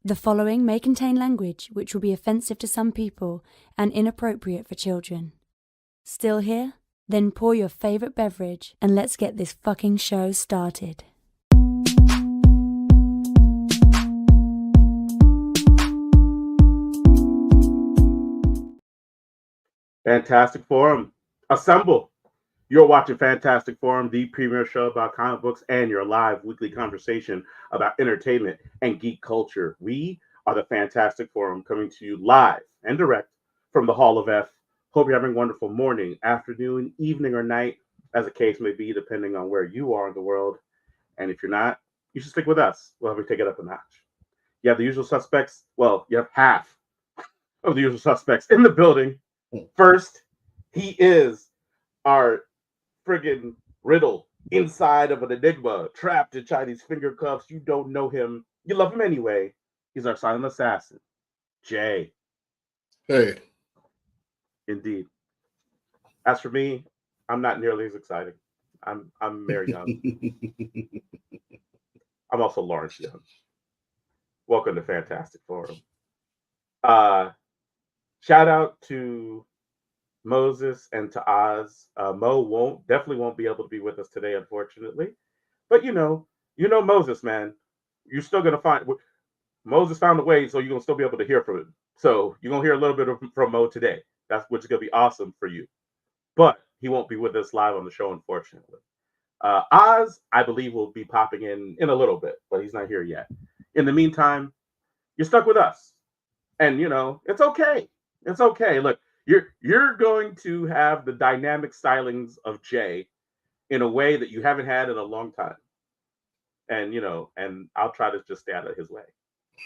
The following may contain language which will be offensive to some people and inappropriate for children. Still here? Then pour your favorite beverage and let's get this fucking show started. Fantastic Forum, assemble. You're watching Fantastic Forum, the premier show about comic books and your live weekly conversation about entertainment and geek culture. We are the Fantastic Forum, coming to you live and direct from the Hall of F. Hope you're having a wonderful morning, afternoon, evening, or night, as the case may be, depending on where you are in the world. And if you're not, you should stick with us. We'll have you take it up a notch. You have the usual suspects. Well, you have half of the usual suspects in the building. First, he is our friggin' riddle inside of an enigma, trapped in Chinese finger cuffs. You don't know him. You love him anyway. He's our silent assassin, Jay. Hey. Indeed. As for me, I'm not nearly as exciting. I'm Mary Young. I'm also Lawrence Young. Welcome to Fantastic Forum. Shout out to Moses and to Oz. Mo definitely won't be able to be with us today, unfortunately. But you know Moses, man. You're still gonna find Moses found a way, so you're gonna still be able to hear from him. So you're gonna hear a little bit from Mo today. That's which is gonna be awesome for you. But he won't be with us live on the show, unfortunately. Oz, I believe, will be popping in a little bit, but he's not here yet. In the meantime, you're stuck with us, and it's okay. It's okay. Look. You're going to have the dynamic stylings of Jay in a way that you haven't had in a long time. And and I'll try to just stay out of his way.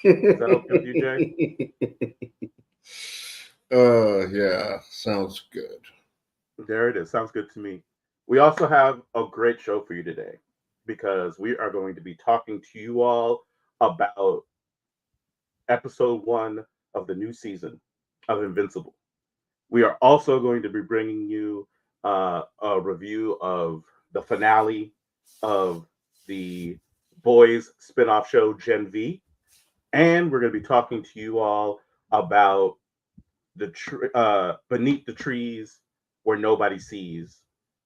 Is that okay with you, Jay? Yeah, sounds good. There it is. Sounds good to me. We also have a great show for you today because we are going to be talking to you all about episode 1 of the new season of Invincible. We are also going to be bringing you a review of the finale of the Boys spinoff show Gen V. And we're going to be talking to you all about the Beneath the Trees Where Nobody Sees.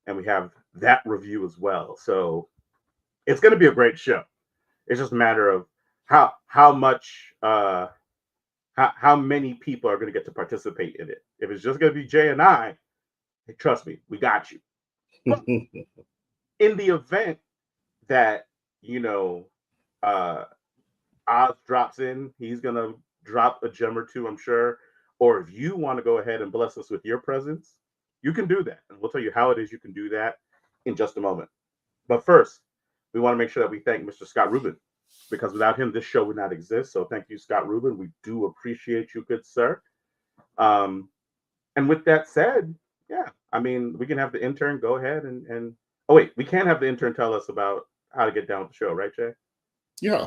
And we have that review as well. So it's going to be a great show. It's just a matter of how much... how many people are going to get to participate in it. If it's just going to be Jay and I, trust me, we got you. But in the event that, Oz drops in, he's going to drop a gem or two, I'm sure. Or if you want to go ahead and bless us with your presence, you can do that. And we'll tell you how it is you can do that in just a moment. But first, we want to make sure that we thank Mr. Scott Rubin, because without him, this show would not exist. So thank you, Scott Rubin. We do appreciate you, good sir. And with that said, yeah, I mean, we can have the intern go ahead and oh, wait, we can have the intern tell us about how to get down with the show, right, Jay? Yeah.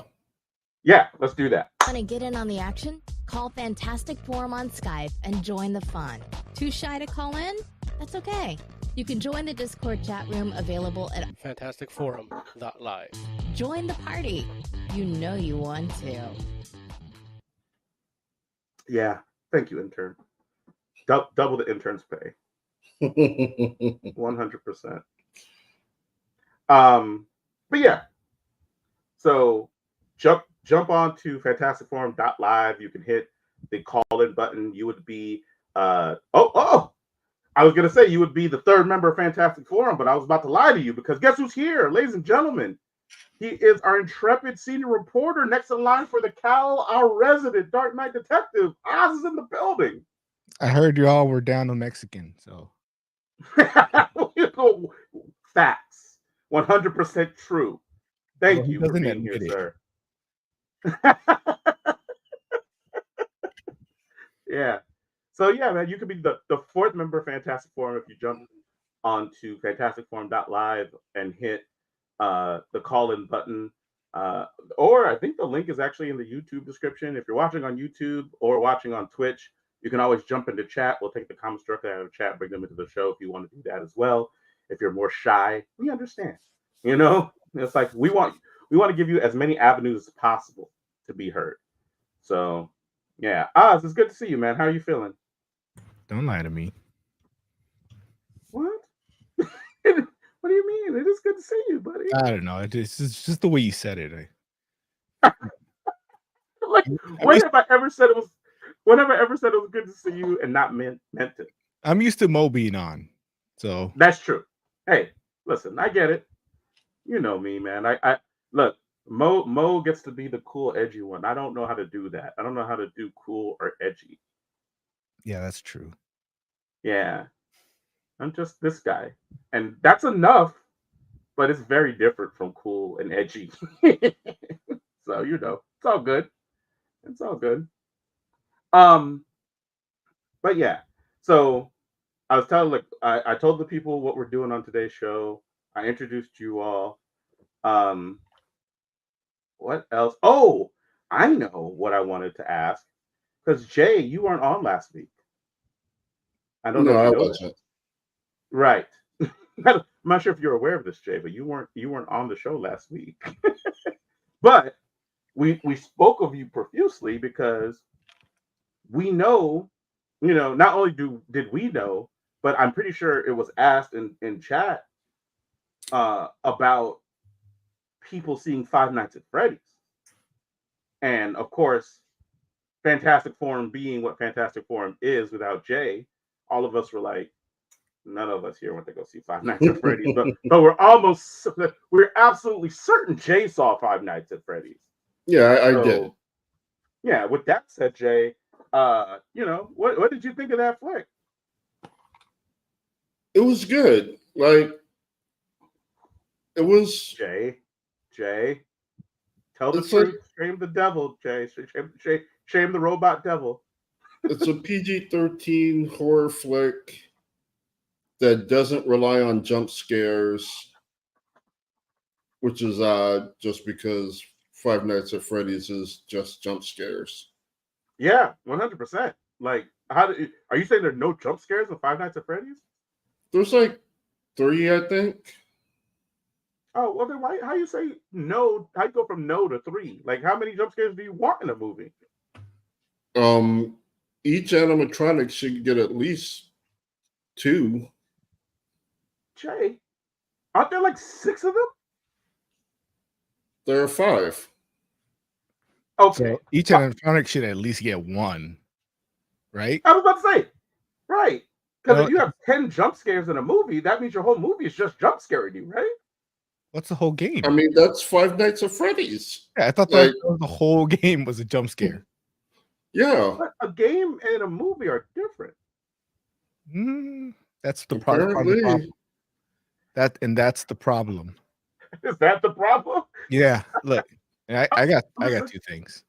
Yeah, let's do that. Want to get in on the action? Call Fantastic Forum on Skype and join the fun. Too shy to call in? That's okay. You can join the Discord chat room available at fantasticforum.live. Join the party. You know you want to. Yeah, thank you, intern. Double the intern's pay. 100%. But yeah, so jump on to fantasticforum.live. You can hit the call-in button. You would be I was going to say you would be the third member of Fantastic Forum, but I was about to lie to you because guess who's here, ladies and gentlemen? He is our intrepid senior reporter next in line for the cowl, our resident Dark Knight detective. Oz is in the building. I heard you all were down on Mexican, so. Facts. 100% true. Thank you for being here, sir. Yeah. So yeah, man, you could be the fourth member of Fantastic Forum if you jump onto fantasticforum.live and hit the call-in button. Or I think the link is actually in the YouTube description. If you're watching on YouTube or watching on Twitch, you can always jump into chat. We'll take the comments directly out of chat, bring them into the show if you want to do that as well. If you're more shy, we understand. It's like we want to give you as many avenues as possible to be heard. So, yeah. Oz, it's good to see you, man. How are you feeling? Don't lie to me. What? What do you mean? It is good to see you, buddy. I don't know. It's just the way you said it. Like, when have I ever said it was? When have I ever said it was good to see you and not meant it? I'm used to Mo being on, so That's true. Hey, listen, I get it. You know me, man. I look. Mo gets to be the cool, edgy one. I don't know how to do that. I don't know how to do cool or edgy. yeah, that's true. Yeah, I'm just this guy, and that's enough. But it's very different from cool and edgy. So it's all good. It's all good. Um, but yeah. So I was telling I told the people what we're doing on today's show. I introduced you all. Um, what else? Oh, I know what I wanted to ask because Jay, you weren't on last week. I don't know No, if I you know that. wasn't. Right. I'm not sure if you're aware of this, Jay, but you weren't on the show last week. But we spoke of you profusely because we know, not only did we know, but I'm pretty sure it was asked in chat about people seeing Five Nights at Freddy's. And of course, Fantastic Forum being what Fantastic Forum is without Jay, all of us were like, none of us here went to go see Five Nights at Freddy's, but we're absolutely certain Jay saw Five Nights at Freddy's. Yeah, I So, did. yeah, with that said, Jay, what did you think of that flick? It was good. Like, it was. Jay, tell the It's like truth. Shame the devil, Jay. Shame the robot devil. it's a PG-13 horror flick that doesn't rely on jump scares, which is odd, just because Five Nights at Freddy's is just jump scares. Yeah, 100%. Like, are you saying there are no jump scares in Five Nights at Freddy's? There's like 3, I think. Oh, well then how you say no? How you go from no to 3? Like, how many jump scares do you want in a movie? Each animatronic should get at least 2. Jay, aren't there like 6 of them? There are 5. Okay. So each animatronic should at least get 1, right? I was about to say, right. Because Well, if you have 10 jump scares in a movie, that means your whole movie is just jump scaring you, right? What's the whole game? I mean, that's Five Nights at Freddy's. Yeah, I thought like- the whole game was a jump scare. Yeah. But a game and a movie are different. That's the problem. Apparently. That's the problem. Is that the problem? Yeah, look, I got 2 things.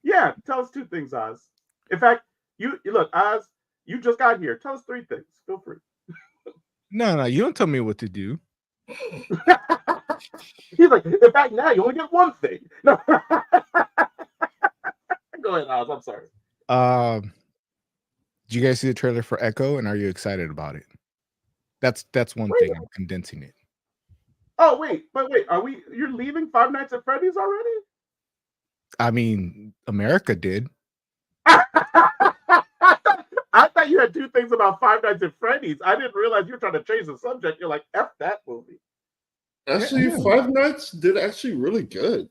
Yeah, tell us 2 things, Oz. In fact, you look, Oz, you just got here. Tell us 3 things. Feel free. No, you don't tell me what to do. He's like, in fact, now you only get 1 thing. No. Go ahead, Oz. I'm sorry. Did you guys see the trailer for Echo, and are you excited about it? That's one Wait. thing. I'm condensing it. Oh, wait. You're leaving Five Nights at Freddy's already? I mean, America did. I thought you had 2 things about Five Nights at Freddy's. I didn't realize you were trying to change the subject. You're like, F that movie. Actually, Yeah. Five Nights did actually really good.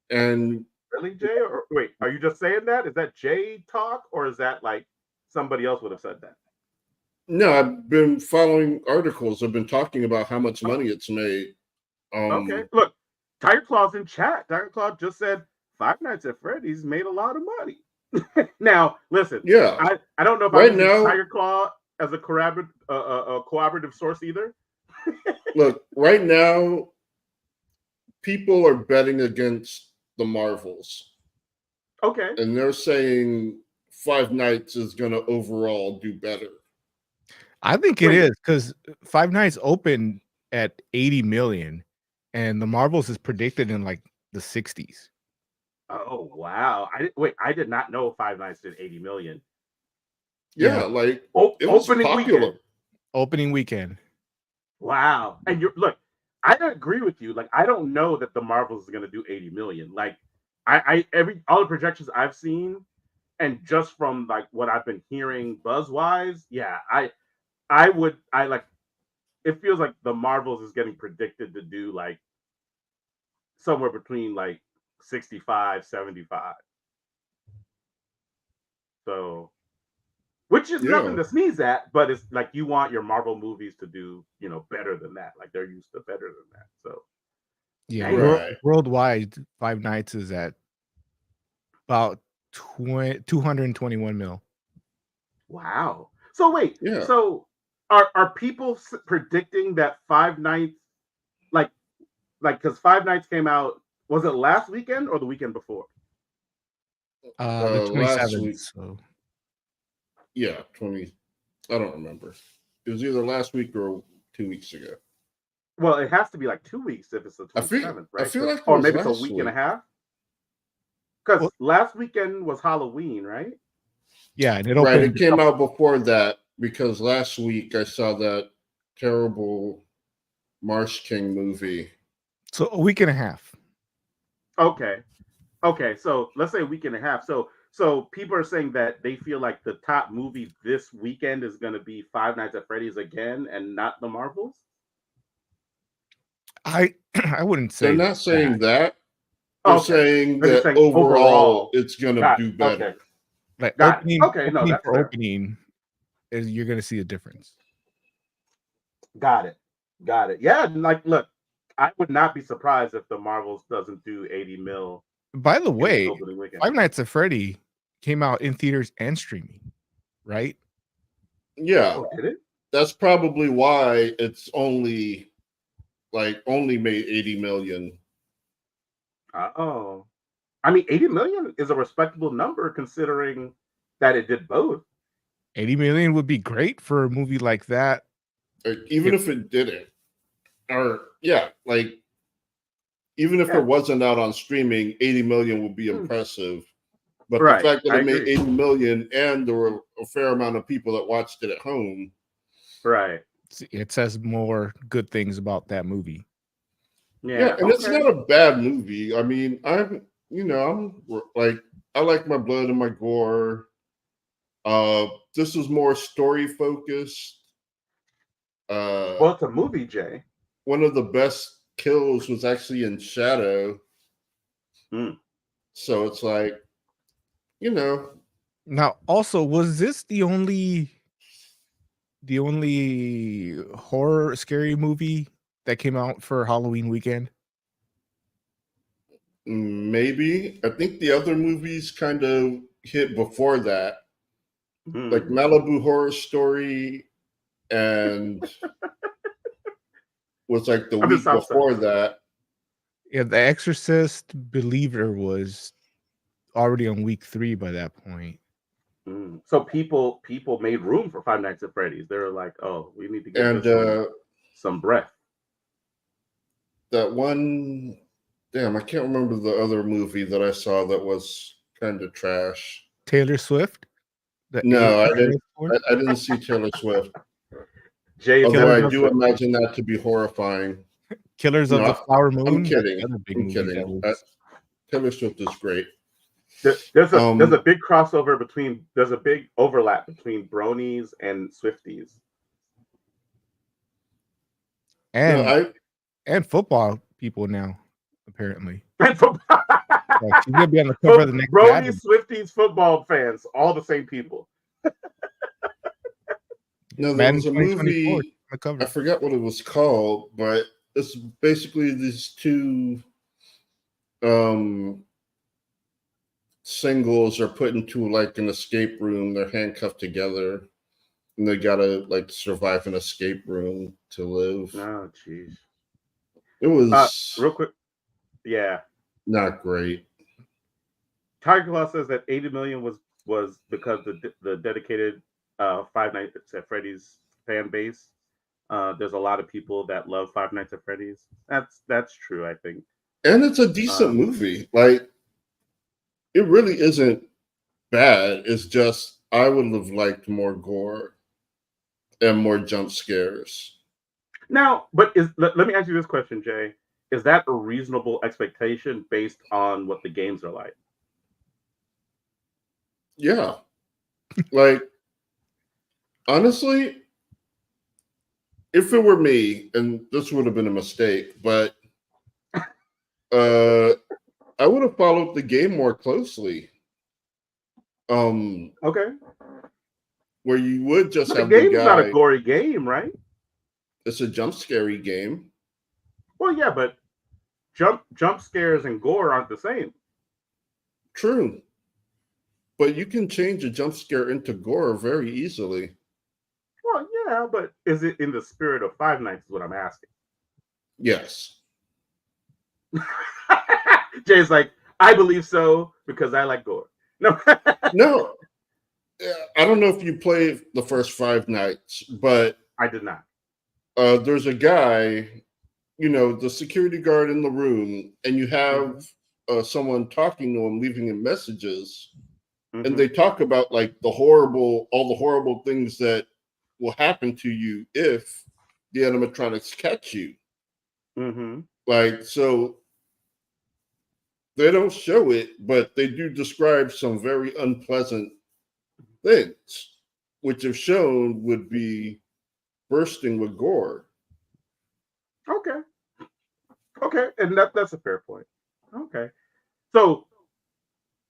And Really, Jay? Or wait, are you just saying that? Is that Jay talk, or is that like somebody else would have said that? no, I've been following articles. I've been talking about how much money it's made. Okay. Look, Tiger Claw's in chat. Tiger Claw just said Five Nights at Freddy's made a lot of money. Now, listen. Yeah. I don't know if Right I'm using now- Tiger Claw as a collaborative source either. Look, right now, people are betting against the Marvels. Okay. And they're saying Five Nights is going to overall do better. I think it Wait. is because Five Nights opened at 80 million, and the Marvels is predicted in like the 60s. Oh wow! I did not know Five Nights did 80 million. Yeah, Yeah. like it was Opening popular. weekend. Opening weekend. Wow! And look, I agree with you. Like, I don't know that the Marvels is going to do 80 million. Like, all the projections I've seen, and just from like what I've been hearing buzz wise, yeah, I like. It feels like the Marvels is getting predicted to do like somewhere between like 65, 75. So, which is nothing Yeah. to sneeze at, but it's like you want your Marvel movies to do, better than that. Like they're used to better than that. So, Yeah, damn. Right. worldwide, Five Nights is at about 221 mil. Wow. So wait, Yeah. so are people predicting that Five Nights, like because Five Nights came out, was it last weekend or the weekend before? The Last 27th. week. So Yeah, 20. I don't remember. It was either last week or 2 weeks ago. Well, it has to be like 2 weeks if it's the I 27th, right? feel like it or was maybe it's a last week and a week. half. Because Well- last weekend was Halloween, right? yeah, and it Right, opened. it came out before that because last week I saw that terrible Marsh King movie. So a week and a half. Okay. So let's say a week and a half. So people are saying that they feel like the top movie this weekend is going to be Five Nights at Freddy's again, and not the Marvels. I wouldn't say They're not saying that. They're Okay. saying They're just that saying overall it's going to Got do it. better. Okay. like Got it. opening, Okay, no, opening that's for fair. opening is you're gonna see a difference. Got it. Yeah, like look, I would not be surprised if the Marvels doesn't do 80 mil By the in the way, opening weekend. Five Nights at Freddy came out in theaters and streaming, right? Yeah, Oh, did it? that's probably why it's only made 80 million. Oh. I mean, 80 million is a respectable number considering that it did both. 80 million would be great for a movie like that. Even if it didn't, or yeah, like even if Yeah. it wasn't out on streaming, 80 million would be impressive. But Right, the fact that I it made agree. 80 million and there were a fair amount of people that watched it at home. Right. It says more good things about that movie. Yeah. And it's not a bad movie. I mean, I'm like, I like my blood and my gore. This is more story focused. Well, it's a movie, Jay. One of the best kills was actually in Shadow. So it's like, Now, also, was this the only horror scary movie that came out for Halloween weekend? Maybe. I think the other movies kind of hit before that. Like Malibu Horror Story and was like the week before that. Yeah, The Exorcist Believer was already on week 3 by that point. So people made room for Five Nights at Freddy's. They were like, "Oh, we need to give this some breath." That one, damn, I can't remember the other movie that I saw that was kind of trash. Taylor Swift? No, I didn't see Taylor Swift. Although I do imagine that to be horrifying. Killers of the Flower Moon? I'm kidding. Taylor Swift is great. There's a big crossover there's a big overlap between bronies and Swifties. And football people now, apparently. She's gonna be on the cover of the next bronies, Swifties, football fans, all the same people. No, there was a movie, I forgot what it was called, but it's basically these two singles are put into like an escape room. They're handcuffed together and they gotta like survive an escape room to live. Oh, jeez. It was real quick. Yeah. Not great. Tiger Claw says that 80 million was because the dedicated Five Nights at Freddy's fan base. There's a lot of people that love Five Nights at Freddy's. That's true, I think. And it's a decent movie. Like, it really isn't bad. It's just I would have liked more gore and more jump scares. Now, but let me ask you this question, Jay. is that a reasonable expectation based on what the games are like? Yeah. Like, honestly, if it were me, and this would have been a mistake, but I would have followed the game more closely. Okay. Where you would just But the have the game's not a guy. gory game, right? It's a jump scary game. Well, yeah, but jump scares and gore aren't the same. True. But you can change a jump scare into gore very easily. Well, yeah, but is it in the spirit of Five Nights is what I'm asking. Yes. Jay's like, I believe so because I like gore. No. No. I don't know if you played the first Five Nights, but I did not. There's a guy, the security guard in the room, and you have someone talking to him, leaving him messages, and they talk about like all the horrible things that will happen to you if the animatronics catch you. Like, so they don't show it, but they do describe some very unpleasant things, which if shown would be bursting with gore. Okay, and that's a fair point. Okay, so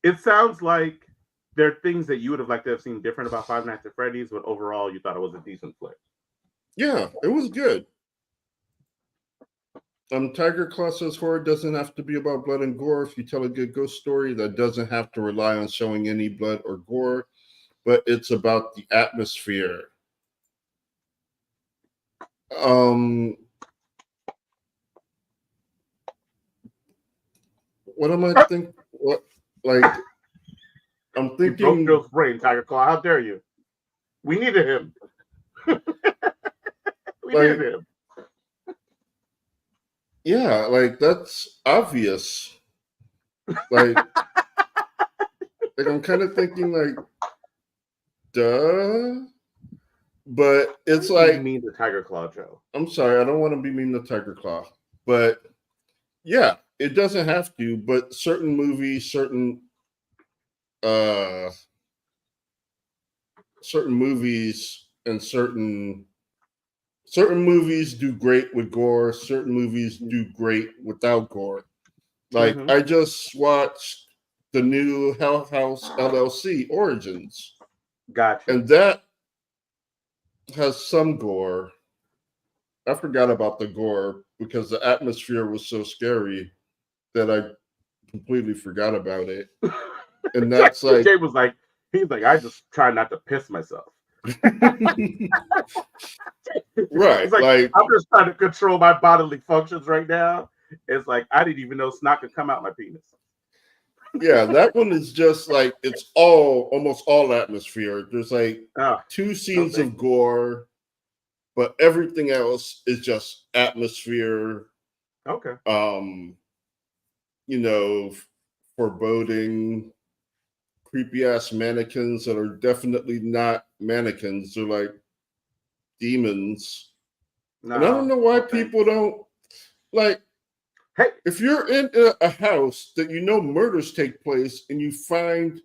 it sounds like there are things that you would have liked to have seen different about Five Nights at Freddy's, but overall you thought it was a decent flick. Yeah, it was good. Tiger Claw says horror doesn't have to be about blood and gore. If you tell a good ghost story, that doesn't have to rely on showing any blood or gore, but it's about the atmosphere. What am I thinking? What, like, I'm thinking. You broke Joe's brain, Tiger Claw. How dare you? We needed him. We needed him. Yeah, like that's obvious. Like, I'm kind of thinking like, duh. But it's like mean to Tiger Claw, Joe. I'm sorry, I don't want to be mean to Tiger Claw, but yeah, it doesn't have to. But certain movies, certain movies, and certain movies do great with gore. Certain movies do great without gore. Like I just watched the new Hell House LLC Origins. Gotcha. And that has some gore. I forgot about the gore because the atmosphere was so scary that I completely forgot about it. And that's like Jay was like, he's like, I just try not to piss myself. Right. It's like I'm just trying to control my bodily functions right now. It's like I didn't even know snot could come out my penis. Yeah, that one is just like it's almost all atmosphere. There's like 2 scenes of gore, but everything else is just atmosphere. Okay. Foreboding, creepy ass mannequins that are definitely not mannequins. They're like demons. No, and I don't know why people don't like. Hey, if you're in a house that murders take place and you find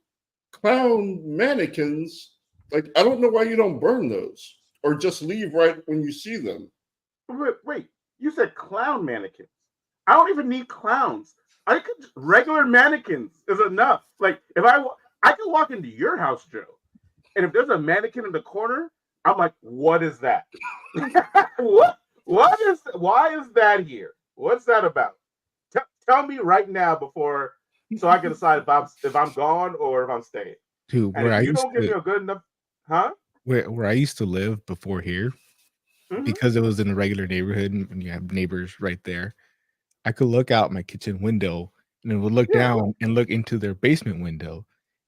clown mannequins, like I don't know why you don't burn those or just leave right when you see them. Wait, you said clown mannequins. I don't even need clowns. Regular mannequins is enough. Like if I can walk into your house, Joe, and if there's a mannequin in the corner, I'm like, what is that? Why is that here? What's that about? Tell me right now so I can decide if I'm gone or if I'm staying. Dude, and if you don't give me a good enough, huh? Where I used to live before here, because it was in a regular neighborhood and you have neighbors right there, I could look out my kitchen window and it would look down and look into their basement window.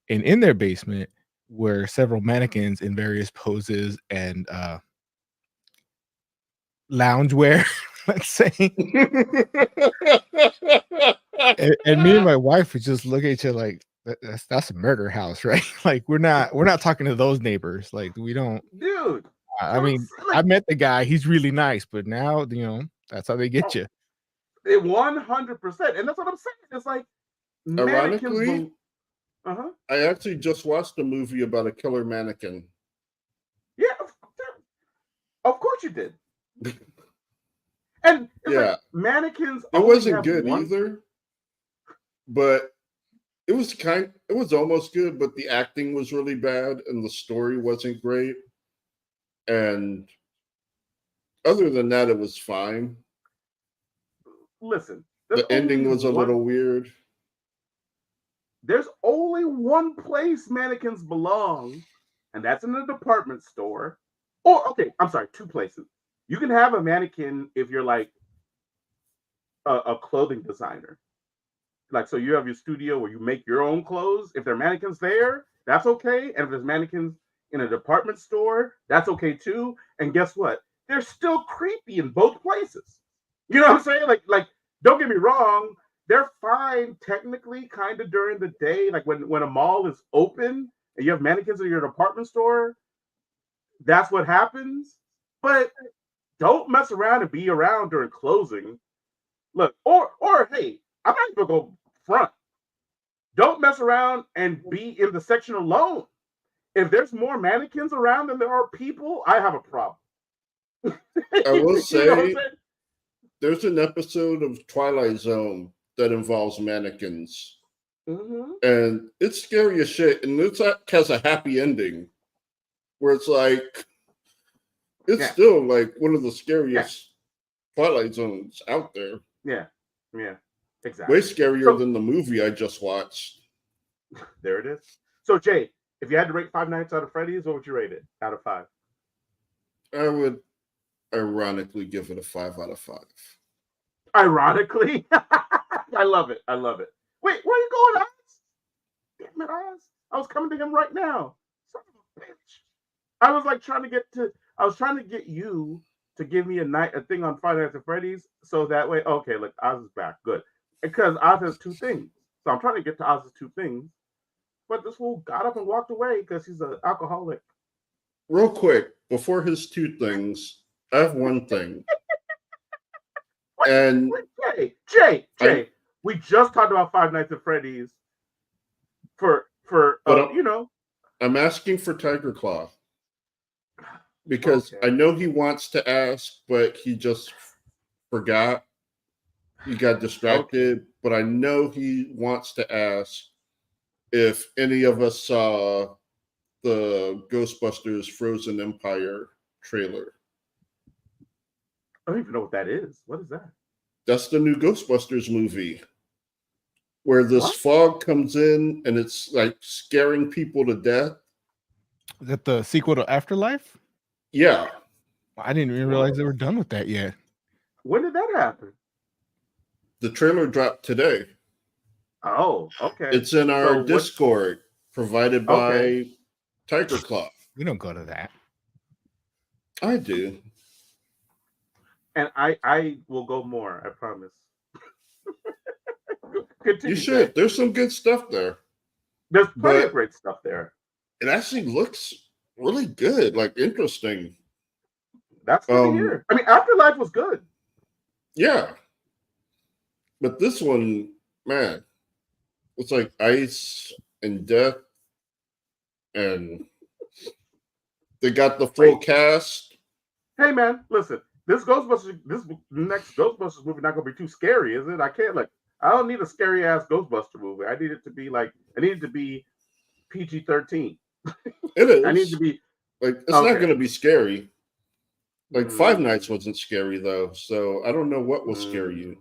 And in their basement were several mannequins in various poses and loungewear, let's say. and me and my wife would just look at each other like that's a murder house, right? Like we're not talking to those neighbors. Like we don't, dude. I mean, I met the guy. He's really nice, but now that's how they get you. It 100%, and that's what I'm saying. It's like mannequins. Ironically, Uh-huh. I actually just watched a movie about a killer mannequin. Yeah, of course you did. And it's Yeah. like mannequins. It only wasn't have good one. either, but it was almost good, but the acting was really bad and the story wasn't great. And other than that, it was fine. Listen, The ending was a little weird. There's only one place mannequins belong, and that's in a department store. Or okay, I'm sorry, two places. You can have a mannequin if you're like a clothing designer. Like, so you have your studio where you make your own clothes. If there are mannequins there, that's okay. And if there's mannequins in a department store, that's okay too. And guess what? They're still creepy in both places. You know what I'm saying? Like, don't get me wrong, they're fine technically, kind of during the day. Like when a mall is open and you have mannequins in your department store, that's what happens. But don't mess around and be around during closing. Look, or hey, I'm not even gonna go front. Don't mess around and be in the section alone. If there's more mannequins around than there are people, I have a problem. I will You know what I'm say, saying? there's an episode of Twilight Zone that involves mannequins. Mm-hmm. And it's scary as shit. And it has a happy ending where it's like, it's still like one of the scariest Twilight Zones out there. Yeah. Exactly. Way scarier than the movie I just watched. There it is. So, Jay, if you had to rate Five Nights at Freddy's, what would you rate it out of 5? I would ironically give it a 5 out of 5. Ironically? I love it. Wait, where are you going, Oz? Damn it, Oz. I was coming to him right now. Son of a bitch. I was trying to get you to give me a thing on Five Nights at Freddy's, so that way, okay, look, Oz is back. Good. Because Oz has 2 things. So I'm trying to get to Oz's 2 things. But this fool got up and walked away because he's an alcoholic. Real quick, before his 2 things, I have 1 thing. Jay, we just talked about Five Nights at Freddy's I'm asking for Tiger Claw. Because I know he wants to ask, but he just forgot. He got distracted, but I know he wants to ask if any of us saw the Ghostbusters Frozen Empire trailer. I don't even know what that is. What is that? That's the new Ghostbusters movie where this fog comes in and it's like scaring people to death. Is that the sequel to Afterlife? Yeah. I didn't even realize they were done with that yet. When did that happen? The trailer dropped today. Oh, okay. It's in our Discord provided by Tiger Claw. We don't go to that. I do. And I will go more, I promise. Continue, you should. Jay. There's some good stuff there. There's plenty of great stuff there. It actually looks really good, like interesting. That's good to hear. I mean, Afterlife was good. Yeah. But this one, man, it's like ice and death. And they got the full cast. Hey, man, listen. This next Ghostbusters movie not gonna be too scary, is it? I don't need a scary ass Ghostbuster movie. I need it to be PG-13. It is. I need to be it's not gonna be scary. Like Five Nights wasn't scary though, so I don't know what will scare you.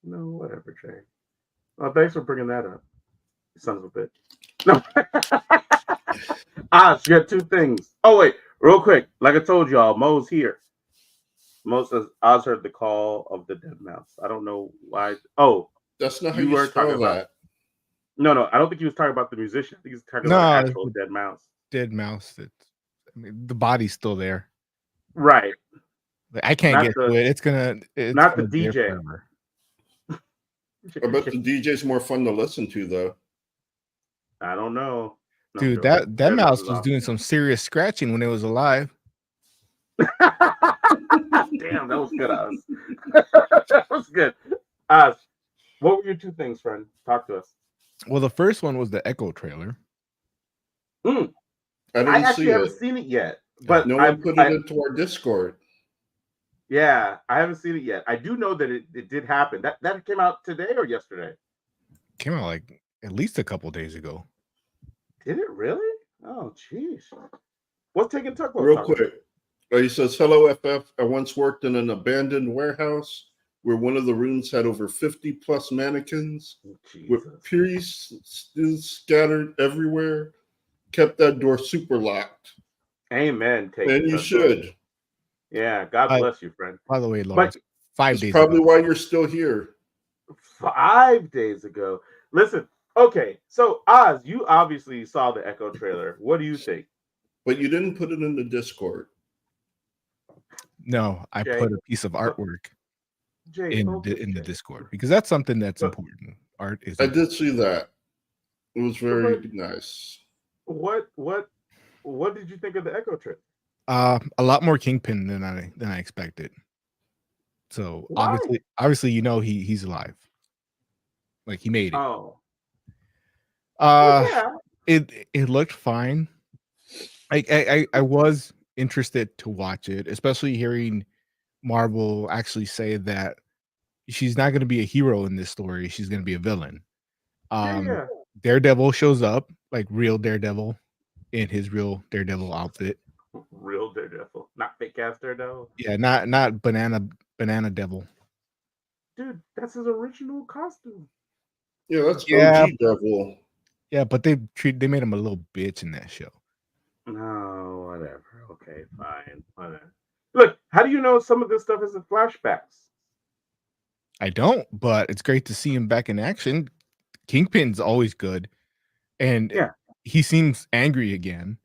No, whatever, Jay. Well, thanks for bringing that up, son of a bitch. No. Oz, you got 2 things. Oh wait, real quick. Like I told y'all, Mo's here. Mo says Oz heard the call of the dead mouse. I don't know why. Oh, that's not how you spell that. No, I don't think he was talking about the musician. I think he was talking about actual dead mouse. Dead mouse. The body's still there. Right. I can't get to it. It's not the DJ. I bet the DJ's more fun to listen to, though. I don't know. Dude, that mouse was doing some serious scratching when it was alive. Damn, that was good, Oz. That was good. Oz, what were your two things, friend? Talk to us. Well, the first one was the Echo trailer. Mm, I I didn't actually see haven't it. seen it yet, but No one put it into our Discord. Yeah, I haven't seen it yet. I do know that it did happen. That came out today or yesterday? Came out like at least a couple days ago. Did it really? Oh, jeez. What's taking Tugboat? Real quick. He says, hello, FF. I once worked in an abandoned warehouse where one of the rooms had over 50 plus mannequins with pieces scattered everywhere. Kept that door super locked. Amen. And you should. Yeah, God bless you, friend. By the way, Lawrence, But 5 days probably ago. why you're still here. 5 days ago. Listen, okay, so Oz, you obviously saw the Echo trailer. What do you think? But you didn't put it in the Discord. No, I Jay, put a piece of artwork Jay, in the Discord because that's something that's important. Art is. I did see that. It was very nice. What did you think of the Echo trailer? A lot more Kingpin than I expected. So Why? obviously, you know he's alive. Like he made it. Oh. Yeah. It looked fine. I was interested to watch it, especially hearing Marvel actually say that she's not going to be a hero in this story. She's going to be a villain. Yeah. Daredevil shows up, like real Daredevil, in his real Daredevil outfit. Real Daredevil, not fake ass Daredevil. Yeah, not banana devil. Dude, that's his original costume. Yeah, that's OG Devil. Yeah, but they made him a little bitch in that show. No, whatever. Okay, fine. Whatever. Look, how do you know some of this stuff isn't flashbacks? I don't, but it's great to see him back in action. Kingpin's always good. And he seems angry again,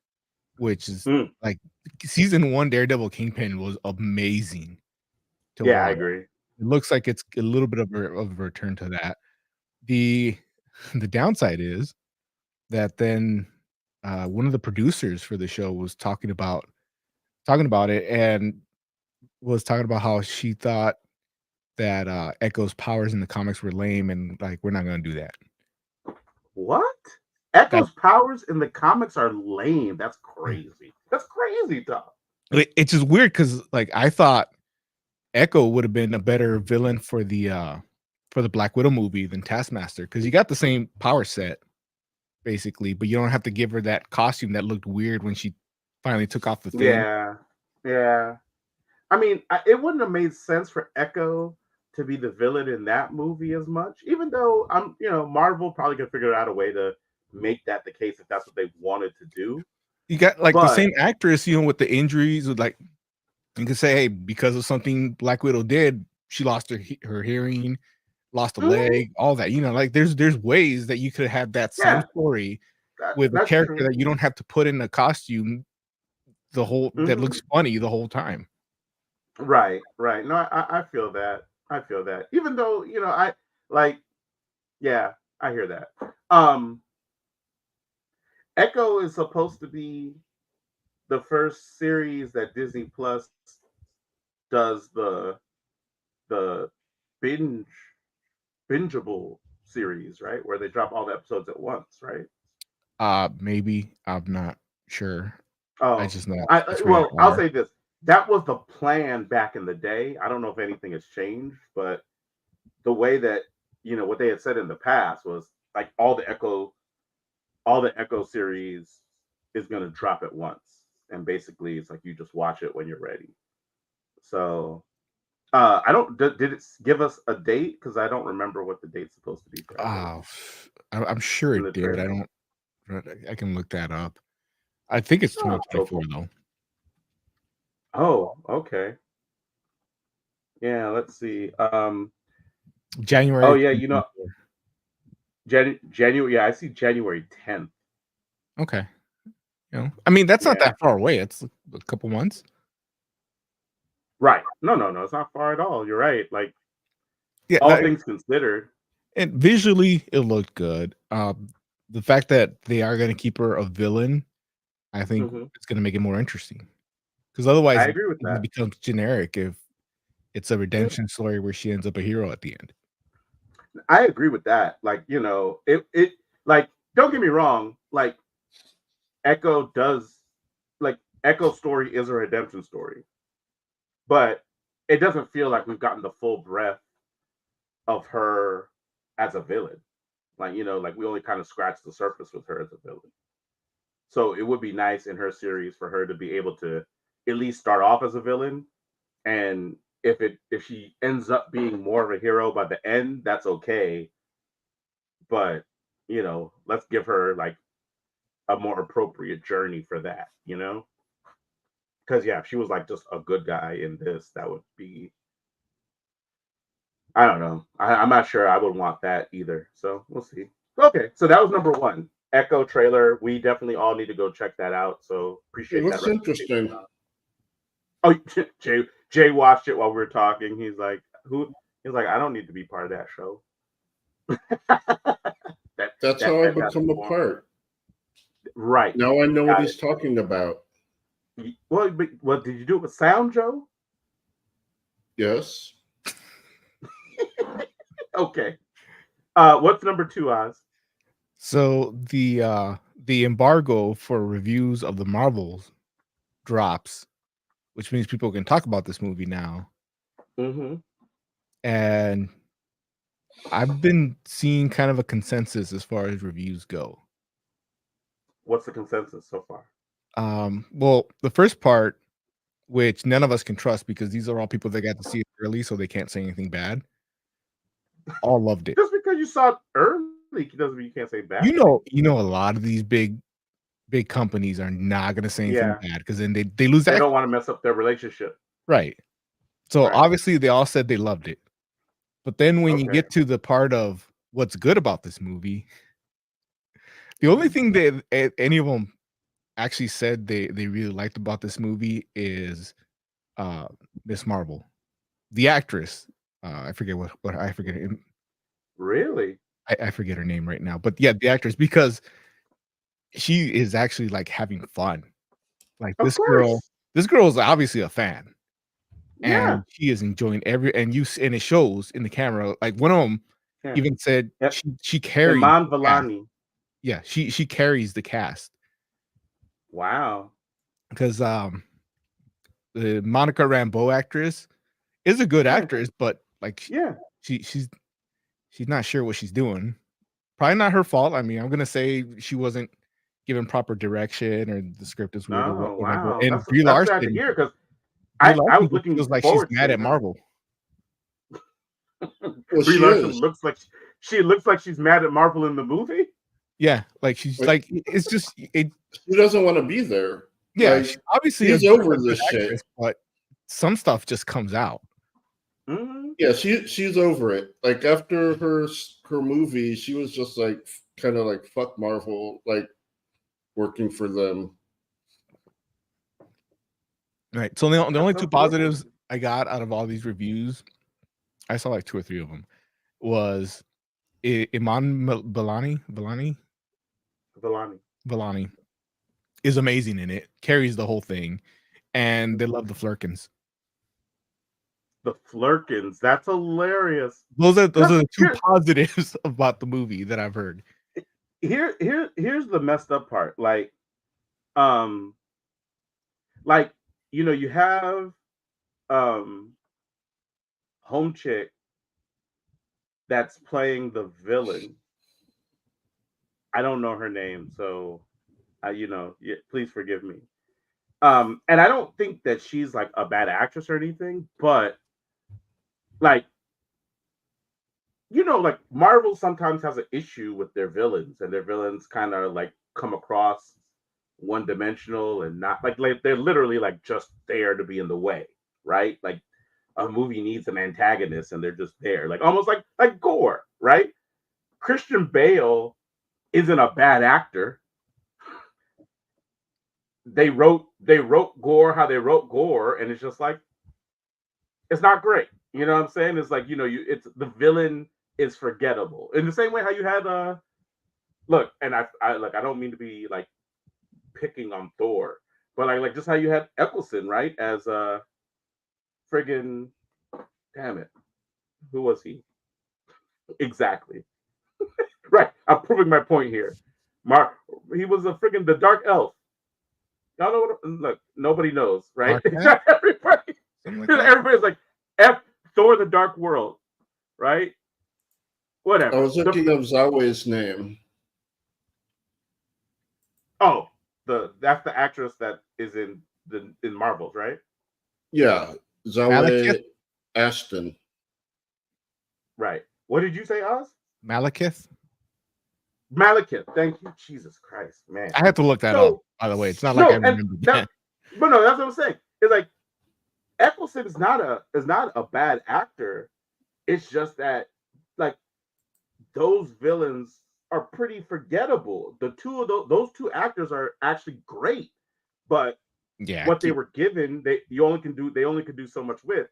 which is like season 1 Daredevil Kingpin was amazing to watch. I agree. It looks like it's a little bit of a return to that. The downside is that then one of the producers for the show was talking about it and was talking about how she thought that Echo's powers in the comics were lame and like we're not going to do that. What? Echo's powers in the comics are lame. That's crazy. That's crazy, Tom. It's just weird because like I thought Echo would have been a better villain for the Black Widow movie than Taskmaster because you got the same power set basically, but you don't have to give her that costume that looked weird when she finally took off the thing. Yeah. I mean, it wouldn't have made sense for Echo to be the villain in that movie as much, even though Marvel probably could figure out a way to make that the case if that's what they wanted to do. You got like the same actress, with the injuries, with like you could say, hey, because of something Black Widow did, she lost her hearing, lost a leg, all that. Like there's ways that you could have that same story with a character that you don't have to put in a costume that looks funny the whole time. Right. No, I feel that. Even though, I hear that. Echo is supposed to be the first series that Disney Plus does the bingeable series, right? Where they drop all the episodes at once, right? Maybe. I'm not sure. Oh, I just know. I'll say this. That was the plan back in the day. I don't know if anything has changed, but the way that, what they had said in the past was like all the Echo series is going to drop at once. And basically it's like you just watch it when you're ready. So I don't, did it give us a date? Because I don't remember what the date's supposed to be. I'm sure it did. I can look that up. I think it's 2024 though. Oh, okay. Yeah, let's see. January. Oh yeah, January. Yeah, I see January 10th. Okay. I mean that's not that far away. It's a couple months. Right. No, it's not far at all. You're right. Like, all things considered. And visually, it looked good. The fact that they are going to keep her a villain, I think it's going to make it more interesting. Because otherwise, I agree with it that. becomes generic if it's a redemption story where she ends up a hero at the end. I agree with that. Like, it like, don't get me wrong, like Echo does like Echo's story is a redemption story, but it doesn't feel like we've gotten the full breadth of her as a villain. Like, like we only kind of scratched the surface with her as a villain. So it would be nice in her series for her to be able to at least start off as a villain, and if she ends up being more of a hero by the end, that's okay. But let's give her like a more appropriate journey for that. Because yeah, if she was like just a good guy in this, that would be, I don't know. I'm not sure I would want that either. So we'll see. Okay, so that was number one. Echo trailer. We definitely all need to go check that out. So It appreciate that. looks interesting. Oh, Jay watched it while we were talking. He's like, who? He's like, I don't need to be part of that show. That's that how I got become a part. Right. Now I know what Got he's talking about. Well, did you do it with sound, Joe? Yes. Okay. What's number two, Oz? So the embargo for reviews of the Marvels drops, which means people can talk about this movie now. Mm-hmm. And I've been seeing kind of a consensus as far as reviews go. What's the consensus so far? Well, the first part, which none of us can trust because these are all people that got to see it early, so they can't say anything bad. All loved it. Just because you saw it early doesn't mean you can't say bad. You know, a lot of these big companies are not going to say anything bad because then they lose. They don't want to mess up their relationship, right? So right. Obviously, they all said they loved it, but then when you get to the part of what's good about this movie, the only thing that any of them actually said they really liked about this movie is Miss Marvel, the actress. I forget what I forget her. Really? I forget her name right now, but yeah, the actress, because she is actually like having fun. Like this girl is obviously a fan, and she is enjoying and it shows in the camera. Like one of them even said she carries Iman Vellani. Yeah, she carries the cast. Wow. Because the Monica Rambeau actress is a good actress, but like she's not sure what she's doing. Probably not her fault. I mean, I'm gonna say she wasn't given proper direction, or the script is weird, or whatever. Wow. And That's Brie sad to Larson, hear, because I was looking feels like forward she's mad to at Marvel. Well, Brie Larson looks like she's mad at Marvel in the movie. Yeah, like she's like, it's just it. She doesn't want to be there. Yeah, like, she obviously she's over this shit. But some stuff just comes out. Mm-hmm. Yeah, she's over it. Like after her movie, she was just like kind of like fuck Marvel, like working for them. Right. So the only two positives I got out of all these reviews, I saw like 2 or 3 of them, was Iman Vellani is amazing in it, carries the whole thing, and they love the Flurkins. The Flurkins, that's hilarious. Those are the 2 positives about the movie that I've heard. Here's the messed up part. Like you have Home Chick that's playing the villain. I don't know her name, so please forgive me. And I don't think that she's like a bad actress or anything, but like like Marvel sometimes has an issue with their villains, and their villains kind of like come across one-dimensional and not like they're literally like just there to be in the way, right? Like a movie needs an antagonist, and they're just there, like almost like Gore, right? Christian Bale isn't a bad actor. They wrote Gore how they wrote Gore, and it's just like it's not great. You know what I'm saying? It's like it's the villain is forgettable in the same way how you had look, and I don't mean to be like picking on Thor, But like just how you had Eccleston, right? As friggin' damn it. Who was he? Exactly. Right. I'm proving my point here. He was a friggin' the Dark Elf. Y'all know what? Look, nobody knows, right? everybody, Like everybody's like F Thor: The Dark World, right? Whatever. I was looking up Zawei's name. Oh, that's the actress that is in Marvels, right? Yeah, Zawei Ashton. Right. What did you say, Oz? Malekith. Malekith. Thank you, Jesus Christ, man. I have to look that up. By the way, it's not like I remember that. But no, that's what I'm saying. It's like Eccleston is not a bad actor. It's just that like those villains are pretty forgettable. The two of those two actors are actually great, but what they were given, they only could do so much with.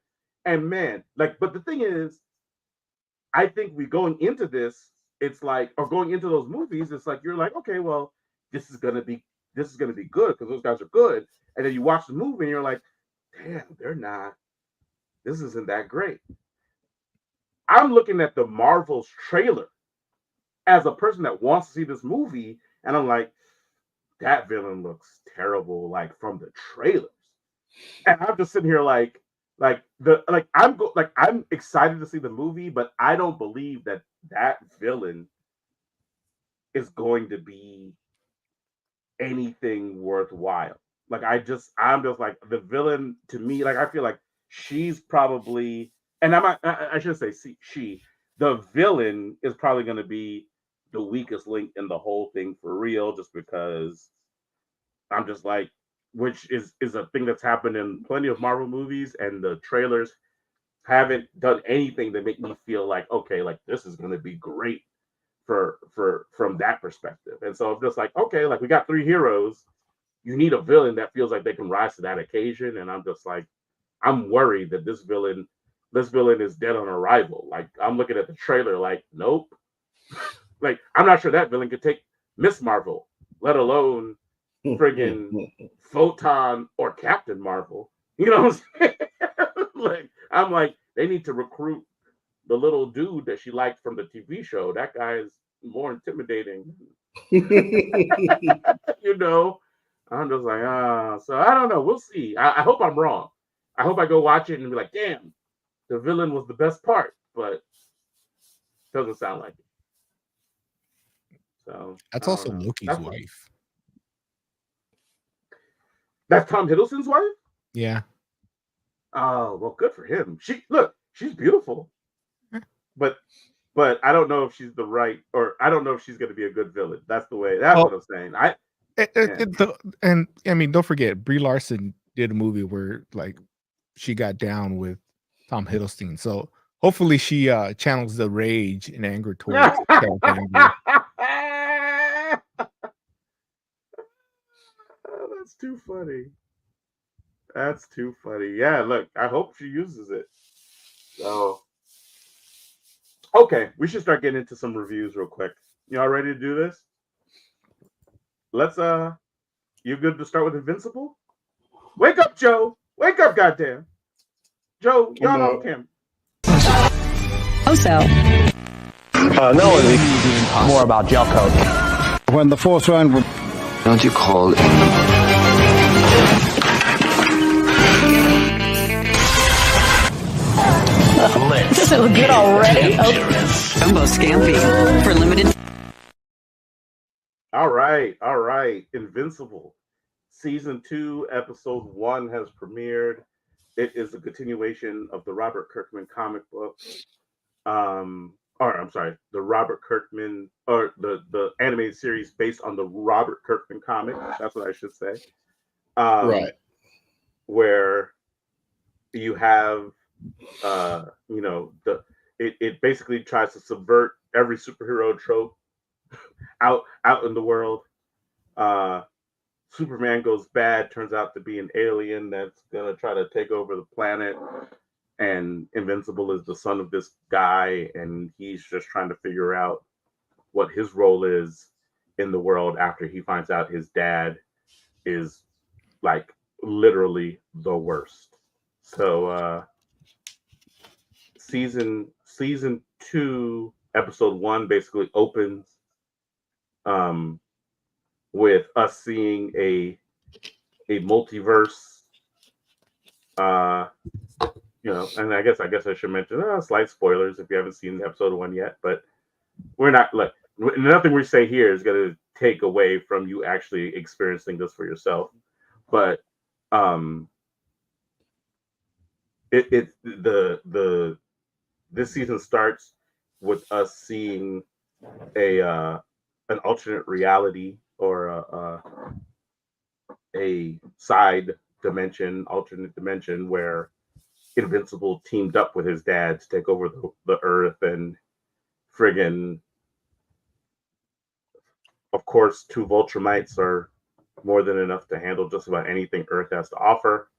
And man, like, but the thing is, I think we going into this, it's like, or going into those movies, it's like you're like, okay, well, this is gonna be good because those guys are good. And then you watch the movie and you're like, damn, they're not. This isn't that great. I'm looking at the Marvel's trailer as a person that wants to see this movie, and I'm like, that villain looks terrible, like from the trailers. And I'm just sitting here like I'm excited to see the movie, but I don't believe that villain is going to be anything worthwhile. Like I'm just like the villain to me. Like I feel like she's probably, and I should say she. The villain is probably going to be the weakest link in the whole thing for real, just because I'm just like, which is a thing that's happened in plenty of Marvel movies, and the trailers haven't done anything to make me feel like, okay, like this is going to be great from that perspective. And so I'm just like, okay, like we got three heroes. You need a villain that feels like they can rise to that occasion. And I'm just like, I'm worried that this villain is dead on arrival. Like I'm looking at the trailer, like, nope. Like I'm not sure that villain could take Miss Marvel, let alone friggin' Photon or Captain Marvel. You know what I'm saying? Like I'm like, they need to recruit the little dude that she liked from the TV show. That guy is more intimidating. You know, I'm just like, so I don't know. We'll see. I hope I'm wrong. I hope I go watch it and be like, damn, the villain was the best part, but doesn't sound like it. So that's also Loki's wife. That's Tom Hiddleston's wife? Yeah. Oh, well, good for him. She's beautiful. But I don't know if she's the right, or I don't know if she's going to be a good villain. That's what I'm saying. And I mean, don't forget, Brie Larson did a movie where like she got down with Tom Hiddleston. So hopefully she channels the rage and anger towards That's too funny. That's too funny. Yeah, look, I hope she uses it. So, okay, we should start getting into some reviews real quick. Y'all ready to do this? Let's, you good to start with Invincible? Wake up, Joe. Wake up, goddamn. Joe, y'all on camera. Also. No, it's more about gel coat. When the fourth round... Don't you call it... Doesn't look good already. Jumbo Scampi for limited. All right. Invincible. Season 2, episode 1 has premiered. It is a continuation of the Robert Kirkman comic book. The Robert Kirkman, or the animated series based on the Robert Kirkman comic. That's what I should say. Right. Where you have, it basically tries to subvert every superhero trope out in the world. Superman goes bad, turns out to be an alien that's gonna try to take over the planet, and Invincible is the son of this guy, and he's just trying to figure out what his role is in the world after he finds out his dad is like literally the worst. So season 2, episode 1 basically opens with us seeing a multiverse. And I guess I should mention slight spoilers if you haven't seen episode 1 yet, but we're not like nothing we say here is going to take away from you actually experiencing this for yourself. But this season starts with us seeing an alternate reality or a side dimension, alternate dimension where Invincible teamed up with his dad to take over the Earth, and friggin', of course, 2 Vultramites are more than enough to handle just about anything Earth has to offer.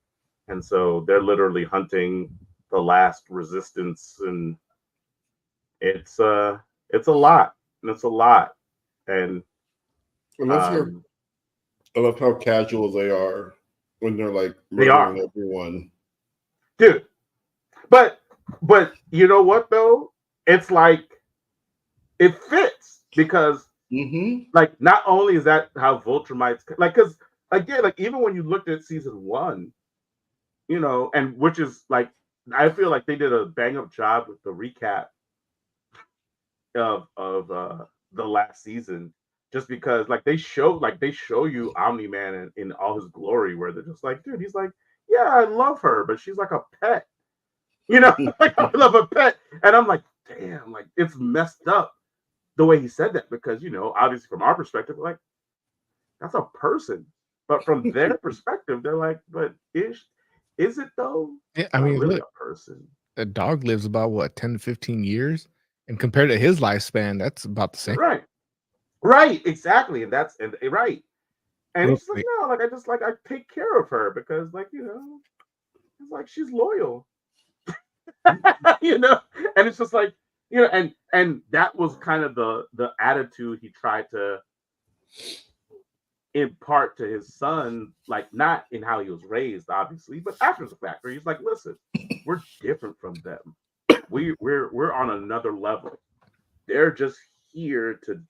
And so they're literally hunting the last resistance, and it's a lot. And it's a lot. And I love how casual they are when they're like murdering everyone. Dude. But you know what though? It's like it fits because like not only is that how Vultramites because again, like even when you looked at season 1, and which is like I feel like they did a bang up job with the recap of the last season, just because like they show you Omni-Man in all his glory, where they're just like, dude, he's like, yeah, I love her, but she's like a pet, like I love a pet, and I'm like, damn, like it's messed up the way he said that, because obviously from our perspective, like that's a person, but from their perspective, they're like, but is it though? Yeah, I mean, really look, a person. A dog lives about what 10 to 15 years, and compared to his lifespan, that's about the same. Right, exactly, and right. And Real he's like, quick. no, like I take care of her because like it's like she's loyal, and it's just like and that was kind of the attitude he tried to impart to his son, like not in how he was raised, obviously, but after the fact, where he's like, listen, we're different from them. We're on another level. They're just here to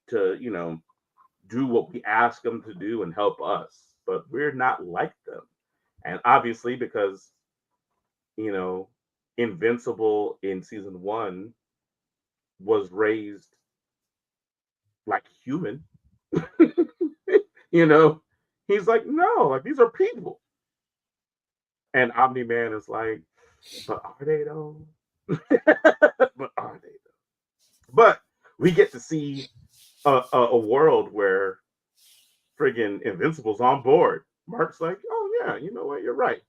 do what we ask them to do and help us, but we're not like them. And obviously, because Invincible in season 1 was raised like human, he's like, no, like these are people. And Omni-Man is like, but are they though? But are they though? But we get to see a world where friggin' Invincible's on board. Mark's like, oh yeah, you know what? You're right.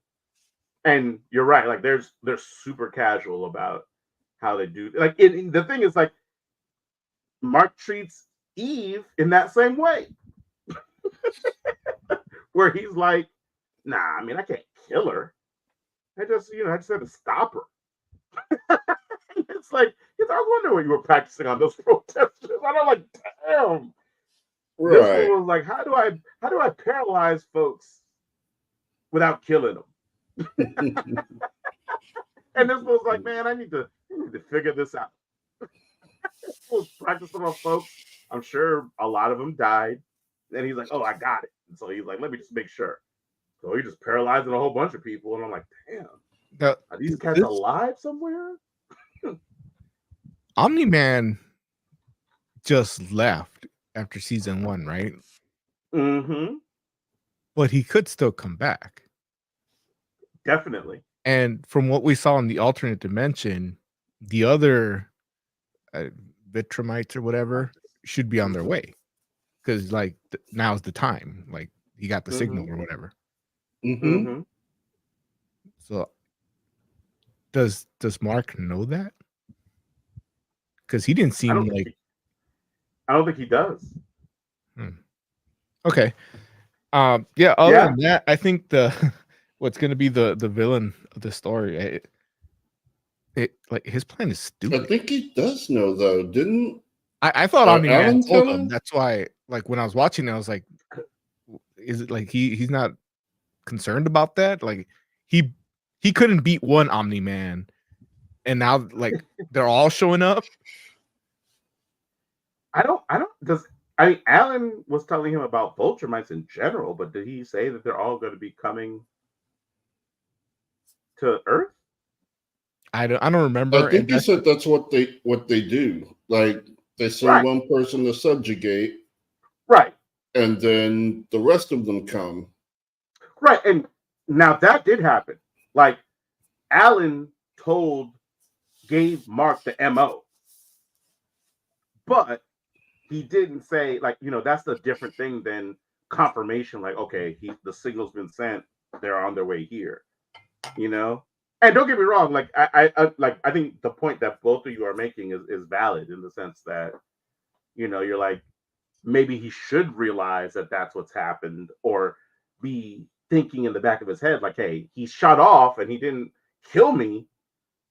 And you're right. Like they're super casual about how they do. Like the thing is, like Mark treats Eve in that same way, where he's like, nah, I mean, I can't kill her. I just had to stop her. It's like, I was wondering what you were practicing on those protesters. I'm like, damn. Right. This one was like, how do I paralyze folks without killing them? And this was like, man, I need to figure this out. Was practicing on folks. I'm sure a lot of them died. And he's like, oh, I got it. And so he's like, let me just make sure. So he just paralyzing a whole bunch of people. And I'm like, damn, are these cats alive somewhere? Omni-Man just left after season 1, right? Mm-hmm. But he could still come back. Definitely. And from what we saw in the alternate dimension, the other Vitramites or whatever should be on their way, because like now's the time. Like he got the signal or whatever. Mm-hmm. So does Mark know that? Because he didn't seem like. I don't think he does. Okay. Yeah. Other than that, I think what's going to be the villain of the story. Like his plan is stupid. I think he does know though, didn't I thought Omni-Man told him. That's why, like when I was watching it, I was like, is it like he's not concerned about that. Like he couldn't beat one Omni-Man, and now like they're all showing up. I mean, Alan was telling him about vulture mice in general, but did he say that they're all going to be coming to Earth? I don't remember. I think he said that's what they do. Like they send one person to subjugate, right, and then the rest of them come. Right, and now that did happen. Like Alan gave Mark the MO, but he didn't say, like, that's the different thing than confirmation. Like, okay, the signal's been sent; they're on their way here. And don't get me wrong. Like, I think the point that both of you are making is valid in the sense that, you're like, maybe he should realize that that's what's happened, or be thinking in the back of his head, like, hey, he shot off and he didn't kill me,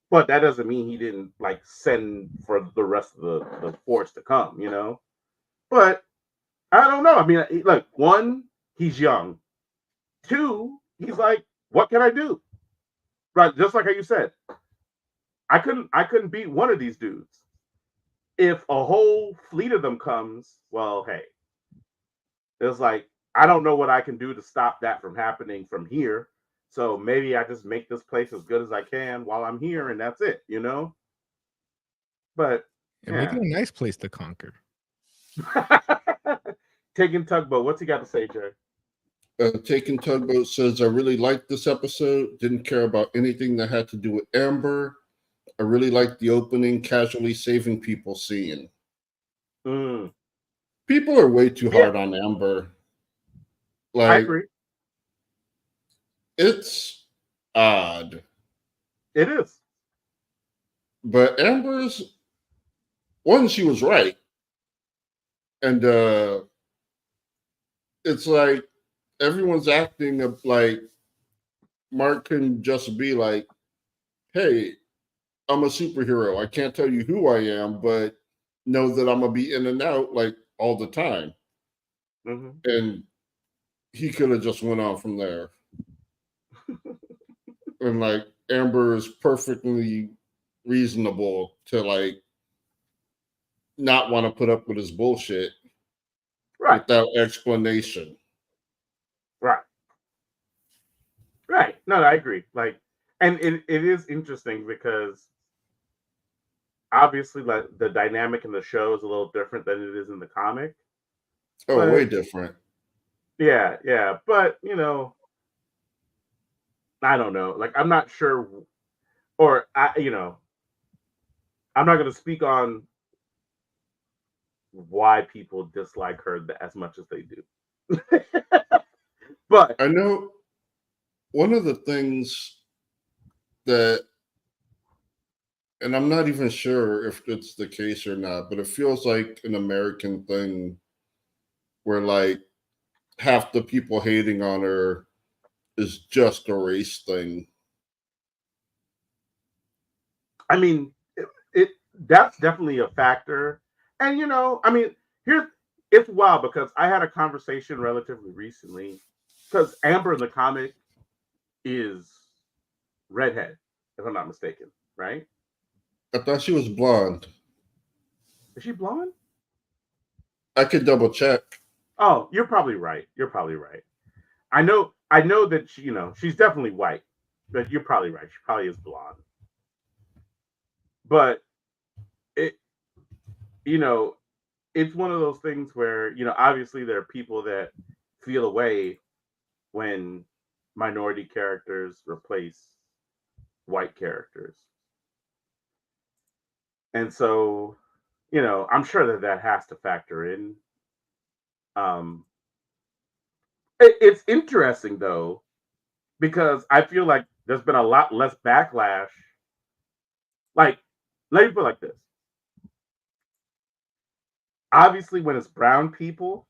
but that doesn't mean he didn't like send for the rest of the force to come, But I don't know. I mean, look, one, he's young. Two, he's like, what can I do? Right, just like how you said, I couldn't beat one of these dudes. If a whole fleet of them comes, well, hey, it's like, I don't know what I can do to stop that from happening from here. So maybe I just make this place as good as I can while I'm here, and that's it, But make it a nice place to conquer. Taking Tugboat, what's he got to say, Jay? Taking Tugboat says, I really liked this episode. Didn't care about anything that had to do with Amber. I really liked the opening, casually saving people scene. People are way too hard on Amber. Like, I agree. It's odd. It is. But Amber's, one, she was right. And it's like everyone's acting like Mark can just be like, hey, I'm a superhero. I can't tell you who I am, but know that I'm going to be in and out like all the time. Mm-hmm. And he could have just went on from there. And like Amber is perfectly reasonable to like not want to put up with his bullshit without explanation. Right. No, I agree. Like, and it is interesting because obviously, like, the dynamic in the show is a little different than it is in the comic. Oh, but, way different. Yeah. But, I don't know. Like, I'm not sure, or I'm not going to speak on why people dislike her as much as they do. But I know one of the things that, and I'm not even sure if it's the case or not, but it feels like an American thing where like half the people hating on her is just a race thing. I mean, that's definitely a factor. And I mean, it's wild because I had a conversation relatively recently, because Amber in the comic is redhead, if I'm not mistaken, right? I thought she was blonde. Is she blonde? I could double check. Oh, you're probably right. I know that she's definitely white, but you're probably right. She probably is blonde. But it's one of those things where, obviously there are people that feel away when minority characters replace white characters. And so, I'm sure that has to factor in. It's interesting though, because I feel like there's been a lot less backlash. Like, let me put it like this. Obviously, when it's brown people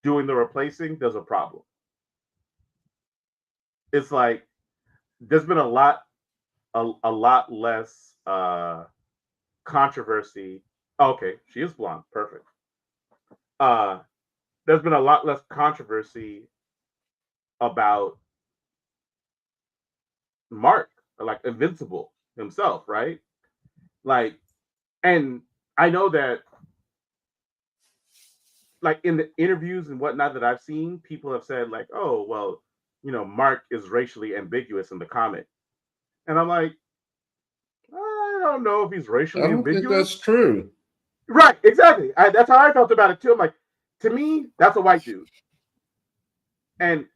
doing the replacing, there's a problem. It's like there's been a lot less controversy. Okay, she is blonde. Perfect. There's been a lot less controversy about Mark, like Invincible himself, right? Like, and I know that, like in the interviews and whatnot that I've seen, people have said like, "Oh, well, Mark is racially ambiguous in the comic," and I'm like, I don't know if he's I racially don't think ambiguous. that's true. Right, exactly. That's how I felt about it too. I'm like, to me, that's a white dude, and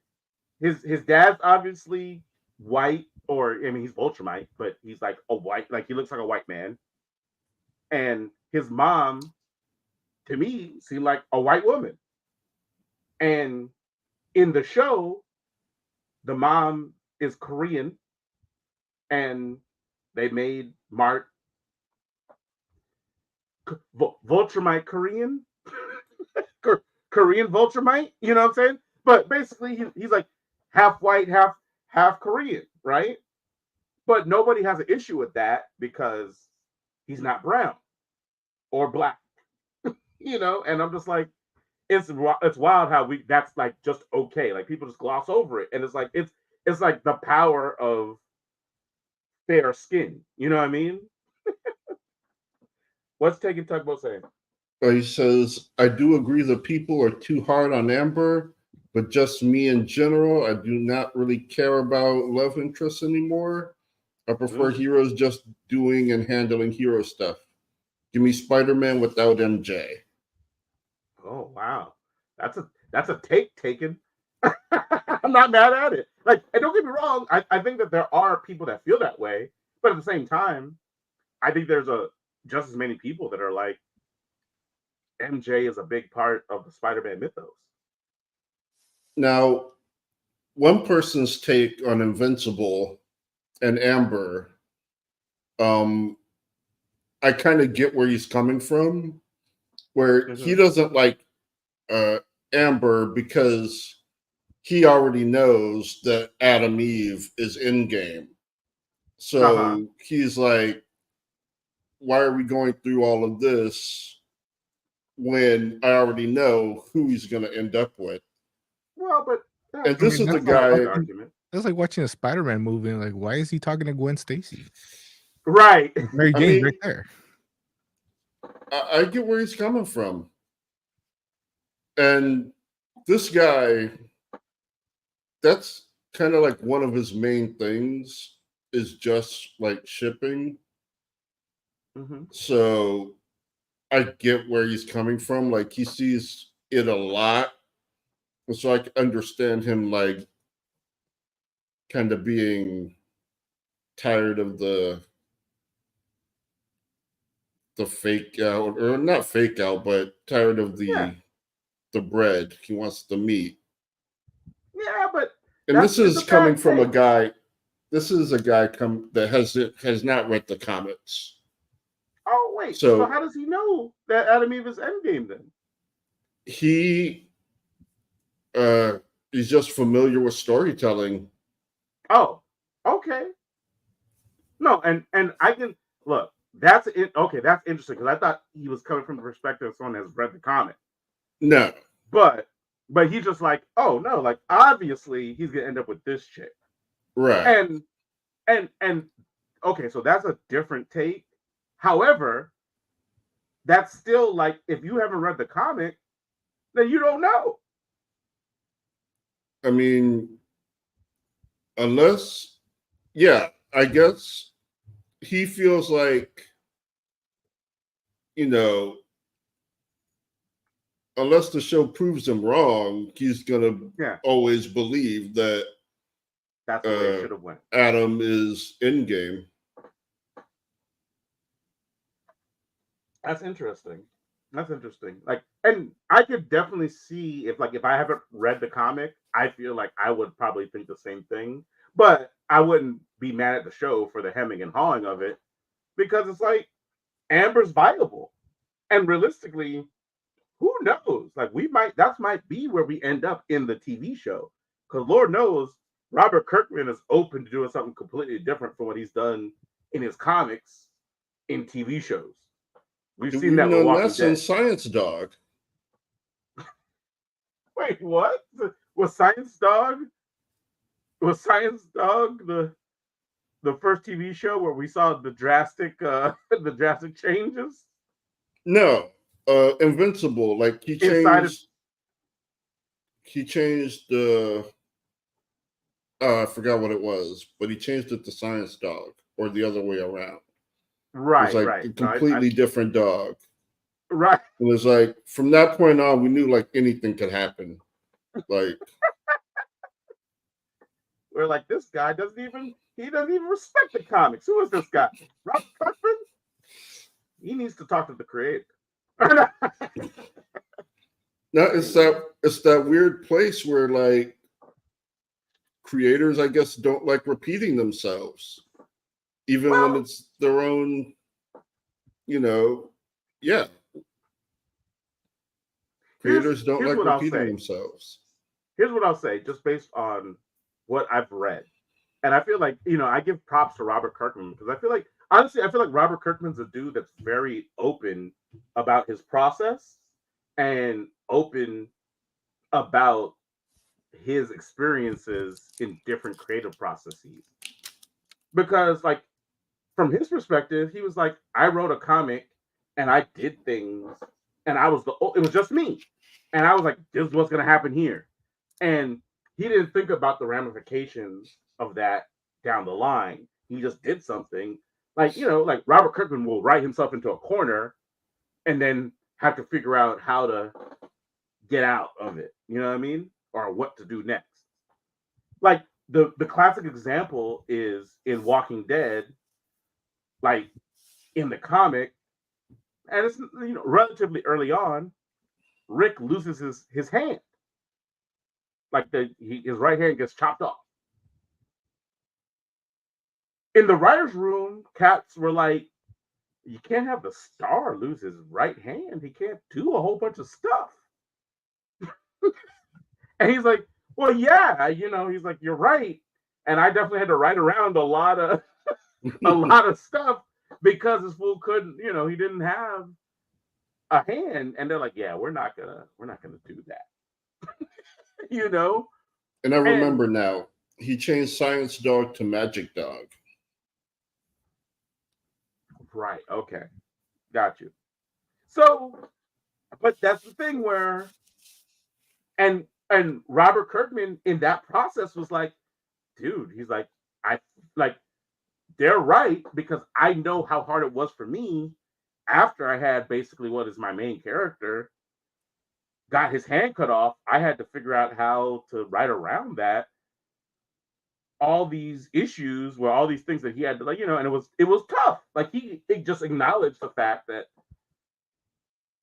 his dad's obviously white, or I mean, he's Viltrumite, but he's like a white, like he looks like a white man, and his mom, to me, seemed like a white woman, and in the show, the mom is Korean, and they made Mark Viltrumite Korean, Korean Viltrumite. You know what I'm saying? But basically, he's like half white, half Korean, right? But nobody has an issue with that because he's not brown or black, And I'm just like, it's wild how that's like just okay. Like people just gloss over it, and it's like the power of fair skin. You know what I mean? What's Taking Tugboat saying? He says, I do agree that people are too hard on Amber, but just me in general, I do not really care about love interests anymore. I prefer heroes just doing and handling hero stuff. Give me Spider-Man without MJ. Oh wow, that's a take taken. I'm not mad at it. Like, and don't get me wrong, I think that there are people that feel that way, but at the same time, I think there's just as many people that are like, MJ is a big part of the Spider-Man mythos. Now, one person's take on Invincible and Amber, I kind of get where he's coming from, where he doesn't like Amber because he already knows that Adam Eve is in game. So he's like, why are we going through all of this when I already know who he's going to end up with? Well, but and this is the guy. Argument. That's like watching a Spider-Man movie and like, why is he talking to Gwen Stacy? Right. Mary Jane right there. I get where he's coming from. And this guy, that's kind of like one of his main things is just like shipping. So I get where he's coming from. Like he sees it a lot. And so I can understand him like kind of being tired of the fake out, or not fake out, but tired of the bread. He wants the meat. Yeah, but and this is coming from a guy. This is a guy that has not read the comics. Oh wait, so how does he know that Adam Eve is Endgame then? He's just familiar with storytelling. Oh, okay. No, and I can look. That's it. Okay, that's interesting because I thought he was coming from the perspective of someone that has read the comic. No, but he's just like, oh no, like obviously he's gonna end up with this chick, right? And okay, so that's a different take. However, that's still like if you haven't read the comic, then you don't know. I mean, unless, yeah, I guess he feels like, unless the show proves him wrong, he's gonna always believe that that's the way it should have went. Adam is in game. That's interesting. Like, and I could definitely see if I haven't read the comic, I feel like I would probably think the same thing. But I wouldn't be mad at the show for the hemming and hawing of it because it's like Amber's viable, and realistically, who knows? Like that might be where we end up in the TV show, because Lord knows Robert Kirkman is open to doing something completely different from what he's done in his comics in TV shows. We've seen that with Walking Dead. Science Dog. Wait, what? Was Science Dog Was Science Dog the first TV show where we saw the drastic the drastic changes No, Invincible. Like inside of? he changed the. I forgot what it was, but he changed it to Science Dog, or the other way around. It was Right, like right. a No, completely different dog. right. It was like from that point on, we knew like anything could happen. Like We're like, this guy doesn't even respect the comics. Who is this guy? Robert Kirkman? He needs to talk to the creator. now it's that weird place where like creators, I guess, don't like repeating themselves, even when it's their own. Yeah. Creators don't like repeating themselves. Here's what I'll say, just based on what I've read. And I feel like, I give props to Robert Kirkman because I feel like, honestly, Robert Kirkman's a dude that's very open about his process and open about his experiences in different creative processes. Because, like, from his perspective, he was like, I wrote a comic and I did things and it was just me. And I was like, this is what's going to happen here. And he didn't think about the ramifications of that down the line. He just did something like Robert Kirkman will write himself into a corner and then have to figure out how to get out of it. You know what I mean? Or what to do next. Like the classic example is in Walking Dead, like in the comic, and it's relatively early on, Rick loses his hand. Like his right hand gets chopped off. In the writer's room, cats were like, you can't have the star lose his right hand. He can't do a whole bunch of stuff. And he's like, well, yeah, he's like, you're right. And I definitely had to write around a lot of stuff because his fool couldn't, he didn't have a hand. And they're like, yeah, we're not gonna do that. And I remember now, he changed Science Dog to Magic Dog. Right. Okay. Got you. So, but that's the thing where, and Robert Kirkman in that process was like, dude, he's like, they're right because I know how hard it was for me after I had basically what is my main character got his hand cut off. I had to figure out how to write around that. All these issues were all these things that he had to and it was tough. Like he just acknowledged the fact that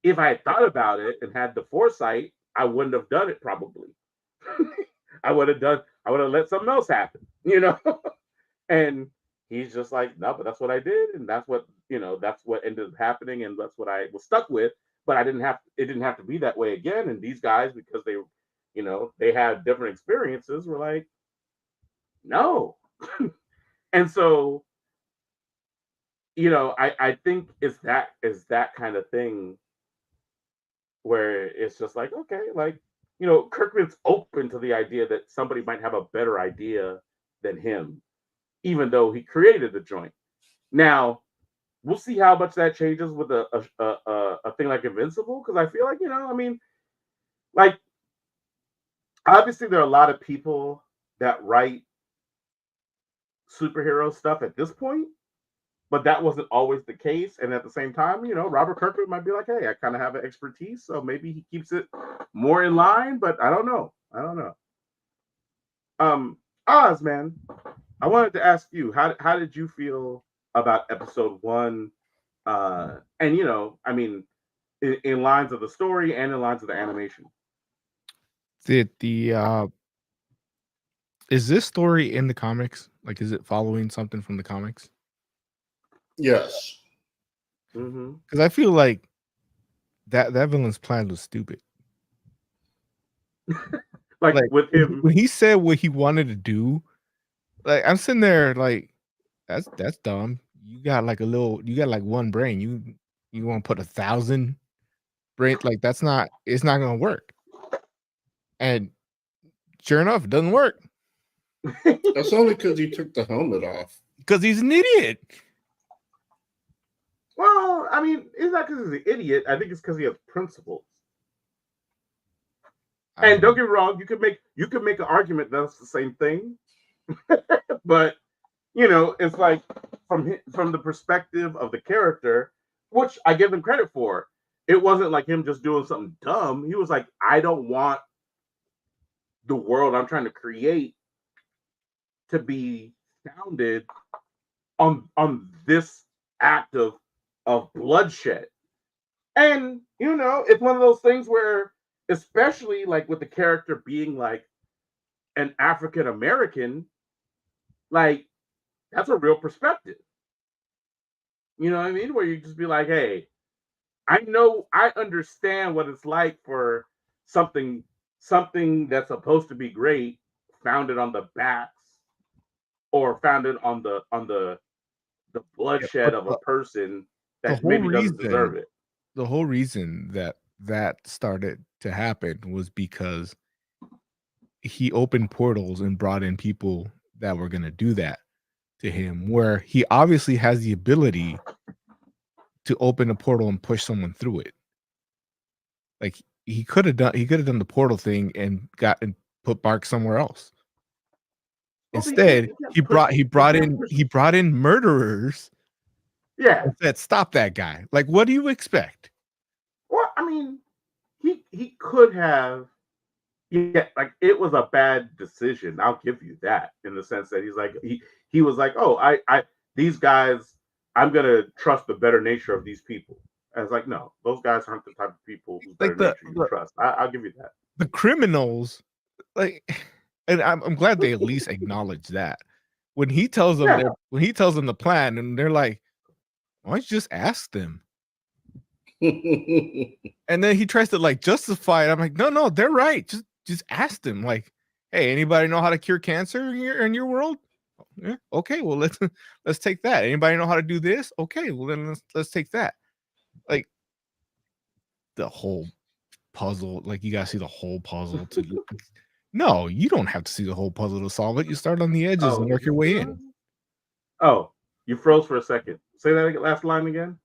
if I had thought about it and had the foresight, I wouldn't have done it probably. I would have let something else happen, And he's just like, no, but that's what I did, and that's what ended up happening, and that's what I was stuck with. But it didn't have to be that way again. And these guys, because they had different experiences, were like, no. And so, I think it's that kind of thing where it's just like, okay, like, Kirkman's open to the idea that somebody might have a better idea than him, even though he created the joint. Now, we'll see how much that changes with a thing like Invincible, because I feel like, like, obviously there are a lot of people that write superhero stuff at this point, but that wasn't always the case. And at the same time, Robert Kirkman might be like, hey, I kind of have an expertise, so maybe he keeps it more in line, but I don't know. Oz, man, I wanted to ask you, how did you feel about episode 1? And in lines of the story and in lines of the animation. Is this story in the comics? Like, is it following something from the comics? Yes. Because I feel like that villain's plan was stupid. like with him, when he said what he wanted to do, like I'm sitting there like, that's dumb. You got like one brain. You want to put 1,000 brain? Like it's not gonna work. And sure enough, it doesn't work. That's only because he took the helmet off. Because he's an idiot. Well, I mean, it's not because he's an idiot. I think it's because he has principles. And don't get me wrong, you could make an argument that's the same thing, but it's like from the perspective of the character, which I give him credit for. It wasn't like him just doing something dumb. He was like, I don't want the world I'm trying to create to be founded on this act of bloodshed. And it's one of those things where, especially like with the character being like an African American, like that's a real perspective. You know what I mean? Where you just be like, hey, I understand what it's like for something that's supposed to be great founded on the backs or founded on the bloodshed of a person that maybe doesn't deserve it. The whole reason that started to happen was because he opened portals and brought in people that were going to do that to him, where he obviously has the ability to open a portal and push someone through it. Like he could have done the portal thing and put Bark somewhere else. Instead, he brought in murderers. Yeah. And said, stop that guy. Like, what do you expect? Well, I mean, he could have. Yeah, like it was a bad decision. I'll give you that, in the sense that he's like he was like, oh, I these guys, I'm gonna trust the better nature of these people. I was like, no, those guys aren't the type of people whose better nature you trust. I'll give you that. The criminals, like, and I'm glad they at least acknowledge that when he tells them the plan, and they're like, why don't you just ask them? And then he tries to like justify it. I'm like, no, they're right. Just ask them. Like, hey, anybody know how to cure cancer in your world? Yeah, okay, well let's take that. Anybody know how to do this? Okay, well then let's take that. Like the whole puzzle, like you gotta see the whole puzzle to no, you don't have to see the whole puzzle to solve it. You start on the edges and work your way in. Oh, you froze for a second. Say that last line again.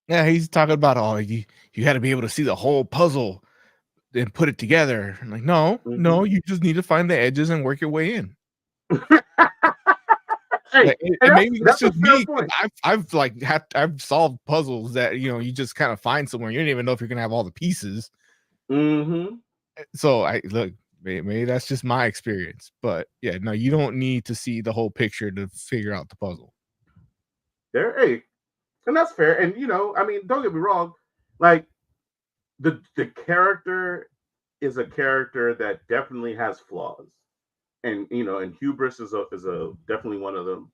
Yeah, he's talking about you got to be able to see the whole puzzle and put it together. I'm like, no, you just need to find the edges and work your way in. Hey, and maybe that's just me. I've solved puzzles that you just kind of find somewhere. You don't even know if you're gonna have all the pieces. So maybe that's just my experience. But yeah, no, you don't need to see the whole picture to figure out the puzzle. Hey, and that's fair. And I mean, don't get me wrong, like the character is a character that definitely has flaws, and and hubris is a definitely one of them.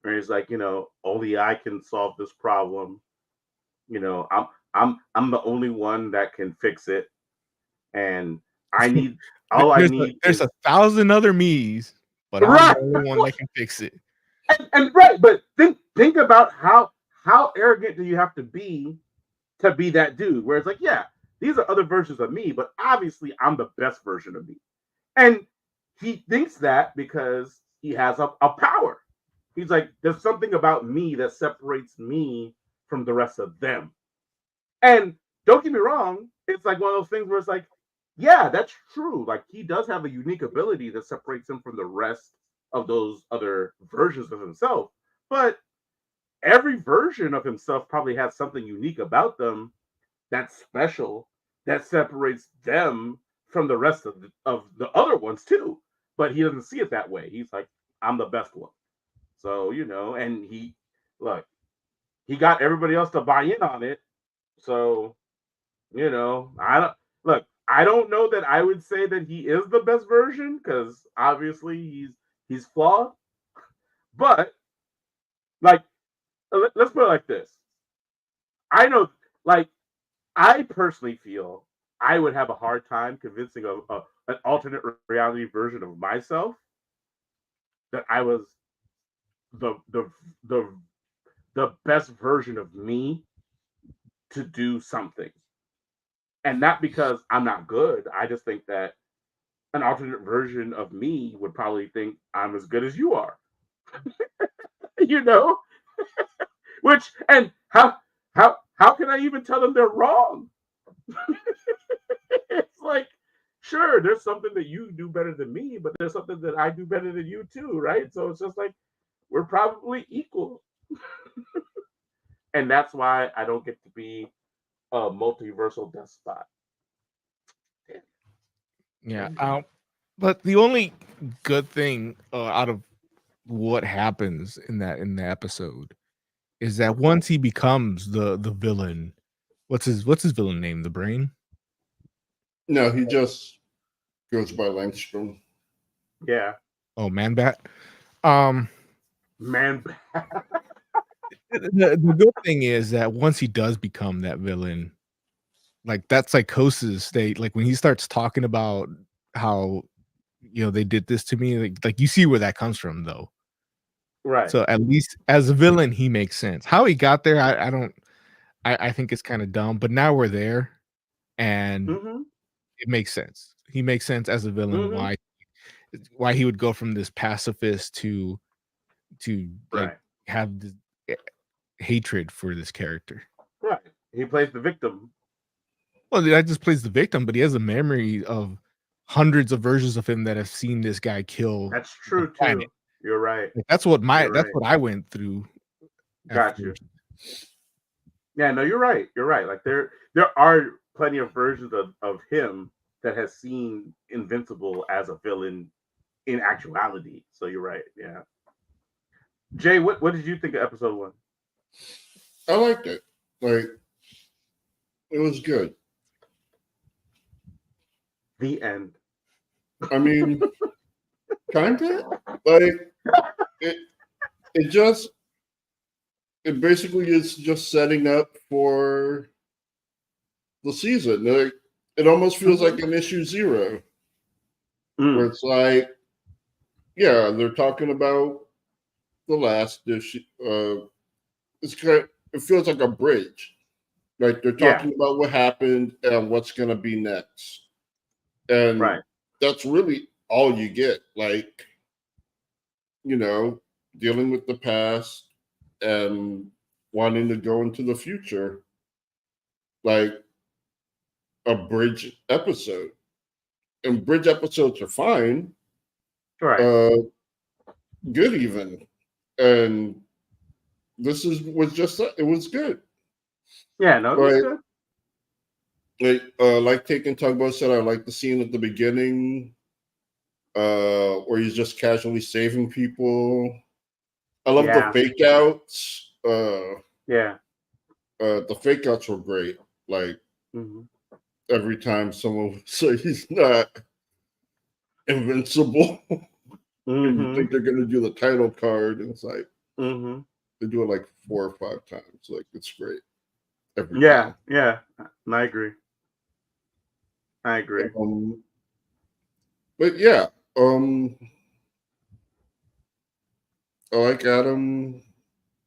Where he's like, only I can solve this problem. I'm the only one that can fix it, and I need There's 1,000 other me's, but I'm the only one that can fix it. And right, but think about how arrogant do you have to be that dude? Where it's like, yeah, these are other versions of me, but obviously I'm the best version of me. And he thinks that because he has a power. He's like, there's something about me that separates me from the rest of them. And don't get me wrong, it's like one of those things where it's like, yeah, that's true. Like he does have a unique ability that separates him from the rest of those other versions of himself. But every version of himself probably has something unique about them that's special, that separates them from the rest of the other ones too. But he doesn't see it that way. He's like, I'm the best one. So, and he got everybody else to buy in on it. So, I don't know that I would say that he is the best version, because obviously he's flawed. But like, let's put it like this. I know, like, I personally feel I would have a hard time convincing an alternate reality version of myself that I was the best version of me to do something. And not because I'm not good. I just think that an alternate version of me would probably think I'm as good as you are. You know, which and how can I even tell them they're wrong? It's like, sure, there's something that you do better than me, but there's something that I do better than you too, right? So it's just like we're probably equal, and that's why I don't get to be a multiversal despot. Yeah. But the only good thing out of what happens in the episode is that once he becomes the villain, what's his villain name? The Brain? No, he just goes by Langstrom. Yeah, Oh, Man Bat. Um, man. the good thing is that once he does become that villain, like that psychosis state, like when he starts talking about how they did this to me, like you see where that comes from though. Right. So at least as a villain, he makes sense. How he got there, I don't. I think it's kind of dumb, but now we're there, and Mm-hmm. it makes sense. He makes sense as a villain. Mm-hmm. Why he would go from this pacifist to like Right. have this hatred for this character. Right. He plays the victim. Well, that just plays the victim, but he has a memory of hundreds of versions of him that have seen this guy kill That's the true planet. too. You're right. Like, that's what You're that's right. what I went through. Got you. Yeah, no, you're right. You're right. Like there are plenty of versions of him that has seen Invincible as a villain in actuality. So you're right. Yeah. Jay, what did you think of episode 1? I liked it. Like, it was good. The end. I mean, kind of. Like, it basically is just setting up for the season. Like, it almost feels like an issue 0, where it's like, yeah, they're talking about the last issue. It feels like a bridge. Like they're talking about what happened and what's going to be next. And that's really all you get. Like, dealing with the past and wanting to go into the future. Like a bridge episode. And bridge episodes are fine. Right. Good even. And this was just, it was good. Yeah, no, it was good. Like Taken Tugboat said, I like the scene at the beginning where he's just casually saving people. I love the fake outs. Yeah. The fake outs were great. Like every time someone would say he's not invincible, and you think they're going to do the title card, and it's like they do it like 4 or 5 times. Like it's great. Every time. Yeah. I agree. But yeah, I like Adam.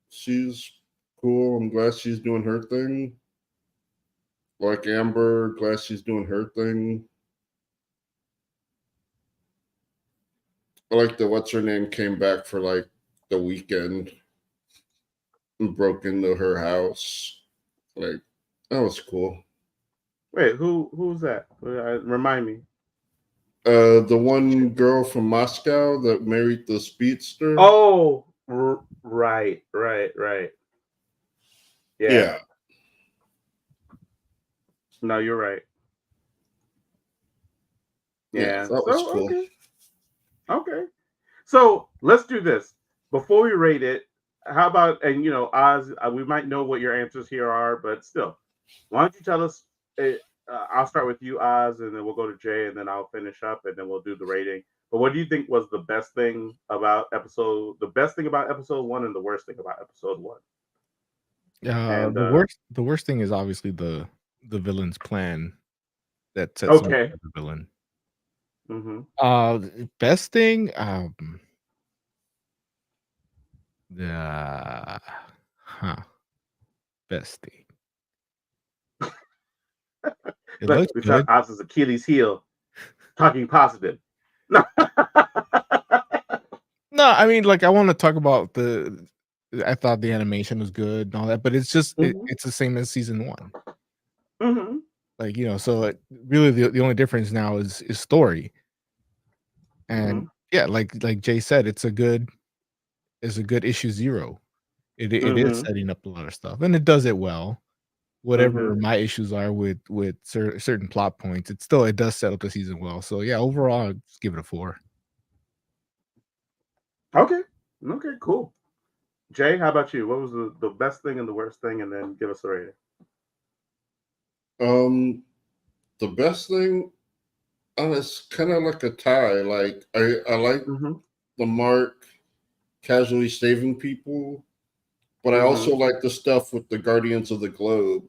She's cool. I'm glad she's doing her thing. Like Amber, glad she's doing her thing. I like the what's her name came back for like the weekend and broke into her house. Like that was cool. Wait, who's that? Remind me. The one girl from Moscow that married the speedster. Oh, right. Yeah. No, you're right. Yeah, that was cool. Okay. So let's do this. Before we rate it, how about, and Oz, we might know what your answers here are, but still, why don't you tell us? I'll start with you, Oz, and then we'll go to Jay, and then I'll finish up, and then we'll do the rating. But what do you think was the best thing about episode 1 and the worst thing about episode 1? The worst thing is obviously the villain's plan that sets him up as a villain. Best thing, best thing. It looks good. Oz's Achilles heel. talking positive. No. No, I mean, like, I want to talk about the. I thought the animation was good and all that, but it's just it's the same as season 1. Mm-hmm. Like, so really the only difference now is story. Mm-hmm. And yeah, like Jay said, it's a good issue 0. It is Mm-hmm. setting up a lot of stuff, and it does it well. Whatever Mm-hmm. my issues are with certain plot points, it does set up the season well. So yeah, overall, I'd just give it a 4. Okay. Okay, cool. Jay, how about you? What was the best thing and the worst thing, and then give us a rating. The best thing, it's kind of like a tie. Like I like Mm-hmm. the Mark casually saving people, but I also Mm-hmm. like the stuff with the Guardians of the Globe.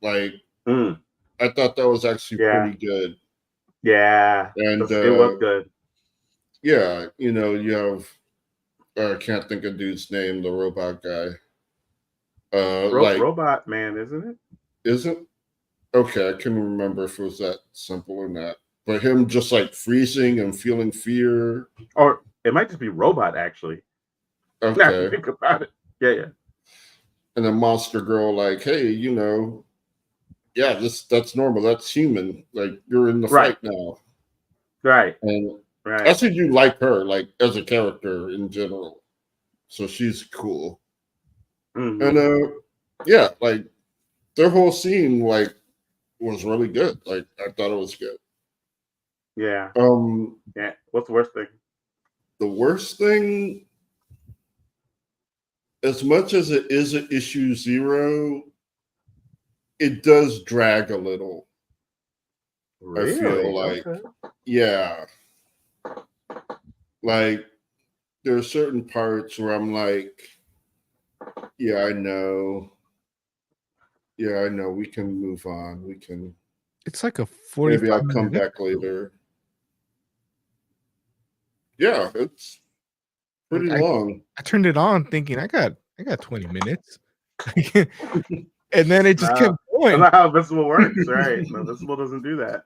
Like Mm. I thought that was actually Yeah. pretty good. Yeah. And It was good. yeah, you have I can't think of dude's name, the robot guy. Like Robot Man, isn't it? isn't okay, I couldn't remember if it was that simple or not. But him just like freezing and feeling fear. Or it might just be Robot, actually. Now I Okay. think about it. Yeah. And then Monster Girl, like, hey, yeah, that's normal. That's human. Like you're in the Right. fight now. Right. And Right. I think you like her, like as a character in general. So she's cool. Mm-hmm. And yeah, like their whole scene like was really good. Like I thought it was good. Yeah. Yeah. What's the worst thing? The worst thing, as much as it is an issue 0, it does drag a little. Really? I feel like, Okay. yeah, like there are certain parts where I'm like, yeah, I know. Yeah, I know. We can move on. We can. It's like a Maybe 45 I'll come minute back later. Yeah, it's pretty I long. turned it on thinking I got 20 minutes. And then it just kept That's going. not how Invincible works, right? No, Invincible doesn't do that.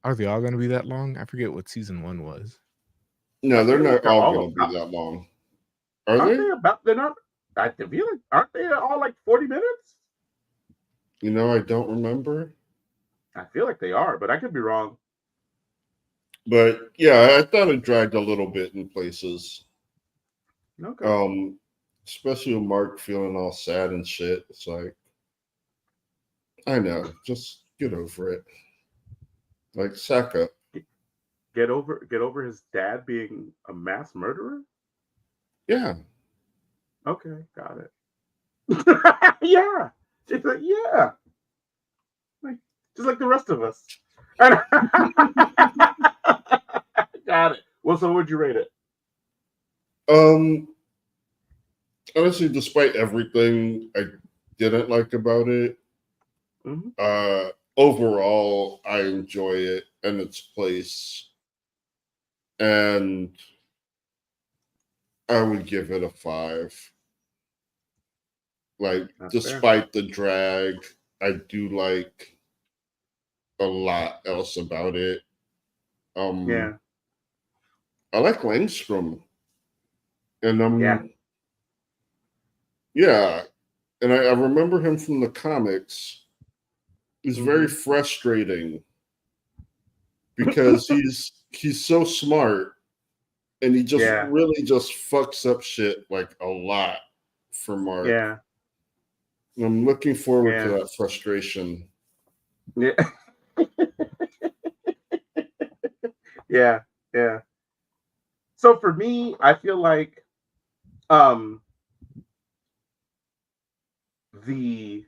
Are they all going to be that long? I forget what season 1 was. No, they're not They're all going to be that long. Are Aren't they? they about? They're not. I feel like aren't they all like 40 minutes? I don't remember. I feel like they are, but I could be wrong. But yeah, I thought it dragged a little bit in places. Okay. Especially with Mark feeling all sad and shit. It's like, I know, just get over it. Like, sack up. Get over his dad being a mass murderer? Yeah. Okay, got it. Yeah. Just like, yeah. Like, just like the rest of us. Got it. Well, so would you rate it? Honestly, despite everything I didn't like about it, overall, I enjoy it and its place. And I would give it a 5. Like, That's despite the drag, I do like a lot else about it. Yeah. I like Langstrom. And yeah. And I remember him from the comics. He's very frustrating because he's so smart and he just really just fucks up shit like a lot for Mark. Yeah. And I'm looking forward to that frustration. Yeah. Yeah. So for me, I feel like the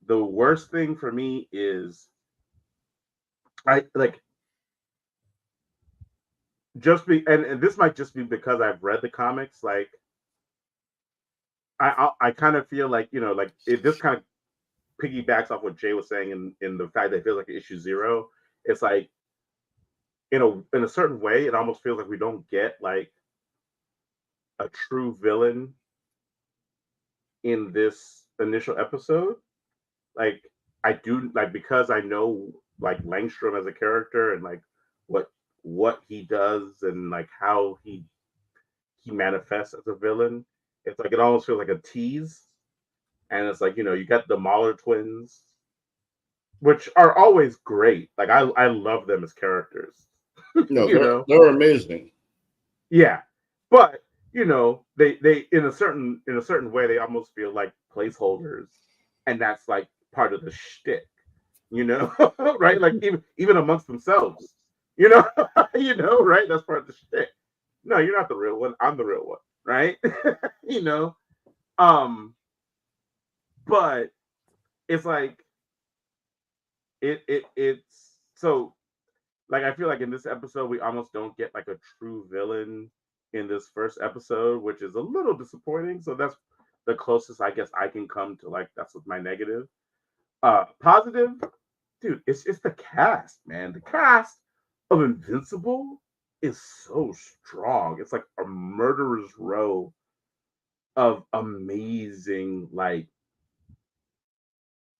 the worst thing for me is I like just be and this might just be because I've read the comics. Like I kind of feel like like this kind of piggybacks off what Jay was saying in the fact that it feels like issue 0. It's like in a certain way, it almost feels like we don't get like a true villain in this initial episode. Like I do like, because I know like Langstrom as a character and like what he does and like how he manifests as a villain. It's like it almost feels like a tease, and it's like, you got the Mahler twins, which are always great. Like I love them as characters. No, you know, they're amazing. yeah, but they in a certain way they almost feel like placeholders, and that's like part of the shtick. Right? Like even amongst themselves, you know, right? That's part of the shtick. No, you're not the real one. I'm the real one, right? you know, but it's like it's so like I feel like in this episode we almost don't get like a true villain in this first episode, which is a little disappointing. So that's the closest I guess I can come to like that's my negative. Positive, dude, it's the cast, man. The cast of Invincible is so strong. It's like a murderer's row of amazing like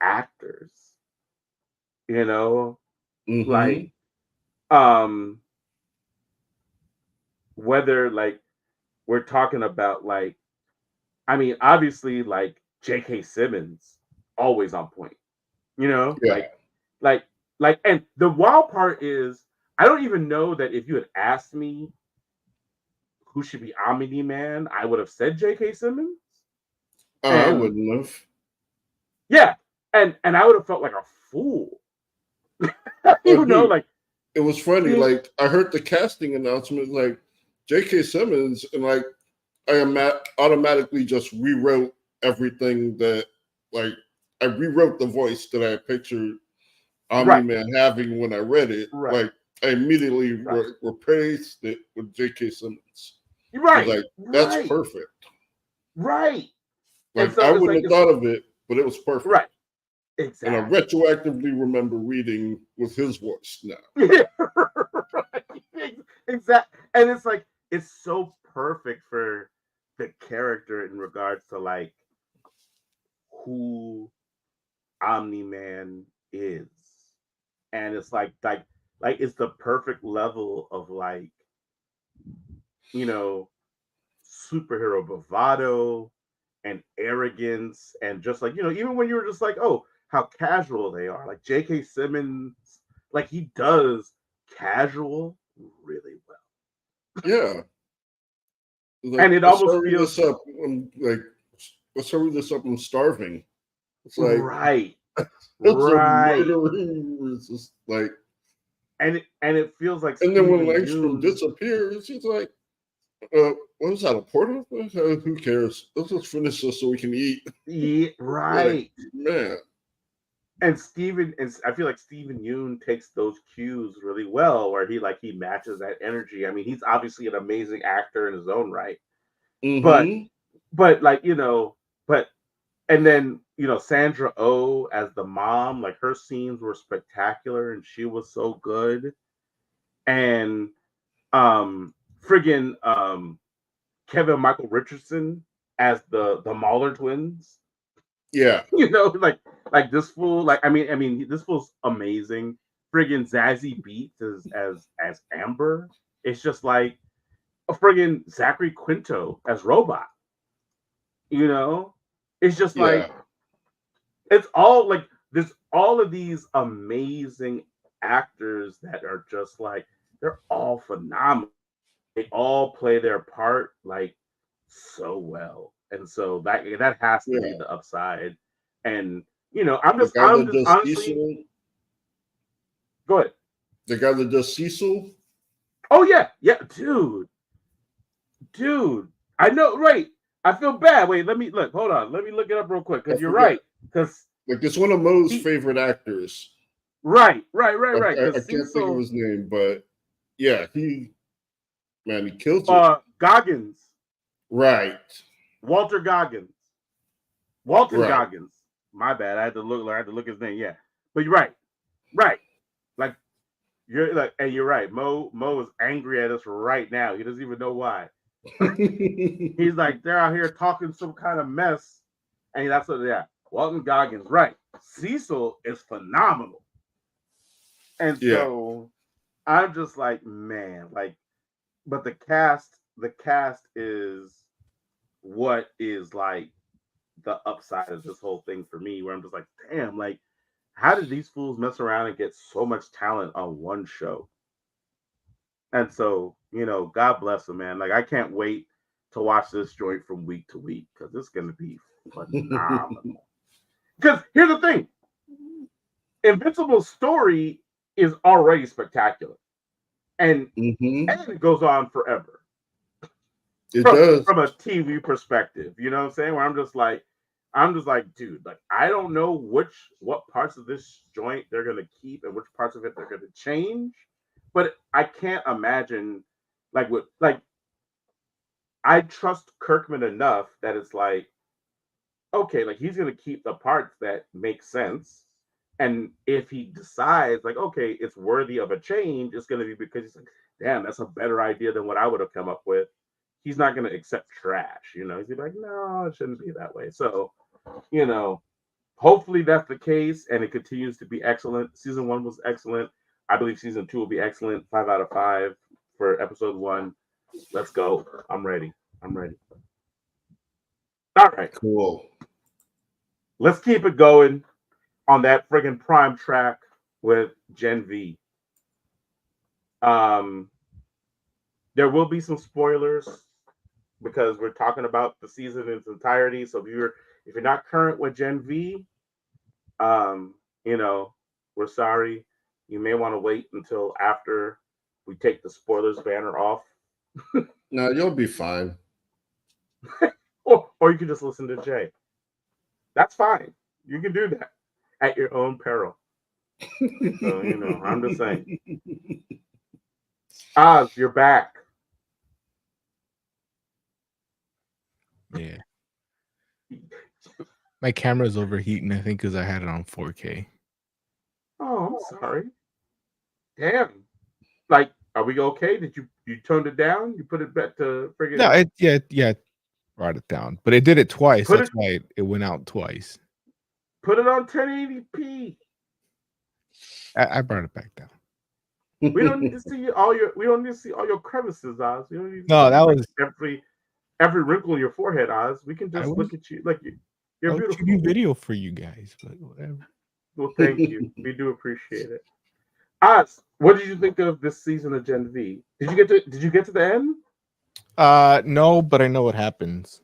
actors, you know, Mm-hmm. like whether like we're talking about like I mean obviously like J.K. Simmons always on point, Yeah. like and the wild part is I don't even know that if you had asked me who should be Omni Man, I would have said J.K. Simmons. I And wouldn't have. yeah, and I would have felt like a fool. Oh, dude, Like it was funny. being Like I heard the casting announcement, like J.K. Simmons, and like automatically just rewrote everything that, like, I rewrote the voice that I pictured Omni right, Man having when I read it. right, Like I immediately right, replaced it with J.K. Simmons. I was right, like, that's right, perfect. right. And Like I so it's like wouldn't have thought of it, but it was perfect. right, And I exactly. retroactively remember reading with his voice now. Yeah, right. Exactly. And it's like it's so perfect for the character in regards to like who Omni Man is. And it's like it's the perfect level of like, you know, superhero bravado and arrogance and just like, even when you were just like, oh, how casual they are. Like J.K. Simmons, like he does casual really well. Yeah. Like, And it let's almost hurry feels this up. Let's hurry this up. I'm starving. It's like right. it's a Right. murdering. It's just like, And it feels like and then when Steven Langstrom Yeun. disappears, he's like, what was that? A portal? Who cares? Let's just finish this so we can eat. Yeah, Like, right. man, And I feel like Steven Yeun takes those cues really well, where he matches that energy. I mean, he's obviously an amazing actor in his own right, but mm-hmm. but like but and then Sandra Oh as the mom, like her scenes were spectacular, and she was so good, and friggin' Kevin Michael Richardson as the Mahler twins. Yeah, Like this fool, like I mean, this fool's amazing. Friggin' Zazie Beetz as Amber. It's just like a friggin' Zachary Quinto as Robot. You know, it's just yeah, like it's all like there's all of these amazing actors that are just like they're all phenomenal. They all play their part like so well, and so that has to be yeah. the upside. And I'm The just guy I'm that just does honestly Cecil, go ahead. the guy that does Cecil. Oh yeah, yeah, dude. I know, right? I feel bad. Wait, let me look. Hold on. Let me look it up real quick I because you're forget. right. Because Like, it's one of Mo's he, favorite actors. right. I Because can't think of Cecil, his name, but yeah, he kills it. Goggins, Right, Walter Goggins, Walton right. Goggins. My bad. I had to look. I had to look his name. Yeah, but you're right. Like you're like, and you're right. Mo is angry at us right now. He doesn't even know why. He's like, they're out here talking some kind of mess, and that's what. Yeah. Walton Goggins, right? Cecil is phenomenal, and Yeah. so I'm just like, man, like, but the cast is what is like the upside of this whole thing for me, where I'm just like, damn, like, how did these fools mess around and get so much talent on one show? And so, God bless them, man. Like, I can't wait to watch this joint from week to week because it's going to be phenomenal. Because here's the thing, Invincible's story is already spectacular, and it goes on forever. It does. From a TV perspective, you know what I'm saying? Where I'm just like, dude, like, I don't know what parts of this joint they're gonna keep and which parts of it they're gonna change, but I can't imagine I trust Kirkman enough that it's like, okay, like, he's gonna keep the parts that make sense, and if he decides like, okay, it's worthy of a change, it's gonna be because he's like, damn, that's a better idea than what I would have come up with. He's not going to accept trash, He's gonna be like, no, it shouldn't be that way. So, hopefully that's the case, and it continues to be excellent. Season 1 was excellent. I believe season 2 will be excellent. 5 out of 5 for episode 1. Let's go. I'm ready. All right. Cool. Let's keep it going on that friggin' prime track with Gen V. There will be some spoilers because we're talking about the season in its entirety. So if you're not current with Gen V, we're sorry. You may want to wait until after we take the spoilers banner off. No, you'll be fine. or you can just listen to Jay. That's fine. You can do that at your own peril. So, I'm just saying. Oz, you're back. Yeah. My camera's overheating, I think, because I had it on 4K. Oh, I'm sorry. Damn. Like, are we okay? Did you toned it down? You put it back to friggin'... No, yeah, brought it down. But it did it twice. That's why it went out twice. Put it on 1080p. I brought it back down. We don't need to see all your crevices, Oz. We don't need to that was every wrinkle in your forehead, Oz. We can just look at you like you're beautiful. Shooting video for you guys, but whatever. Well, thank you. We do appreciate it. Oz, what did you think of this season of Gen V? Did you get to the end? No, but I know what happens.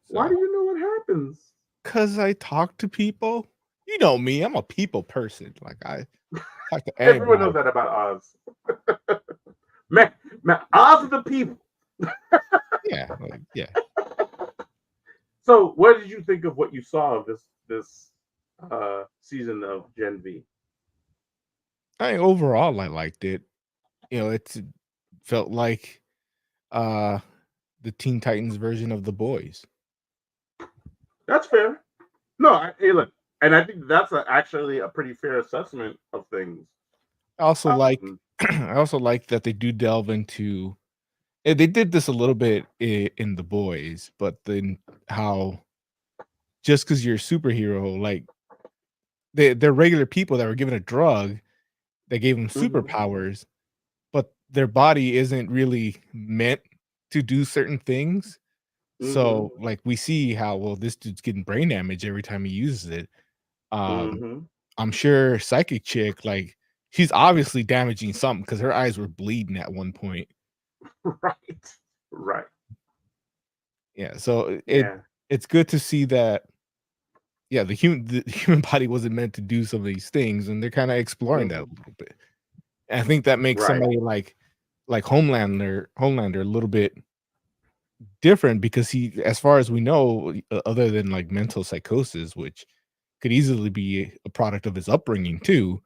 So. Why do you know what happens? Because I talk to people. You know me, I'm a people person. Like, I talk to everyone knows that about Oz. man, Oz is the people. Yeah. So, what did you think of what you saw of this season of Gen V? Overall, I liked it. It felt like the Teen Titans version of The Boys. That's fair. No, look, and I think that's actually a pretty fair assessment of things. I also like that they do delve into. They did this a little bit in The Boys, but then how just because you're a superhero, like they're regular people that were given a drug that gave them superpowers, but their body isn't really meant to do certain things. So, like, we see how, this dude's getting brain damage every time he uses it. I'm sure Psychic Chick, like, she's obviously damaging something because her eyes were bleeding at one point. Right. Yeah, so it's good to see that. Yeah, the human body wasn't meant to do some of these things, and they're kind of exploring that a little bit. And I think that makes somebody like Homelander a little bit different because he, as far as we know, other than like mental psychosis, which could easily be a product of his upbringing too.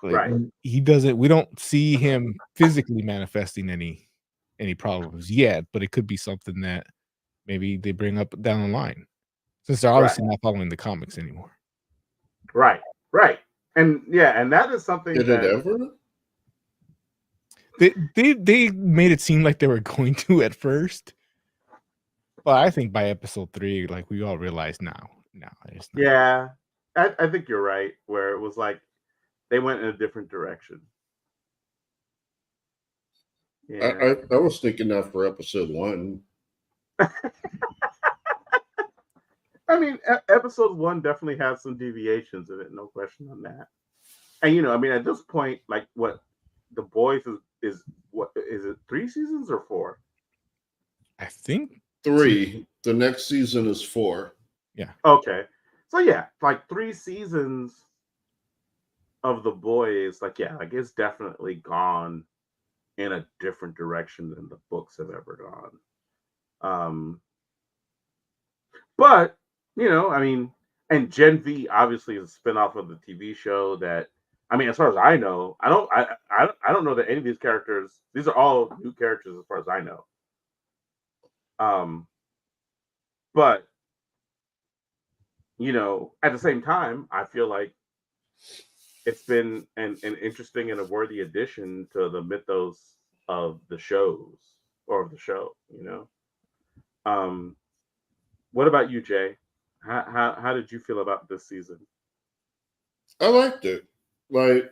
Like, he doesn't. We don't see him physically manifesting any problems yet, but it could be something that maybe they bring up down the line, since they're obviously not following the comics anymore. Right. And that is something Did that... it ever? They made it seem like they were going to at first, but I think by episode 3, like, we all realize now It's not. Yeah, I think you're right. Where it was like they went in a different direction. Yeah. I was thinking that for episode 1. I mean, episode 1 definitely has some deviations in it, no question on that. And I mean, at this point, like what The Boys is what is it? 3 seasons or 4? I think 3. The next season is 4. Yeah. Okay, so yeah, like 3 seasons of The Boys. Like like it's definitely gone in a different direction than the books have ever gone. But I mean, and Gen V obviously is a spinoff of the TV show that, I mean, as far as I know, I don't know that any of these characters. These are all new characters as far as I know. But at the same time, I feel like it's been an interesting and a worthy addition to the mythos of the shows or of the show. What about you, Jay? How did you feel about this season? I liked it. Like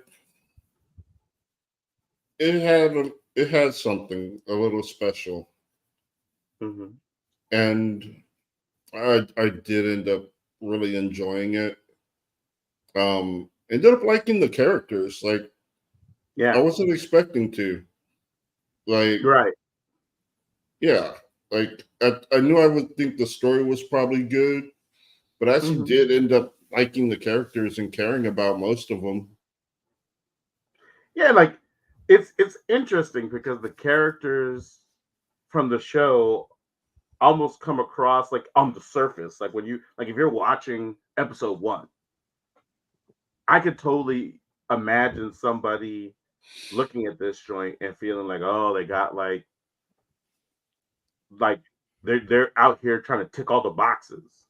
it had something a little special, Mm-hmm. and I did end up really enjoying it. Ended up liking the characters. Like I Yeah, wasn't expecting to. Like right. yeah, like I knew I would think the story was probably good, but I actually Mhm. did end up liking the characters and caring about most of them. Yeah, like it's interesting because the characters from the show almost come across like on the surface. Like when if you're watching episode 1, I could totally imagine somebody looking at this joint and feeling like, oh, they got like they're out here trying to tick all the boxes.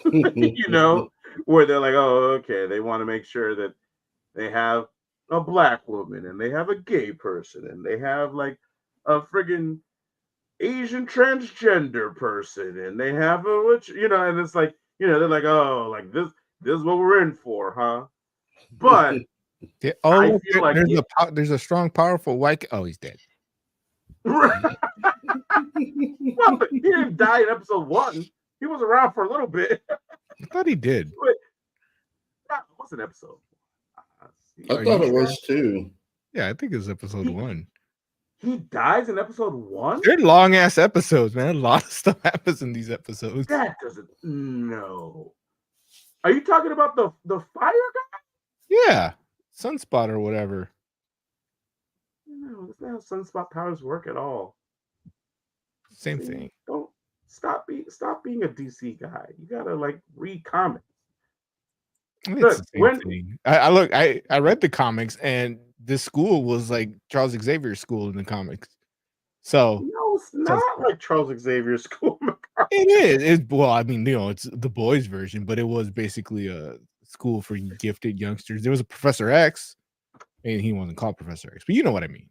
Where they're like, oh, okay, they want to make sure that they have a black woman and they have a gay person and they have like a friggin' Asian transgender person and they have a which and it's like they're like, oh, like this is what we're in for, huh? But Yeah. I Oh, feel like there's a strong, powerful white. Oh, he's dead. well, he didn't die in episode 1. He was around for a little bit. I thought he did. But that was an episode. I thought it was too. Yeah, I think it's episode 1. He dies in episode 1? They're long ass episodes, man. A lot of stuff happens in these episodes. That doesn't. No. Are you talking about the fire guy? Yeah, Sunspot or whatever. No, it's not how sunspot powers work at all. Same thing. Don't stop being a DC guy. You gotta read comics. It's Look, the same thing. I read the comics, and this school was like Charles Xavier's school in the comics. So no, it's not like Charles Xavier's school. It is. Well, I mean, it's the boys' version, but it was basically a school for gifted youngsters. There was a Professor X, and he wasn't called Professor X, but you know what I mean.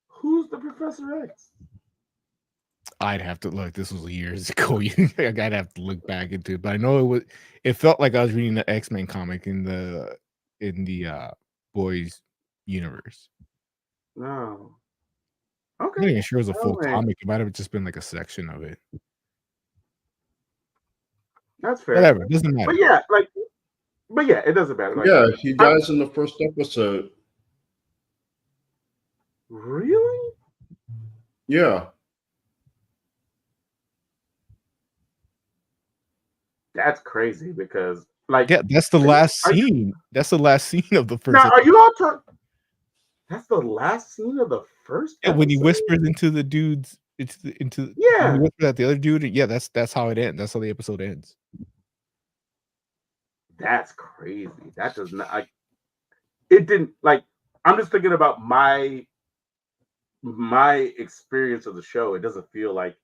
Who's the Professor X? I'd have to look. This was years ago. I'd have to look back into it, but I know it felt like I was reading the X-Men comic in the boys universe. No. I'm Okay. not even sure it was a full way. comic. It might have just been like a section of it. That's fair. Whatever, it doesn't matter. But yeah, it doesn't matter. Yeah, he dies in the first episode. Really? Yeah. That's crazy because that's the last scene. That's the last scene of the first. Now, are you all talking? That's the last scene of the first. Yeah, when he whispers into the dude's into yeah, when he whispers at the other dude. Yeah, that's how it ends. That's how the episode ends. That's crazy. That does not. It didn't I'm just thinking about my experience of the show. It doesn't feel like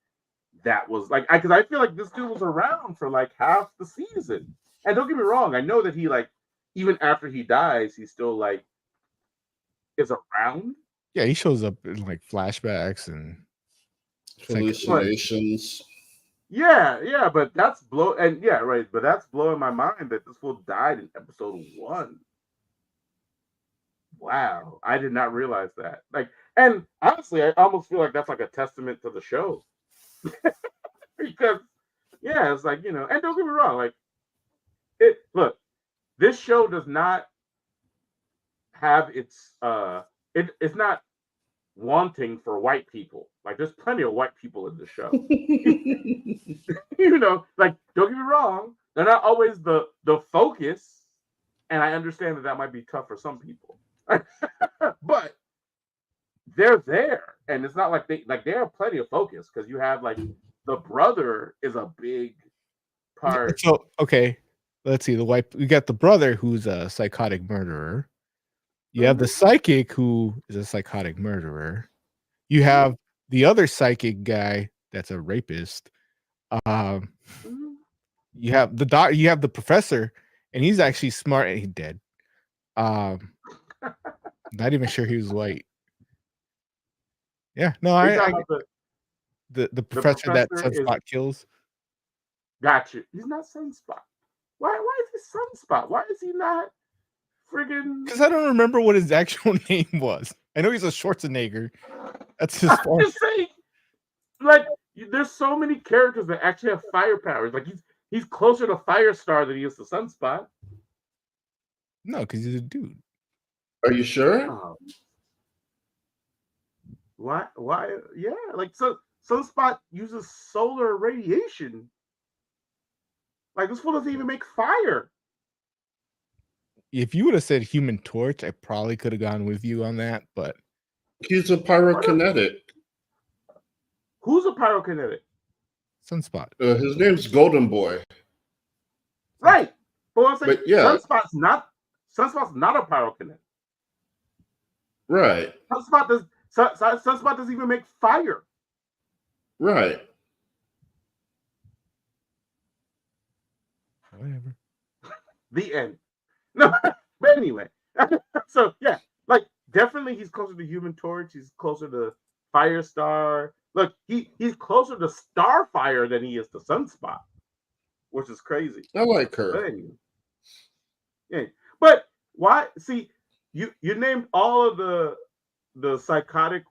that was because I feel like this dude was around for half the season. And don't get me wrong, I know that he even after he dies, he still is around. Yeah, he shows up in flashbacks and hallucinations. Yeah, but that's but that's blowing my mind that this fool died in episode 1. Wow, I did not realize that. Like, and honestly, I almost feel like that's like a testament to the show because, yeah, it's like and don't get me wrong, like look, this show does not have it's not wanting for white people. Like, there's plenty of white people in the show. Like, don't get me wrong, they're not always the focus, and I understand that might be tough for some people, but they're there, and it's not like they have plenty of focus because you have like the brother is a big part. So okay, let's see. We got the brother who's a psychotic murderer. You have the psychic who is a psychotic murderer. You have the other psychic guy that's a rapist. You have you have the professor, and he's actually smart, and he's dead. Not even sure he was white. Yeah, no, the professor that Sunspot kills. Gotcha. He's not Sunspot. Why is he Sunspot? Why is he not friggin'? Because I don't remember what his actual name was. I know he's a Schwarzenegger. That's his fault. Just saying, like, there's so many characters that actually have fire powers. Like, he's closer to Firestar than he is to Sunspot. No, because he's a dude. Are you sure? Why? Yeah, like, Sunspot uses solar radiation. Like, this fool doesn't even make fire. If you would have said Human Torch, I probably could have gone with you on that, but he's a pyrokinetic. Who's a pyrokinetic? Sunspot. His name's Golden Boy. Right. But I'm saying, yeah. Sunspot's not a pyrokinetic. Right. Sunspot doesn't even make fire. Right. Whatever. The end. No, but anyway. So yeah, like, definitely he's closer to Human Torch. He's closer to Firestar. Look, he's closer to Starfire than he is to Sunspot, which is crazy. I like her. But anyway, yeah, but why? See, you named all of the psychotic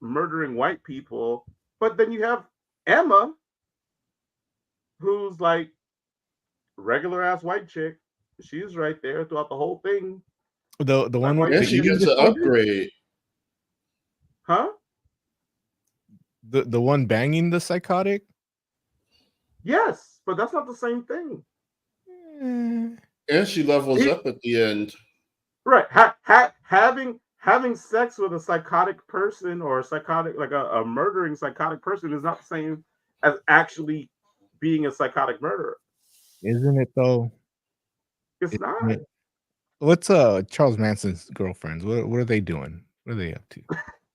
murdering white people, but then you have Emma, who's like regular ass white chick. She's right there throughout the whole thing. The one where she gets an upgrade. Huh? The one banging the psychotic? Yes, but that's not the same thing. And she levels up at the end. Right. Having sex with a psychotic person or a psychotic, like a murdering psychotic person, is not the same as actually being a psychotic murderer. Isn't it though? It's not. What's Charles Manson's girlfriends? What are they doing? What are they up to?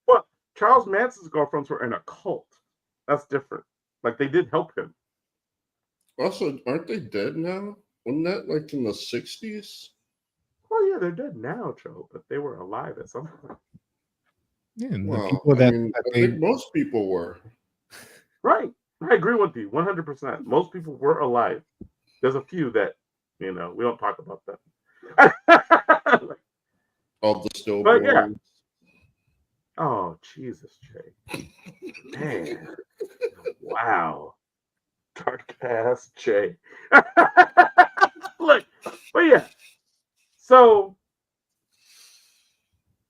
Well, Charles Manson's girlfriends were in a cult. That's different. Like, they did help him. Also, aren't they dead now? Wasn't that like in the 60s? Well, yeah, they're dead now, Joe, but they were alive at some point. Yeah, well, people I think most people were. Right. I agree with you 100%. Most people were alive. There's a few that, we don't talk about them. All the stillborns. Yeah. Oh, Jesus, Jay. Man. Wow. Dark ass Jay. Look, but yeah. So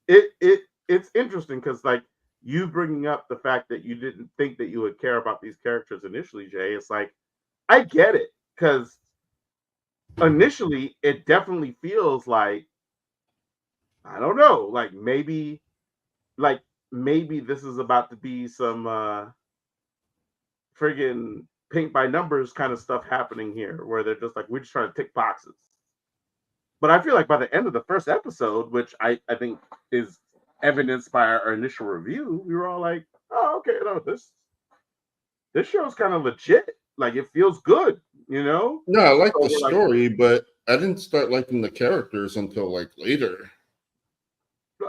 it's interesting because, like, you bringing up the fact that you didn't think that you would care about these characters initially, Jay. It's like, I get it, because initially it definitely feels like, I don't know, like maybe this is about to be some friggin' paint by numbers kind of stuff happening here, where they're just like, we're just trying to tick boxes. But I feel like by the end of the first episode, which I think is evidenced by our initial review, we were all like, oh, okay, no, this show is kind of legit. Like, it feels good, No, I like the story, but I didn't start liking the characters until like later.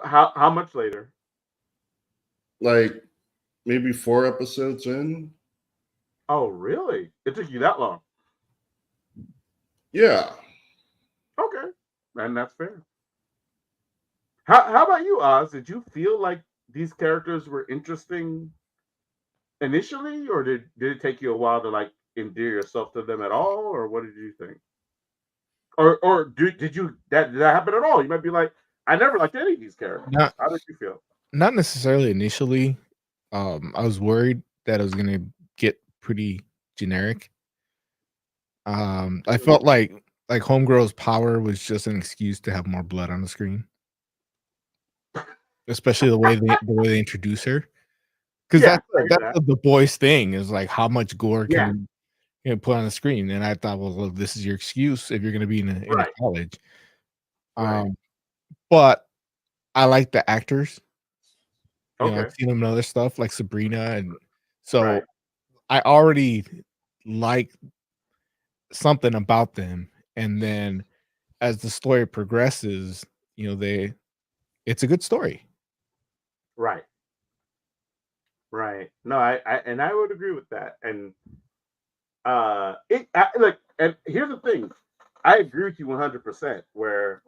How much later? Like maybe 4 episodes in. Oh, really? It took you that long? Yeah. Okay, and that's fair. How about you, Oz? Did you feel like these characters were interesting initially, or did it take you a while to like endear yourself to them at all, or what did you think? Did you did that happen at all? You might be like, I never liked any of these characters. Not How did you feel? not necessarily initially. I was worried that it was gonna get pretty generic. I felt like Homegirl's power was just an excuse to have more blood on the screen, especially the way they introduce her. Because Yeah, that's I the, get that's that. the boys thing is like how much gore Yeah, can we put on the screen, and I thought, well, this is your excuse if you're gonna be in a right, college. right. Um, but I like the actors. I've Okay, seen them in other stuff like Sabrina, and right, so I already like something about them. And then as the story progresses, they it's a good story. right, right. No, I would agree with that. And look, and here's the thing, I agree with you 100%. Where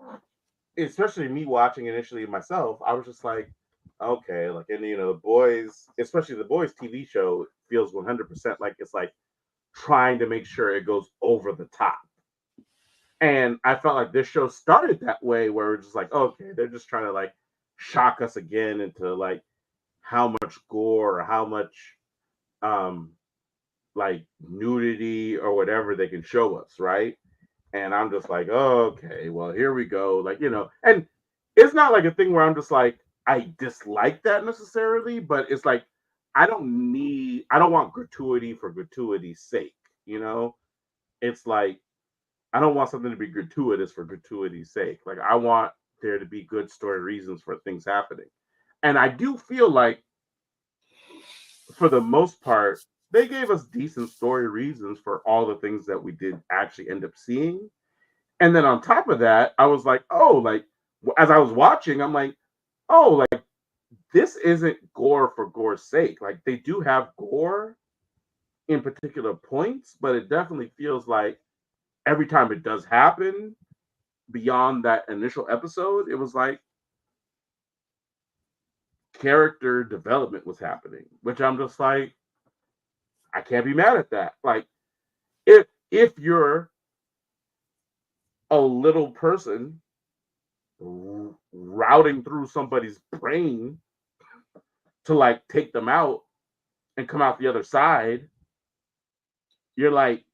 especially me watching initially myself, I was just like, okay, like, and the boys, especially the boys TV show, feels 100% like it's like trying to make sure it goes over the top. And I felt like this show started that way, where it's just like, okay, they're just trying to like shock us again into like how much gore or how much um like nudity or whatever they can show us, right? And I'm just like, oh, okay, well, here we go. Like, and it's not like a thing where I'm just like, I dislike that necessarily, but it's like, I don't want gratuity for gratuity's sake, you know? It's like, I don't want something to be gratuitous for gratuity's sake. Like, I want there to be good story reasons for things happening. And I do feel like, for the most part, they gave us decent story reasons for all the things that we did actually end up seeing. And then on top of that, I was like, oh, like as I was watching, I'm like, oh, like this isn't gore for gore's sake. Like they do have gore in particular points, but it definitely feels like every time it does happen beyond that initial episode, it was like character development was happening, which I'm just like, I can't be mad at that. Like if you're a little person routing through somebody's brain to like take them out and come out the other side, you're like,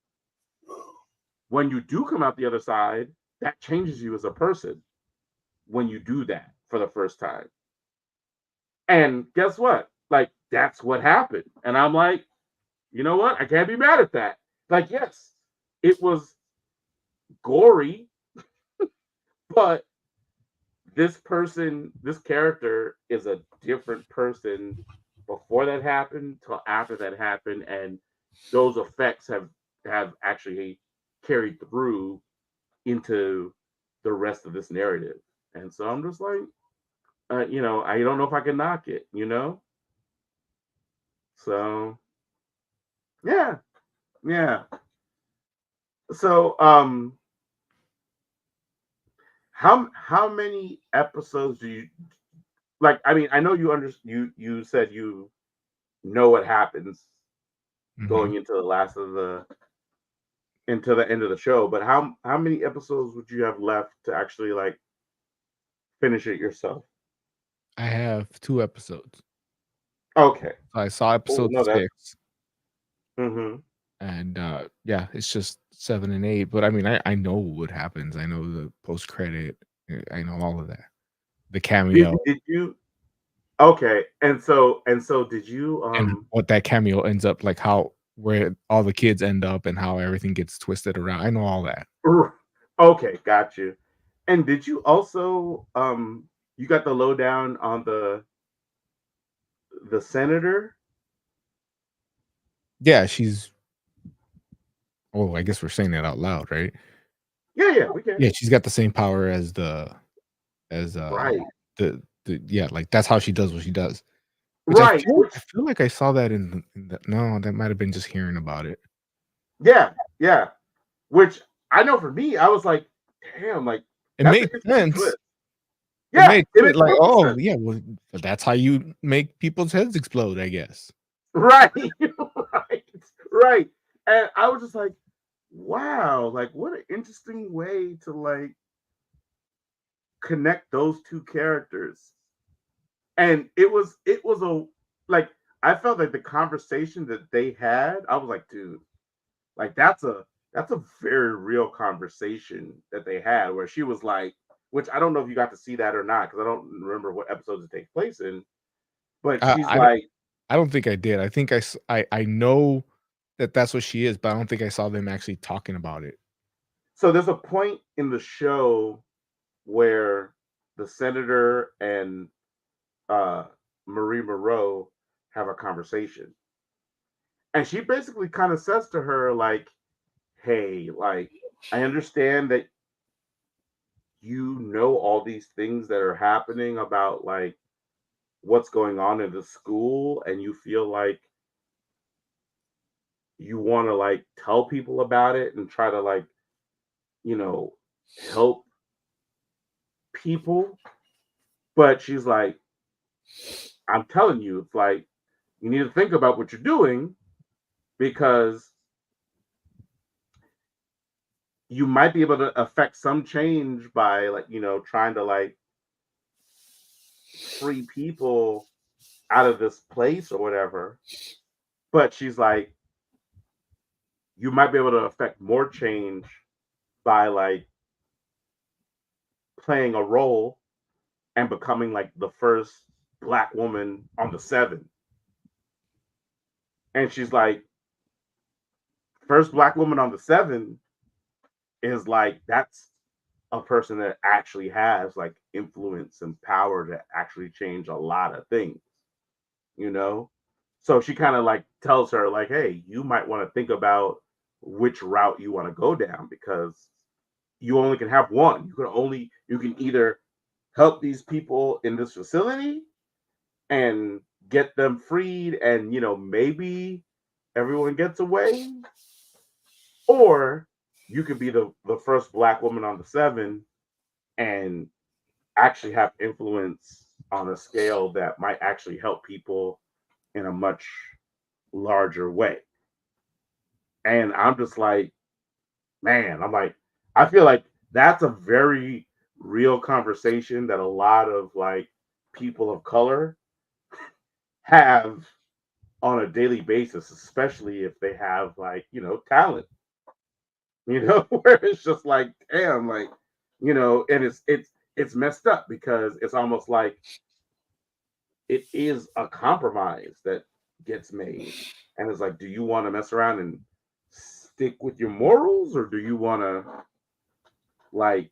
when you do come out the other side, that changes you as a person when you do that for the first time. And guess what? Like, that's what happened. And I'm like, you know what? I can't be mad at that. Like, yes, it was gory, but this character is a different person before that happened till after that happened, and those effects have actually carried through into the rest of this narrative. And so I'm just like, I don't know if I can knock it, So yeah, yeah. So how many episodes do you like? I mean, I know you said you know what happens Mhm. going into the end of the show, but how many episodes would you have left to actually like finish it yourself? I have 2 episodes. Okay. So I saw Oh episode no, that. 6, Mm-hmm. and, yeah, it's just 7 and 8, but I mean, I know what happens. I know the post credit. I know all of that. The cameo Did you Okay, and so did you and what that cameo ends up like, how where all the kids end up and how everything gets twisted around. I know all that. okay, got you. And did you also you got the lowdown on the senator? Yeah, I guess we're saying that out loud, right? Yeah, yeah, we can. Yeah, she's got the same power as as, Right. the yeah, like, that's how she does what she does. Which I right? feel, I feel like I saw that in the no, that might have been just hearing about it. Yeah. Which I know for me, I was like, damn, like It that's an makes interesting sense. twist. It Yeah, makes it it makes like, perfect oh sense. yeah, well, that's how you make people's heads explode, I guess. Right, right. And I was just like, wow, like what an interesting way to like connect those two characters. And it was a like I felt like the conversation that they had, I was like, dude, like that's a very real conversation that they had where she was like, which I don't know if you got to see that or not because I don't remember what episodes it takes place in, but I she's I don't like, I don't think I did. I think I know that that's what she is, but I don't think I saw them actually talking about it. so there's a point in the show where the senator and uh Marie Moreau have a conversation. And she basically kind of says to her, like, hey, like, I understand that you know all these things that are happening about like what's going on in the school, and you feel like you want to like tell people about it and try to like, you know, help people. But she's like, I'm telling you, it's like you need to think about what you're doing because you might be able to affect some change by like, trying to like free people out of this place or whatever. But she's like, you might be able to affect more change by like playing a role and becoming like the first black woman on the seven. And she's like, first black woman on the seven is like, that's a person that actually has like influence and power to actually change a lot of things, you know? So she kind of like tells her, like, hey, you might want to think about which route you want to go down because you only can have one. You can either help these people in this facility and get them freed and maybe everyone gets away, or you could be the first black woman on the seven and actually have influence on a scale that might actually help people in a much larger way. And I'm just like, man, I'm like, I feel like that's a very real conversation that a lot of like people of color have on a daily basis, especially if they have like, talent, where it's just like, damn, like, and it's messed up because it's almost like it is a compromise that gets made. And it's like, do you want to mess around and stick with your morals or do you want to like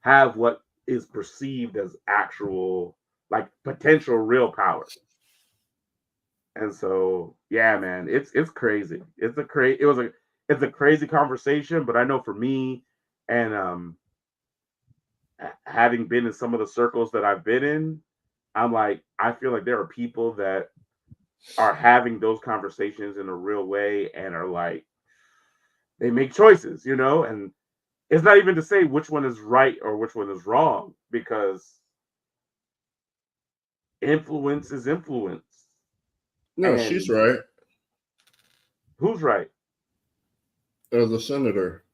have what is perceived as actual like potential real power? And so yeah, man, it's crazy. It's a crazy conversation, but I know for me and having been in some of the circles that I've been in, I'm like, I feel like there are people that are having those conversations in a real way and are like, they make choices, and it's not even to say which one is right or which one is wrong because influence is influence. No, she's And right. who's right? The senator.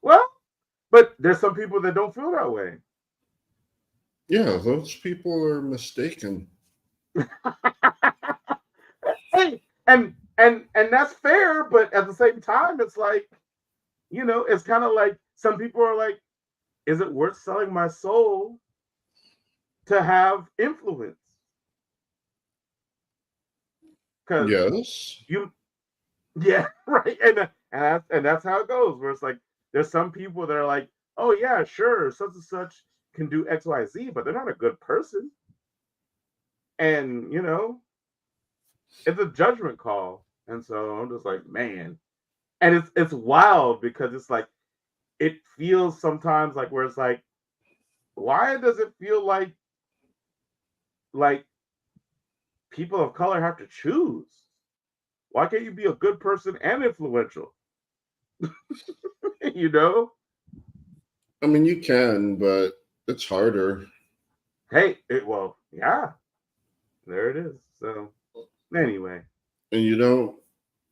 Well, but there's some people that don't feel that way. Yeah, those people are mistaken. Hey, and that's fair, but at the same time, it's like, it's kind of like some people are like, is it worth selling my soul to have influence? Because Yes. you, yeah, right, and that's how it goes. Where it's like there's some people that are like, oh yeah, sure, such and such can do X, Y, Z, but they're not a good person, and it's a judgment call. And so I'm just like, man, and it's wild because it's like it feels sometimes like where it's like, why does it feel like people of color have to choose. Why can't you be a good person and influential? You know? I mean, you can, but it's harder. Hey, well, yeah, there it is. So, anyway. And you don't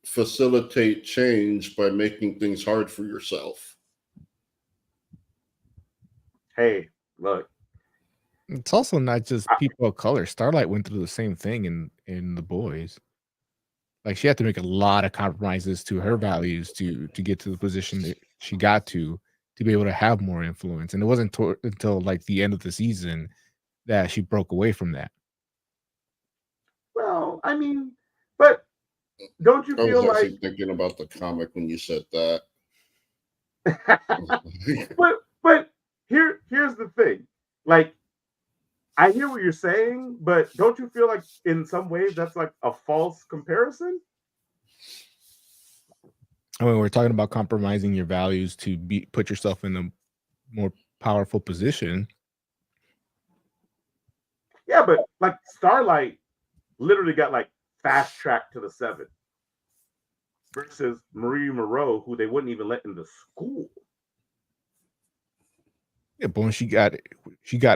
facilitate change by making things hard for yourself. Hey, look. It's also not just people of color. Starlight went through the same thing in The Boys. Like she had to make a lot of compromises to her values to get to the position that she got to be able to have more influence. And it wasn't until like the end of the season that she broke away from that. Well, I mean, but don't you I feel was like actually thinking about the comic when you said that. but here's the thing. Like, I hear what you're saying, but don't you feel like in some ways that's like a false comparison? I mean, we're talking about compromising your values to put yourself in a more powerful position. Yeah, but like Starlight literally got like fast tracked to the 7 versus Marie Moreau, who they wouldn't even let into school. Yeah, but when she got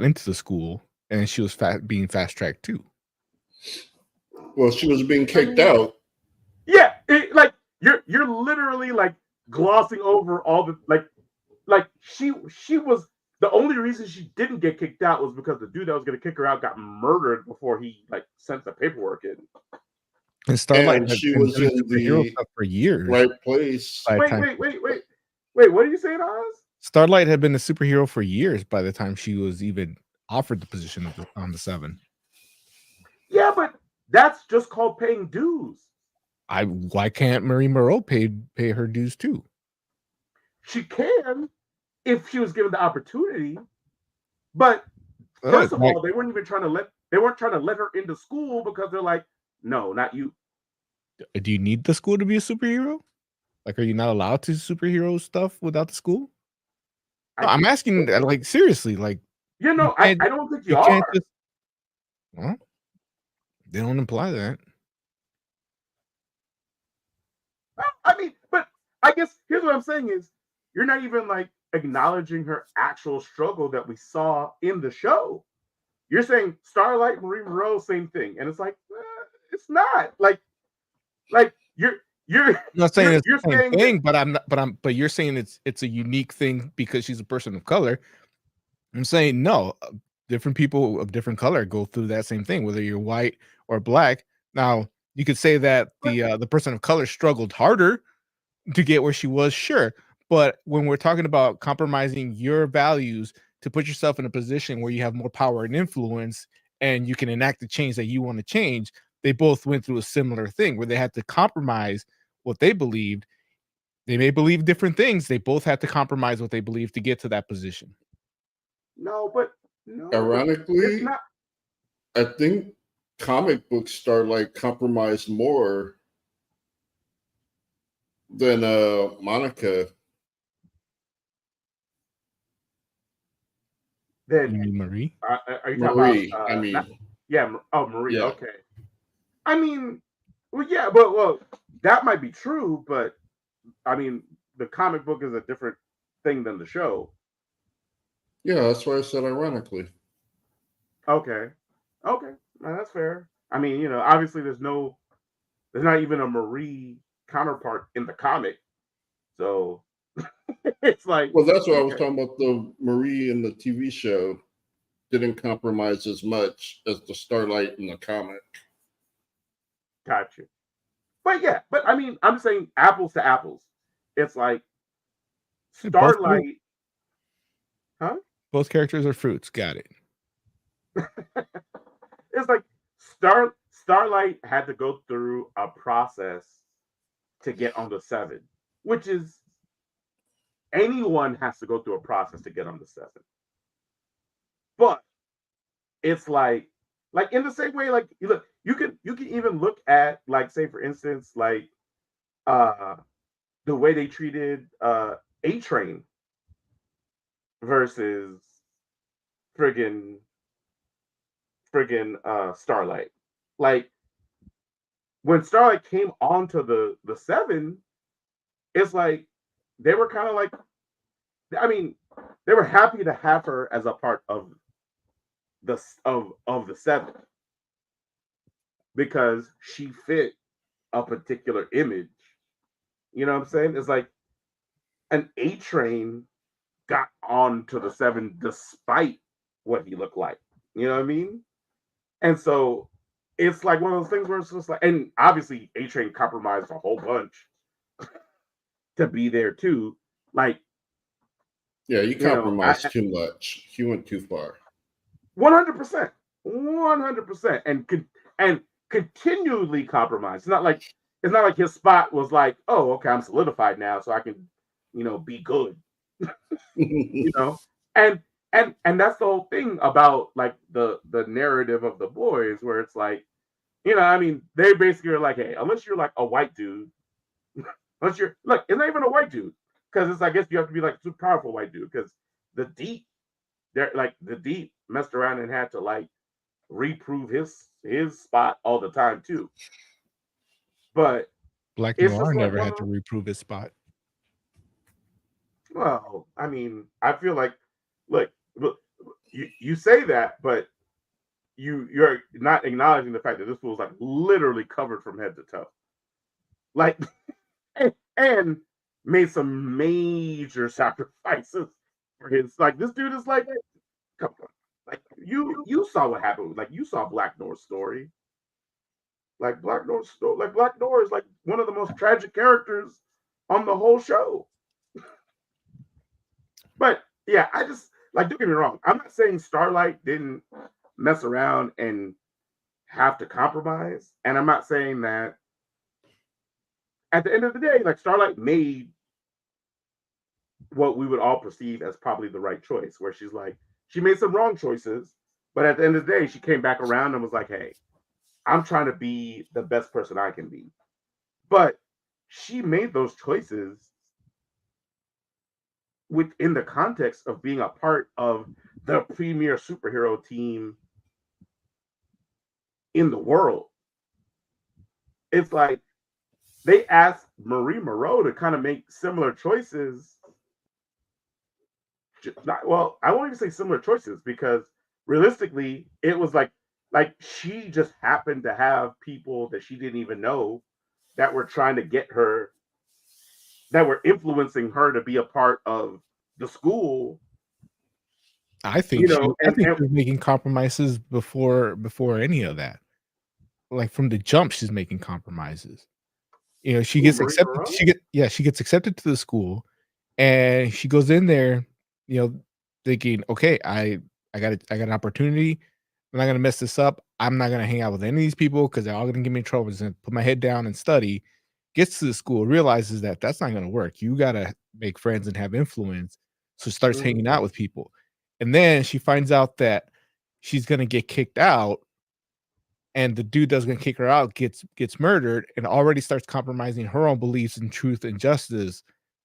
into the school and she was being fast tracked too. Well, she was being kicked out. Yeah, like you're literally like glossing over all the like she was the only reason she didn't get kicked out was because the dude that was going to kick her out got murdered before he like sent the paperwork in. And Starlight And has she been was doing in superhero the stuff for years. right place. Wait, what are you saying, Oz? Starlight had been a superhero for years by the time she was even offered the position on the 7. Yeah, but that's just called paying dues. Why can't Marie Moreau pay her dues too? She can if she was given the opportunity. But first of all, they weren't trying to let her into school because they're like, no, not you. Do you need the school to be a superhero? Like, are you not allowed to superhero stuff without the school? No, I'm asking, like, seriously, like, I don't think you can't are. just. Well, they don't imply that. I mean, but I guess here's what I'm saying is you're not even like acknowledging her actual struggle that we saw in the show. You're saying Starlight, Marie Moreau, same thing, and it's like it's not like you're I'm not saying it's you're the same saying thing, but you're saying it's a unique thing because she's a person of color. I'm saying no. Different people of different color go through that same thing, whether you're white or black. Now, you could say that the person of color struggled harder to get where she was, sure. But when we're talking about compromising your values to put yourself in a position where you have more power and influence and you can enact the change that you want to change, they both went through a similar thing where they had to compromise what they believed. They may believe different things. They both had to compromise what they believed to get to that position. no, but no. Ironically, it's not. I think comic book Starlight compromised more than Monica. Then Marie? Are you Marie, talking about? I mean, Marie. yeah. Okay. I mean, well, yeah, but that might be true, but I mean, the comic book is a different thing than the show. Yeah, that's why I said ironically. Okay, that's fair. I mean, obviously there's not even a Marie counterpart in the comic, so it's like. Well, that's what I was talking about. The Marie in the TV show didn't compromise as much as the Starlight in the comic. Gotcha. But I mean, I'm saying apples to apples. It's like Starlight, huh? Both characters are fruits. Got it. It's like Starlight had to go through a process to get on the 7, which is anyone has to go through a process to get on the 7. But it's like in the same way, like you can even look at, like, say for instance, like the way they treated A-Train versus friggin' Starlight. like when Starlight came onto the seven, it's like they were kind of like, I mean, they were happy to have her as a part of the seven because she fit a particular image. You know what I'm saying? It's like an A Train got onto the seven despite what he looked like. You know what I mean? And so it's like one of those things where it's just like, and obviously A Train compromised a whole bunch to be there too. Like, Yeah, you you know, compromised too much. He went too far. 100%, 100%, and continually compromised. It's not like his spot was like, oh, okay, I'm solidified now, so I can, be good. you know, and and that's the whole thing about like the narrative of the boys, where it's like, I mean, they basically are like, hey, unless you're like a white dude, unless you're look, it's not even a white dude, because it's I guess you have to be like a super powerful white dude, because the deep, they're like the deep messed around and had to like reprove his spot all the time too. But Black it's Noir just like never one had of to reprove his spot. well, I mean, I feel like look, you say that, but you're not acknowledging the fact that this was like literally covered from head to toe. Like and made some major sacrifices for his like this dude is like come on. Like you saw what happened. Like you saw Black Noir's story. Like Black Noir is like one of the most tragic characters on the whole show. But yeah, I just like don't get me wrong. I'm not saying Starlight didn't mess around and have to compromise. And I'm not saying that at the end of the day, like Starlight made what we would all perceive as probably the right choice, where she's like, she made some wrong choices, but at the end of the day, she came back around and was like, hey, I'm trying to be the best person I can be. But she made those choices within the context of being a part of the premier superhero team in the world. It's like they asked Marie Moreau to kind of make similar choices. Well, I won't even say similar choices because realistically, it was like she just happened to have people that she didn't even know that were trying to get her, that were influencing her to be a part of the school. I think she and was making compromises before any of that. Like from the jump, she's making compromises. She gets Marie accepted. Moreau? She gets accepted to the school, and she goes in there, thinking, okay, I got an opportunity. I'm not gonna mess this up. I'm not gonna hang out with any of these people because they're all gonna get me in trouble. I'm just gonna put my head down and study. Gets to the school, realizes that that's not gonna work. You gotta make friends and have influence. So starts hanging out with people, and then she finds out that she's gonna get kicked out, and the dude that's gonna kick her out gets murdered, and already starts compromising her own beliefs in truth and justice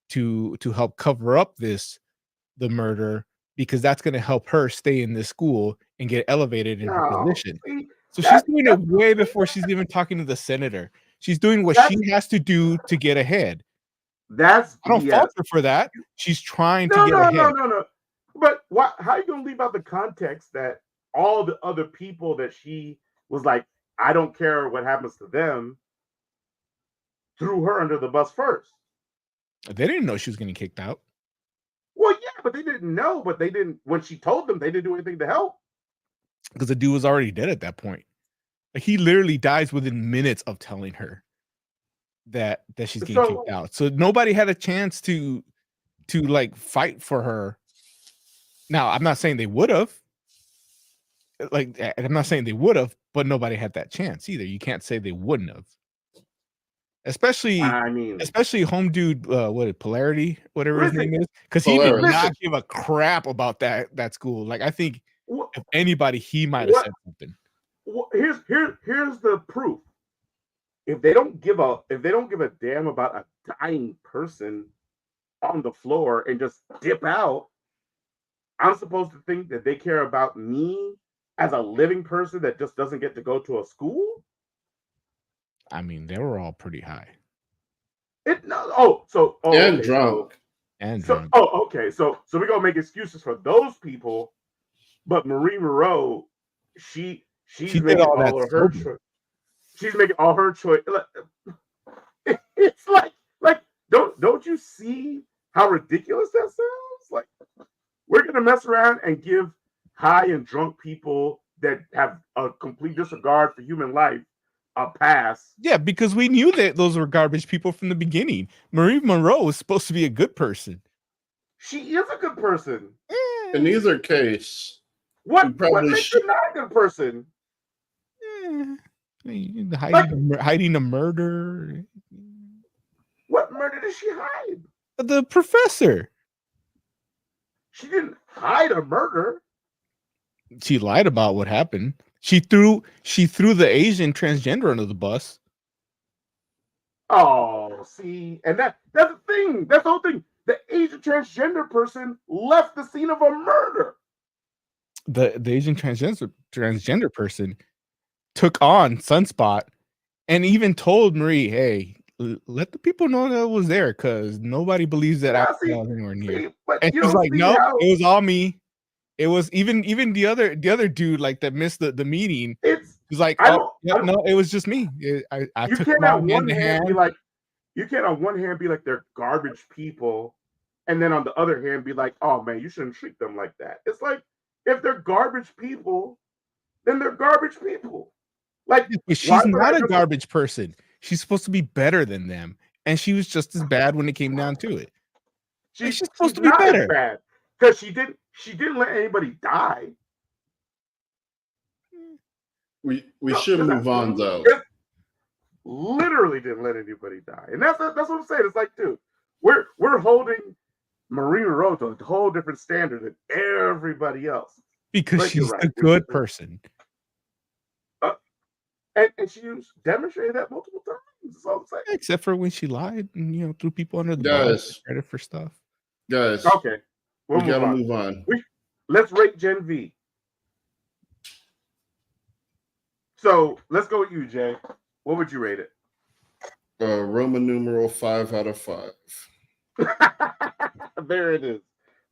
to help cover up the murder, because that's gonna help her stay in this school and get elevated in her No, position. see, So she's doing it way before she's even talking to the senator. She's doing what she has to do to get ahead. That's I don't BS. fault her for that. She's trying to No, get no, ahead. no. But how are you gonna leave out the context that all the other people that she was like, I don't care what happens to them, threw her under the bus first? They didn't know she was getting kicked out. Well, yeah, but they didn't know. But they didn't. When she told them, they didn't do anything to help. Because the dude was already dead at that point. Like he literally dies within minutes of telling her that she's getting kicked out. So nobody had a chance to like fight for her. Now, I'm not saying they would have. Like, I'm not saying they would have, but nobody had that chance either. You can't say they wouldn't have. Especially home dude, Polarity, whatever his name is, because he did not give a crap about that school. Like, I think if anybody, he might have said something. Here's the proof. If they don't give a damn about a dying person on the floor and just dip out, I'm supposed to think that they care about me as a living person that just doesn't get to go to a school? I mean, they were all pretty high And and okay, drunk. and drunk. okay, so we're gonna make excuses for those people, but Marie Moreau, she's She did making all that all of her sober. she's making all her choice. It's like don't you see how ridiculous that sounds? Like we're gonna mess around and give high and drunk people that have a complete disregard for human life a pass. Yeah, because we knew that those were garbage people from the beginning. Marie Monroe was supposed to be a good person. She is a good person. In either case, What probably makes her not a good person? Hiding a murder. What murder did she hide? The professor. She didn't hide a murder. She lied about what happened. She threw the Asian transgender under the bus. Oh, see, and that's the thing. That's the whole thing. The Asian transgender person left the scene of a murder. The Asian transgender person took on Sunspot and even told Marie, "Hey, let the people know that it was there because nobody believes that I was anywhere near." And she's like, "Nope, it was all me. It was even the other dude like that missed the meeting. He's like, oh yeah, no, it was just me. I You took can't them out on hand one to hand hand. be like, you can't on one hand be like they're garbage people, and then on the other hand be like, oh man, you shouldn't treat them like that. It's like if they're garbage people, then they're garbage people. Like She's not a garbage person. She's supposed to be better than them, and she was just as bad when it came down to it. She's supposed to be not better. as bad because she didn't let anybody die. We should move on though. Literally didn't let anybody die, and that's what I'm saying. It's like, dude, we're holding Marie Moreau to a whole different standard than everybody else because but she's a good person. And she demonstrated that multiple times. That's all I'm saying. Except for when she lied and threw people under the bus credit for stuff. Guys, okay, we gotta move on. Let's rate Gen V. So let's go with you, Jay. What would you rate it? Roman numeral 5 out of 5. There it is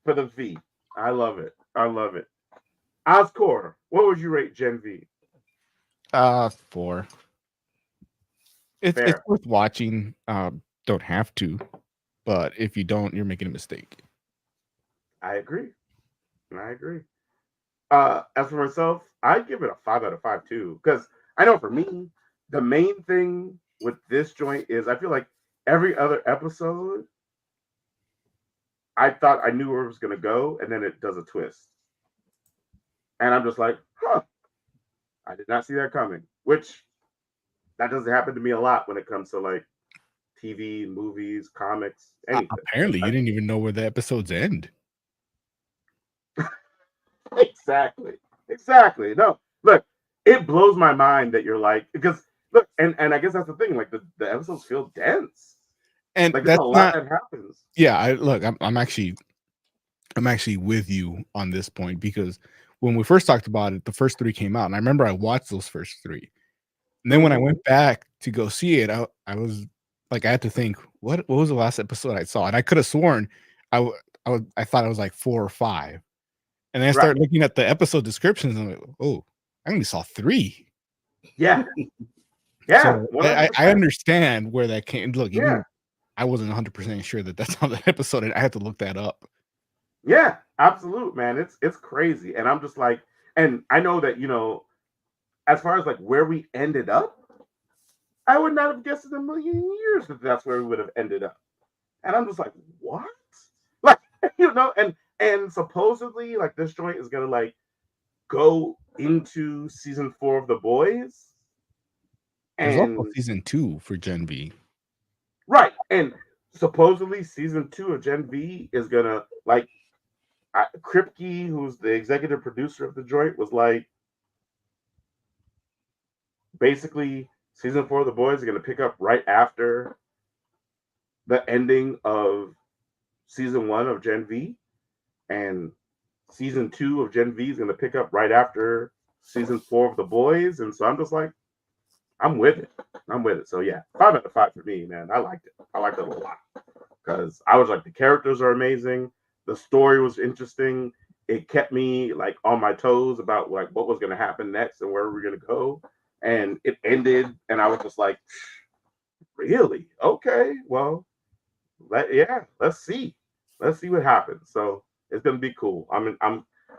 for the V. I love it. Oscore, what would you rate Gen V? 4. It's worth watching. Don't have to, but if you don't, you're making a mistake. I agree. As for myself, I'd give it a 5 out of 5 too, because I know for me, the main thing with this joint is I feel like every other episode, I thought I knew where it was going to go, and then it does a twist. And I'm just like, huh, I did not see that coming, which that doesn't happen to me a lot when it comes to like TV, movies, comics, anything. Apparently, you didn't even know where the episodes end. Exactly. No, look, it blows my mind that you're like, because look, and I guess that's the thing, like the episodes feel dense. And like that's a lot that happens. Yeah, I'm actually with you on this point, because when we first talked about it, the first 3 came out, and I remember I watched those first 3. And then when I went back to go see it, I was like, I had to think, what was the last episode I saw? And I could have sworn I thought it was like 4 or 5. And then I started looking at the episode descriptions, and I'm like, oh, I only saw 3. Yeah. So I understand where that came. Look, even I wasn't 100% sure that that's how that episode ended. I had to look that up. Yeah, absolute, man. It's crazy. And I'm just like, and I know that, as far as like where we ended up, I would not have guessed in a million years that that's where we would have ended up. And I'm just like, what? Like, and supposedly like this joint is gonna like go into season 4 of The Boys. There's also season 2 for Gen V. Right. And supposedly season 2 of Gen V is gonna like Kripke, who's the executive producer of the joint, was like, basically season 4 of The Boys is gonna pick up right after the ending of season 1 of Gen V, and season 2 of Gen V is gonna pick up right after season 4 of The Boys, and so I'm just like, I'm with it. So yeah, 5 out of 5 for me, man. I liked it. I liked it a lot because I was like, the characters are amazing. The story was interesting. It kept me like on my toes about like what was going to happen next and where we were going to go. And it ended, and I was just like, really? Okay, well, let's see. Let's see what happens. So it's going to be cool.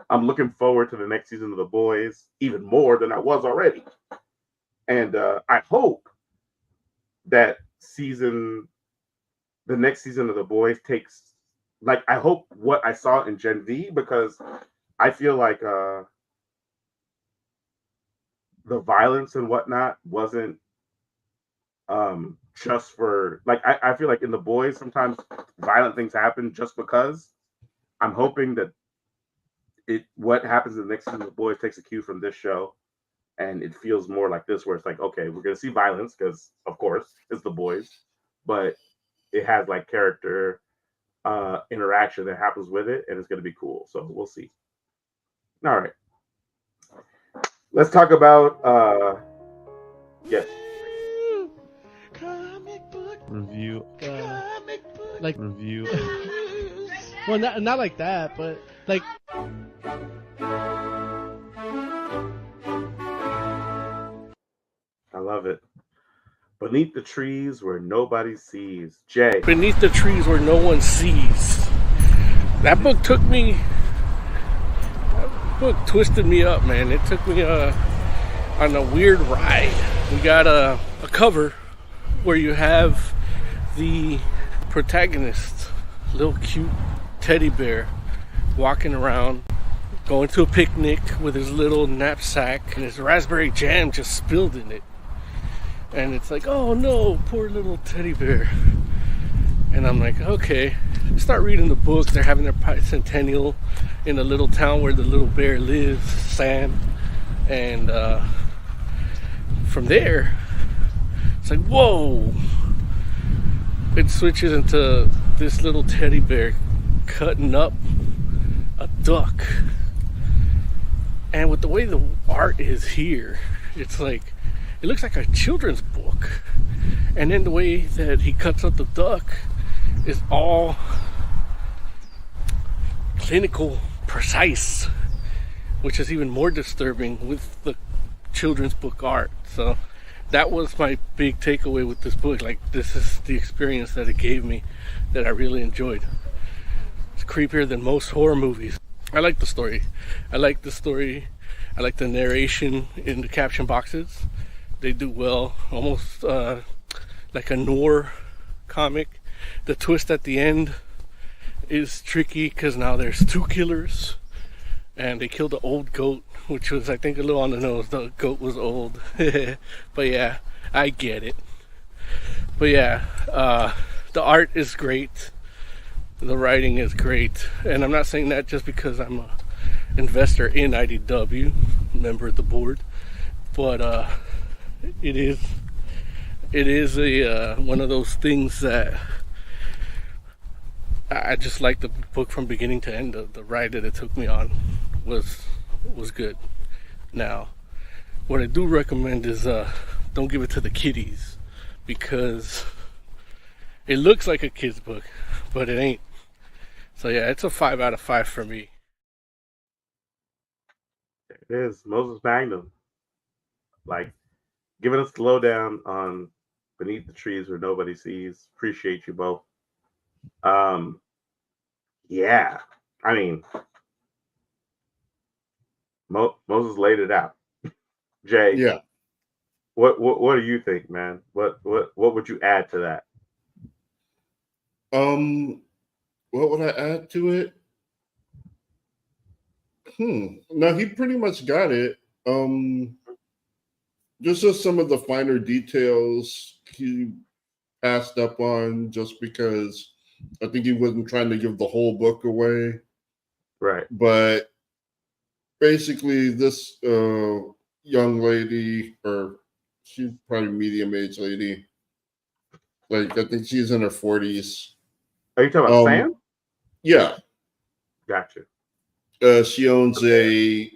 I'm looking forward to the next season of The Boys even more than I was already. And I hope that the next season of The Boys takes, like, I hope what I saw in Gen V, because I feel like the violence and whatnot wasn't just for, like, I feel like in The Boys sometimes violent things happen just because. I'm hoping that what happens in the next season of The Boys takes a cue from this show, and it feels more like this, where it's like, okay, we're gonna see violence because of course it's The Boys, but it has like character interaction that happens with it, and it's gonna be cool. So we'll see. All right, let's talk about yes. Comic book Review. comic book Like review. well, not like that, but like I love it. Beneath the trees where nobody sees. Jay. Beneath the trees where no one sees. That book took me. That book twisted me up, man. It took me on a weird ride. We got a cover where you have the protagonist, little cute teddy bear, walking around, going to a picnic with his little knapsack, and his raspberry jam just spilled in it. And it's like, oh no, poor little teddy bear. And I'm like, okay. Start reading the book. They're having their centennial in the little town where the little bear lives, Sam. And from there, it's like, whoa. It switches into this little teddy bear cutting up a duck. And with the way the art is here, it's like, it looks like a children's book. And then the way that he cuts up the duck is all clinical, precise, which is even more disturbing with the children's book art. So that was my big takeaway with this book. Like, this is the experience that it gave me that I really enjoyed. It's creepier than most horror movies. I like the story. I like the narration in the caption boxes. They do well, almost like a noir comic. The twist at the end is tricky because now there's 2 killers, and they killed the old goat, which was, I think, a little on the nose. The goat was old. But yeah, I get it. But yeah, the art is great. The writing is great. And I'm not saying that just because I'm an investor in IDW, member of the board. But it is a one of those things that I just like. The book from beginning to end. The ride that it took me on was good. Now, what I do recommend is don't give it to the kiddies, because it looks like a kid's book, but it ain't. So yeah, it's a 5 out of 5 for me. It is Moses Magnum, like, giving us the lowdown on Beneath the Trees Where Nobody Sees. Appreciate you both. Yeah, I mean, Moses laid it out. Jay, Yeah. what do you think, man? What would you add to that? What would I add to it? No, he pretty much got it. Just some of the finer details he passed up on, just because I think he wasn't trying to give the whole book away. Right. But basically, this young lady, or she's probably medium-aged lady, like, I think she's in her 40s. Are you talking about Sam? Yeah. Gotcha. She owns a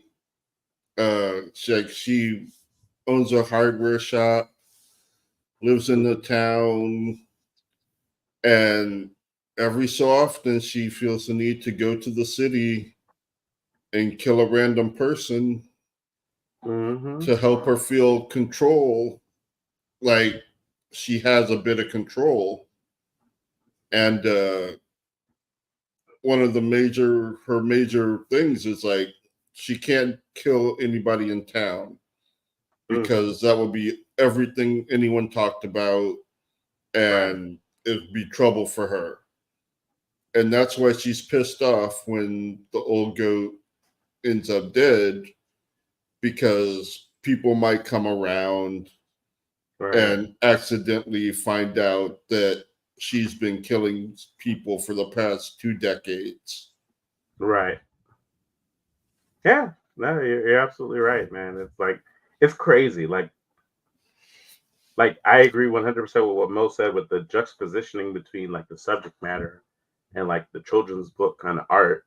She owns a hardware shop, lives in the town, and every so often she feels the need to go to the city and kill a random person to help her feel control, like she has a bit of control. And one of her major things is like she can't kill anybody in town because that would be everything anyone talked about, and it'd be trouble for her. And that's why she's pissed off when the old goat ends up dead, because people might come around and accidentally find out that she's been killing people for the past 2 decades. Right. Yeah. No, you're absolutely right, man. It's like, it's crazy. Like I agree 100% with what Mo said with the juxtapositioning between like the subject matter and like the children's book kind of art.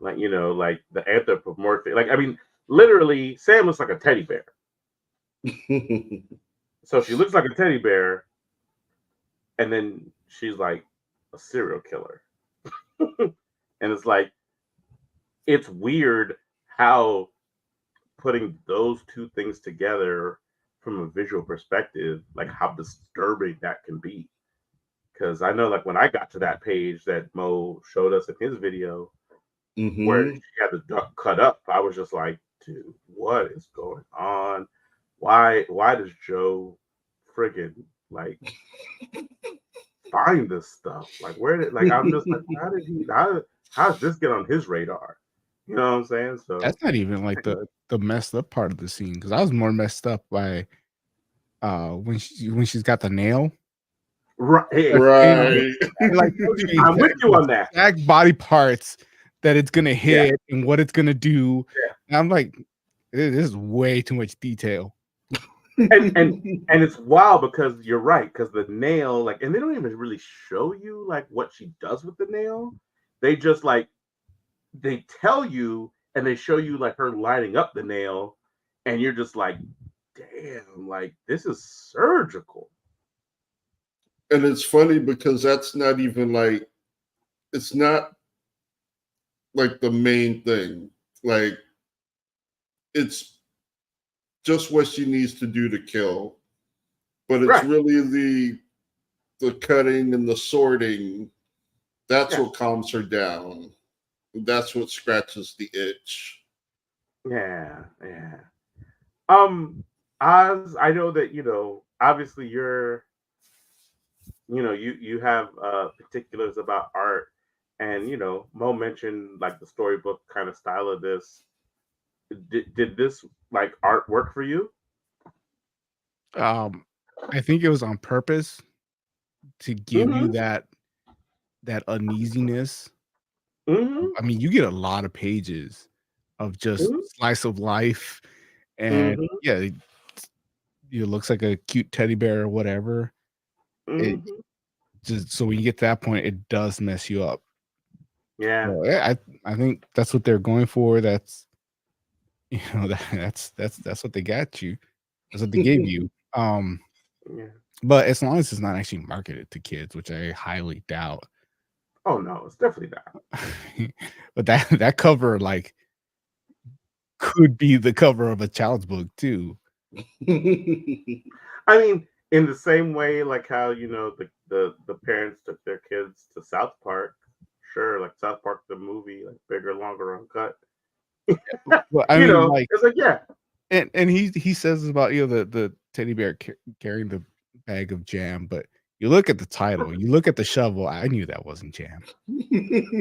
Like, you know, like the anthropomorphic, like, I mean, literally Sam looks like a teddy bear. So she looks like a teddy bear, and then she's like a serial killer. And it's like, it's weird how putting those two things together from a visual perspective, like how disturbing that can be. Because I know, like, when I got to that page that Mo showed us in his video, where she had the duck cut up, I was just like, dude, what is going on? Why does Joe friggin' like find this stuff? Like, where did, like, I'm just like, how does this get on his radar? You know what I'm saying? So that's not even like the messed up part of the scene, because I was more messed up by when she's got the nail. Right. Like, I'm with you on that. Exact body parts that it's gonna hit and what it's gonna do. And I'm like, this is way too much detail. And it's wild because you're right, because the nail, like, and they don't even really show you like what she does with the nail. They just like, they tell you and they show you like her lining up the nail, and you're just like, damn, like this is surgical. And it's funny because that's not even like, it's not like the main thing. Like, it's just what she needs to do to kill. But it's really the cutting and the sorting. That's what calms her down. That's what scratches the itch. Yeah. Oz, I know that, you know, obviously you have particulars about art, and you know, Mo mentioned like the storybook kind of style of this. Did this like art work for you? I think it was on purpose to give you that uneasiness. I mean, you get a lot of pages of just slice of life, and it looks like a cute teddy bear or whatever. It just, so when you get to that point, it does mess you up. Yeah. So I think that's what they're going for. That's, you know, that's what they got you. That's what they gave you. But as long as it's not actually marketed to kids, which I highly doubt. Oh no, it's definitely not. But that cover like could be the cover of a child's book too. I mean, in the same way, like how, you know, the parents took their kids to South Park. Sure, like South Park the movie, like bigger, longer, uncut. Well, I mean, know, like, it's like, yeah. And he says about, you know, the teddy bear carrying the bag of jam, but you look at the title, you look at the shovel. I knew that wasn't jam.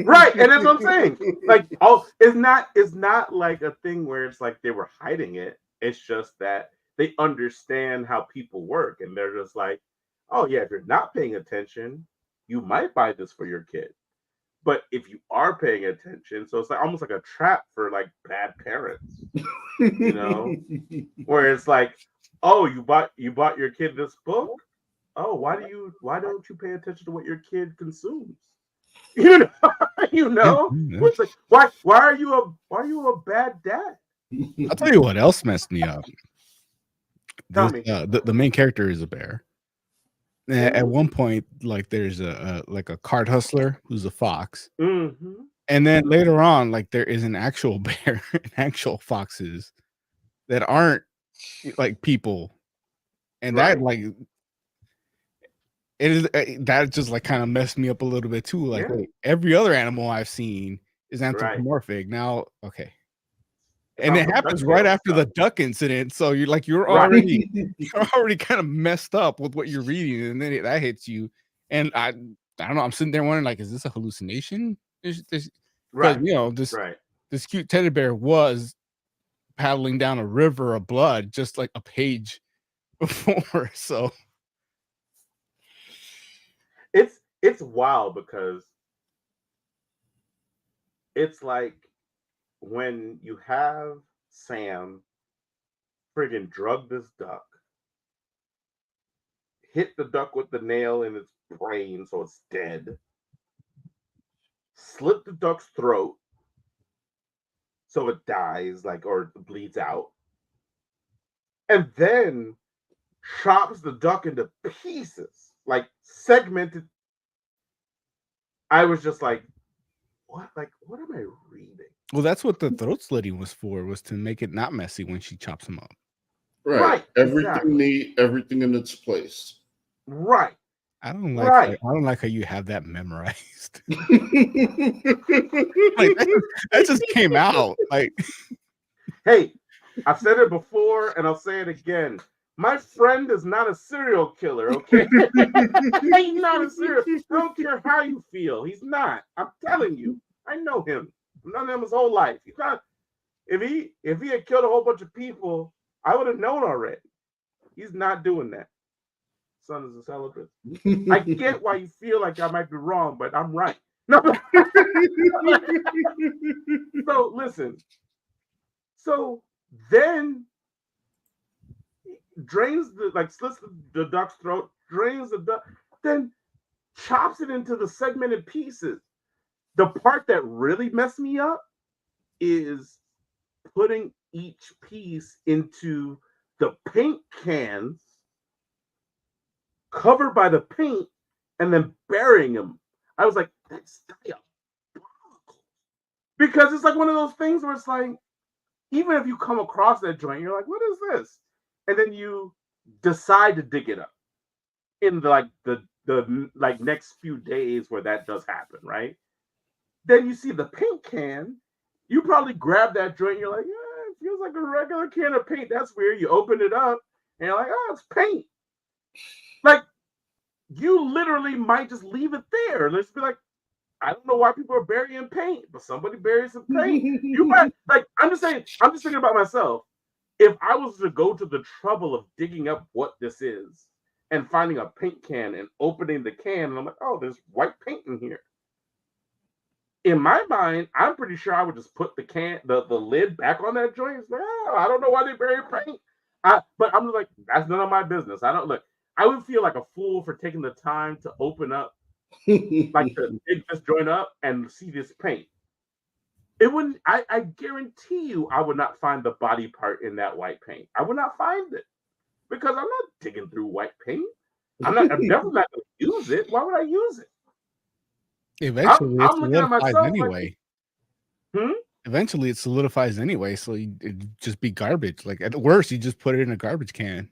Right, and that's what I'm saying. Like, it's not like a thing where it's like they were hiding it. It's just that they understand how people work, and they're just like, oh yeah, if you're not paying attention, you might buy this for your kid. But if you are paying attention, so it's like almost like a trap for like bad parents, you know, where it's like, oh, you bought your kid this book. Oh, why don't you pay attention to what your kid consumes? You know, it's like, why are you a bad dad? I'll tell you what else messed me up. Tell This, me. the main character is a bear. At one point, like there's a card hustler who's a fox, and then later on, like there is an actual bear and actual foxes that aren't like people, and that like it is that just like kind of messed me up a little bit too. Like wait, every other animal I've seen is anthropomorphic. Now, okay. And it happens right after the duck incident, so you're already kind of messed up with what you're reading, and then that hits you. And I don't know. I'm sitting there wondering, like, is this a hallucination? Because this cute teddy bear was paddling down a river of blood just like a page before. So it's wild because it's like when you have Sam friggin' drug this duck, hit the duck with the nail in its brain so it's dead, slit the duck's throat so it dies, or bleeds out, and then chops the duck into pieces, like segmented. I was just like, what? Like, what am I reading? Well, that's what the throat slitting was for, was to make it not messy when she chops them up. Right. Everything in its place. Right. I don't like how you have that memorized. Like that just came out. Like, hey, I've said it before and I'll say it again. My friend is not a serial killer, okay? He's not a serial. I don't care how you feel. He's not. I'm telling you. I know him. I've known him his whole life. He's not. If he had killed a whole bunch of people, I would have known already. He's not doing that. Son is a celibate. I get why you feel like I might be wrong, but I'm right. No. So listen. So then drains slits the duck's throat, drains the duck, then chops it into the segmented pieces. The part that really messed me up is putting each piece into the paint cans, covered by the paint, and then burying them. I was like, that's diabolical. Because it's like one of those things where it's like, even if you come across that joint, you're like, what is this? And then you decide to dig it up in the next few days where that does happen, right? Then you see the paint can, you probably grab that joint, and you're like, yeah, it feels like a regular can of paint. That's weird. You open it up, and you're like, oh, it's paint. Like, you literally might just leave it there. Let's be like, I don't know why people are burying paint, but somebody buries some paint. You might, I'm just thinking about myself. If I was to go to the trouble of digging up what this is and finding a paint can and opening the can, and I'm like, oh, there's white paint in here. In my mind, I'm pretty sure I would just put the lid back on that joint. It's like, oh, I don't know why they bury paint. But I'm like, that's none of my business. I would feel like a fool for taking the time to open up, to dig this joint up and see this paint. It wouldn't. I guarantee you, I would not find the body part in that white paint. I would not find it because I'm not digging through white paint. I'm definitely not going to use it. Why would I use it? Eventually, I'm looking at myself anyway. Eventually, it solidifies anyway, so it'd just be garbage. Like, at worst, you just put it in a garbage can.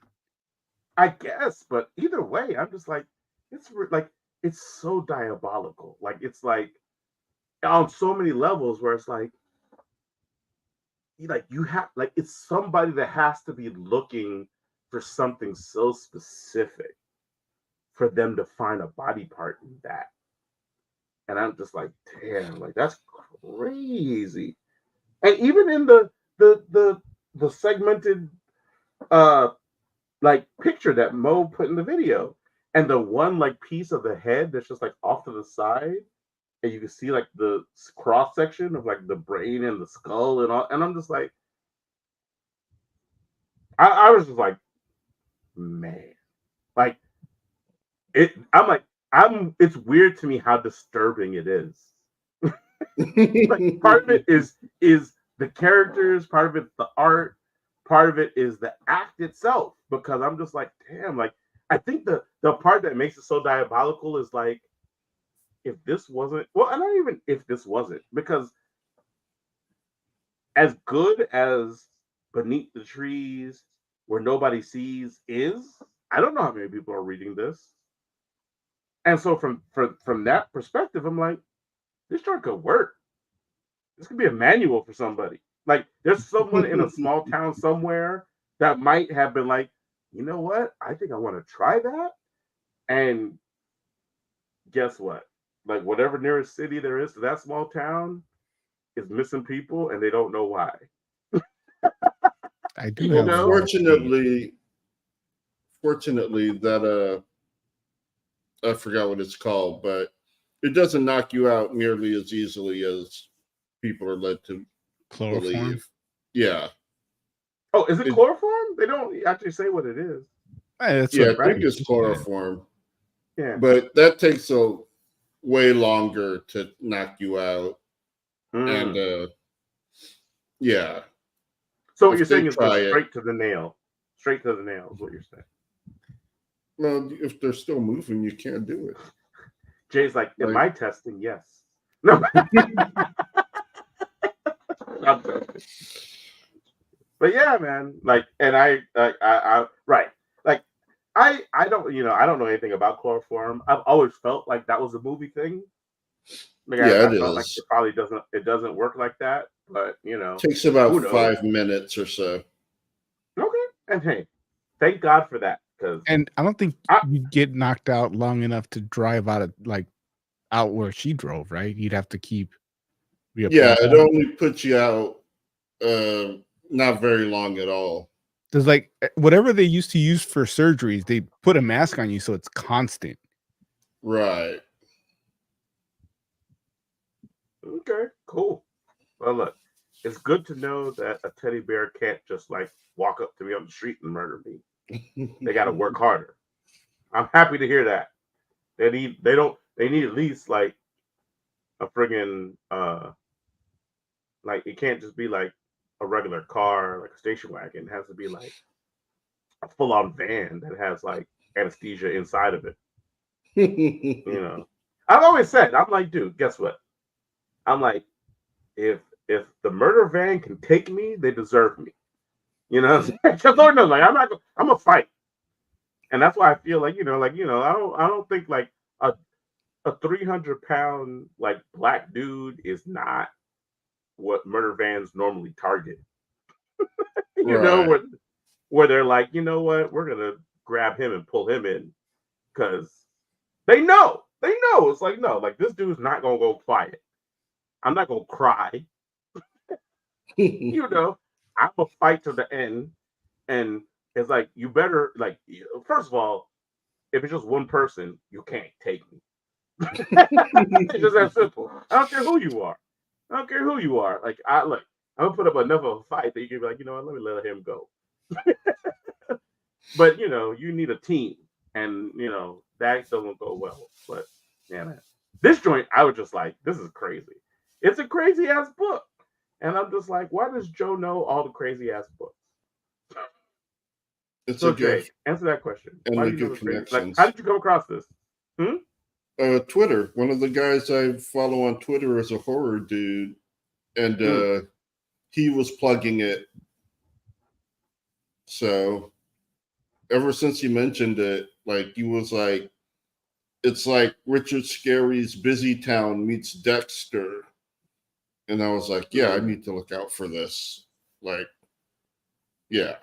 I guess, but either way, I'm just like, it's so diabolical. Like, it's like on so many levels where it's like you have, like, it's somebody that has to be looking for something so specific for them to find a body part in that. And I'm just like, damn, like, that's crazy. And even in the segmented picture that Mo put in the video, and the one piece of the head that's just off to the side, and you can see the cross section of the brain and the skull and all, and I'm just like, I was just like, man, it's weird to me how disturbing it is. Part of it is the characters, part of it's the art, part of it is the act itself. Because I'm just like, damn, like I think the part that makes it so diabolical is like, if this wasn't, well, and not even if this wasn't, because as good as Beneath the Trees Where Nobody Sees is, I don't know how many people are reading this. And so from that perspective, I'm like, this joint could work. This could be a manual for somebody. Like, there's someone in a small town somewhere that might have been like, you know what? I think I want to try that. And guess what? Like, whatever nearest city there is to that small town is missing people, and they don't know why. I do You have know? Fortunately, that I forgot what it's called, but it doesn't knock you out nearly as easily as people are led to chloroform. believe. Yeah. Oh, is it chloroform? They don't actually say what it is. Yeah, I think it's chloroform. Yeah. But that takes a way longer to knock you out. And yeah. So what you're saying is go straight to the nail. Straight to the nail is what you're saying. Well, if they're still moving, you can't do it. Jay's like, in my testing, yes. No. But yeah, man. Like, and I right. Like, I don't, I don't know anything about chloroform. I've always felt like that was a movie thing. Like, yeah, I felt like it probably doesn't work like that. But takes about 5 minutes or so. Okay, and hey, thank God for that. And I don't think you'd get knocked out long enough to drive out where she drove, right? You'd have to keep. Yeah, it only puts you out not very long at all. There's whatever they used to use for surgeries, they put a mask on you so it's constant. Right. Okay, cool. Well, look, it's good to know that a teddy bear can't just walk up to me on the street and murder me. They got to work harder. I'm happy to hear that. They need at least a friggin' it can't just be like a regular car, like a station wagon. It has to be like a full-on van that has anesthesia inside of it. I've always said, I'm like, dude, guess what? I'm like, if the murder van can take me, they deserve me. Because Lord knows, I'm a fight. And that's why I feel I don't think a 300-pound black dude is not what murder vans normally target. Where they're like, you know what, we're gonna grab him and pull him in because they know it's like, no, this dude's not gonna go quiet. I'm not gonna cry. I'm gonna fight to the end. And it's like, you better first of all, if it's just one person, you can't take me. It's just that simple. I don't care who you are. I'm gonna put up enough of a fight that you can be like, you know what, let me let him go. But you need a team, and that doesn't go well. But yeah, man, this joint, I was just like, this is crazy. It's a crazy ass book, and I'm just like, why does Joe know all the crazy ass books? It's so a Jay, gift. answer that question. And Why the do you good know connections. how did you come across this? Twitter. One of the guys I follow on Twitter is a horror dude, and he was plugging it. So ever since he mentioned it, he was like, it's like Richard Scarry's Busy Town meets Dexter. And I was like, yeah, I need to look out for this. Yeah.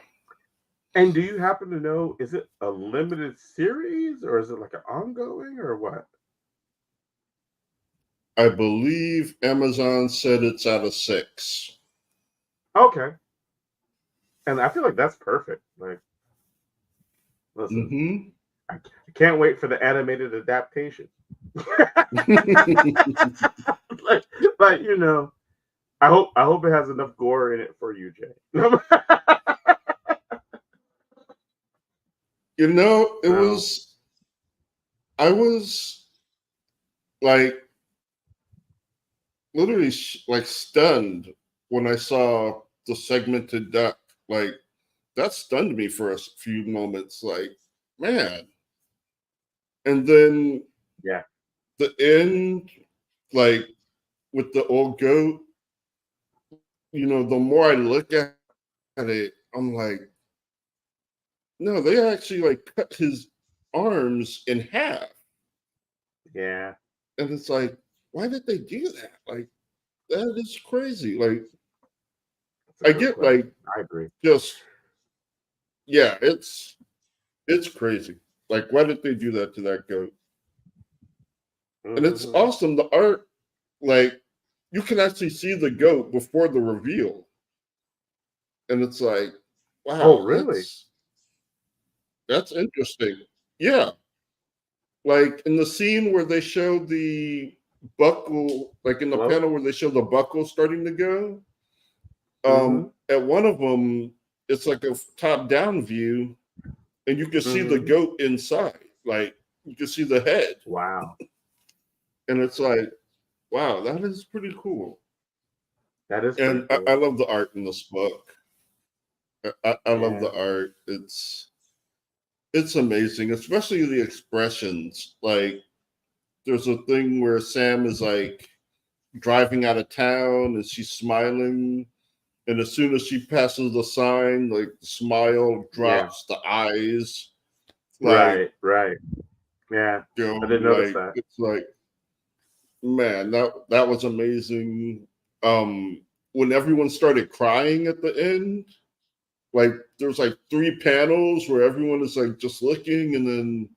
And do you happen to know, is it a limited series or is it an ongoing or what? I believe Amazon said it's out of 6. Okay. And I feel like that's perfect. Listen, I can't wait for the animated adaptation. I hope it has enough gore in it for you, Jay. I was literally stunned when I saw the segmented duck, like that stunned me for a few moments. Like, man. And then Yeah. the end, like with the old goat, you know, the more I look at it, I'm like, no, they actually like cut his arms in half. Yeah. And it's like, why did they do that? Like, that is crazy. Like, That's a I good get question. like I agree. just yeah, it's crazy. Like, why did they do that to that goat? And it's Mhm. awesome. The art, like, you can actually see the goat before the reveal. And it's like, Oh, wow, really? that's interesting. Yeah. Like in the scene where they show the buckle, like in the Hello? panel where they show the buckle starting to go, Mm-hmm. at one of them, it's like a top-down view, and you can see the Mm-hmm. goat inside. Like you can see the head, Wow. and it's like, wow, that is pretty cool. That is pretty And cool. I love the art in this book. I love Yeah. the art. It's amazing, especially the expressions. Like there's a thing where Sam is like driving out of town and she's smiling, and as soon as she passes the sign, like the smile Yeah. drops, the eyes, like Right. Yeah. you I know, didn't notice like that. it's like, man, that was amazing. When everyone started crying at the end, like there's like 3 panels where everyone is like just looking, and then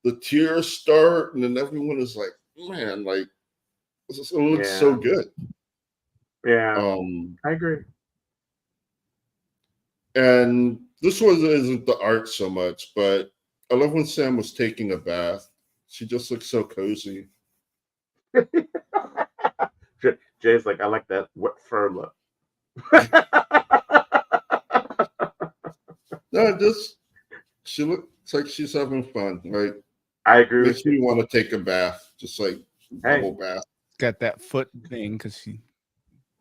the tears start, and then everyone is like, man, like it looks so Yeah. good. Yeah. Um, I agree. and this one isn't the art so much, but I love when Sam was taking a bath. She just looks so cozy. Jay's like, I like that wet fur look. No, just she looks like she's having fun. Like I agree makes with you. me want to take a bath, just like Hey, bubble bath. Got that foot thing because she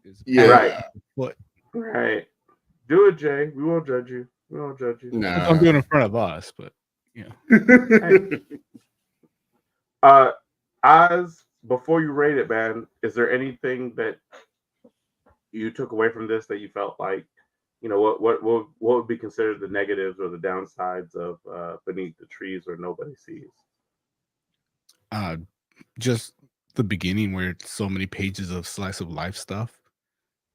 is right. Yeah, foot. Right. Do it, Jay. We won't judge you. We won't judge you. Don't nah. do it in front of us, but yeah. Hey. Uh, Oz, before you rate it, man, is there anything that you took away from this that you felt like, what would be considered the negatives or the downsides of Beneath the Trees Where Nobody Sees? Uh, just the beginning where it's so many pages of slice of life stuff.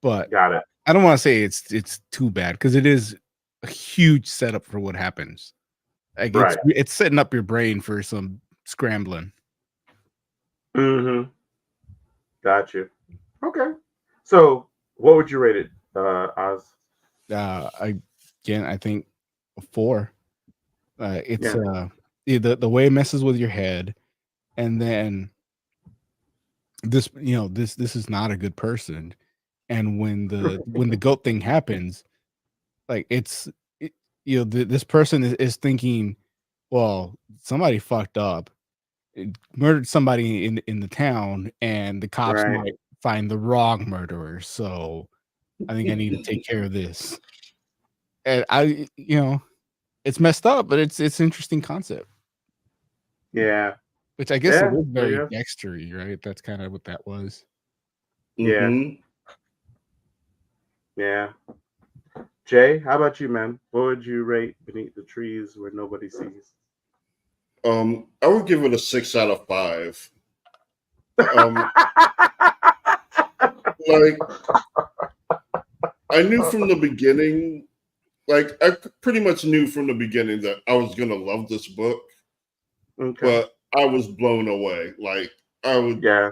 But Got it. I don't want to say it's too bad because it is a huge setup for what happens. Like Right. it's setting up your brain for some scrambling. Mm-hmm. Got you. Okay. So, what would you rate it, Oz? I think a 4. It's Yeah. the way it messes with your head, and then this is not a good person, and when the goat thing happens, like this person is thinking, well, somebody fucked up, murdered somebody in the town, and the cops Right. might find the wrong murderer, so I think I need to take care of this. And it's messed up, but it's an interesting concept. Yeah. Which I guess it Yeah. was very Yeah. Dextery, right? That's kind of what that was. Yeah. Mm-hmm. Yeah. Jay, how about you, man? What would you rate Beneath the Trees Where Nobody Sees? I would give it a 6 out of 5. Um, like I knew from the beginning, like I pretty much knew from the beginning that I was gonna love this book, Okay. but I was blown away. Like Yeah.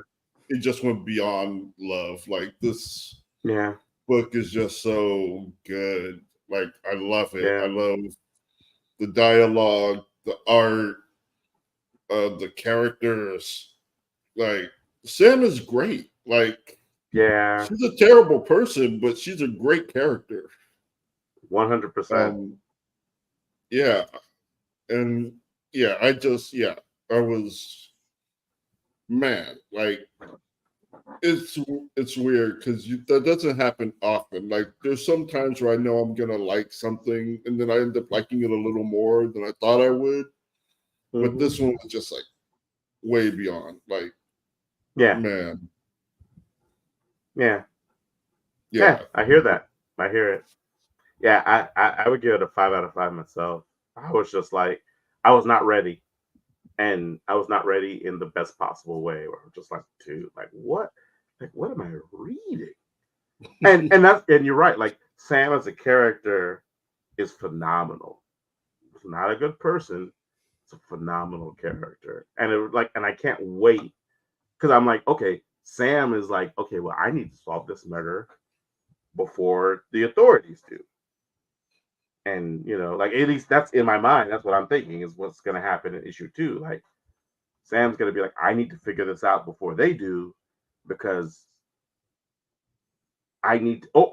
it just went beyond love. Like this Yeah. book is just so good. Like I love it. I Yeah. love the dialogue, the art, the characters. Like Sam is great. Like Yeah. she's a terrible person, but she's a great character. 100%. Yeah, and I was, man, like It's weird because that doesn't happen often. Like there's some times where I know I'm gonna like something and then I end up liking it a little more than I thought I would. But this one was just like way beyond. Like, man. Yeah. I hear that. I hear it. Yeah, I would give it a 5 out of 5 myself. I was just like, I was not ready. And I was not ready in the best possible way. Where I'm just like, dude, like what? Like, what am I reading? And you're right. Like Sam as a character is phenomenal. He's not a good person. It's a phenomenal character. And I can't wait because I'm like, okay, Sam is like, okay, well, I need to solve this murder before the authorities do. And like at least that's in my mind. That's what I'm thinking is what's going to happen in issue 2. Like Sam's going to be like, I need to figure this out before they do, because I need to,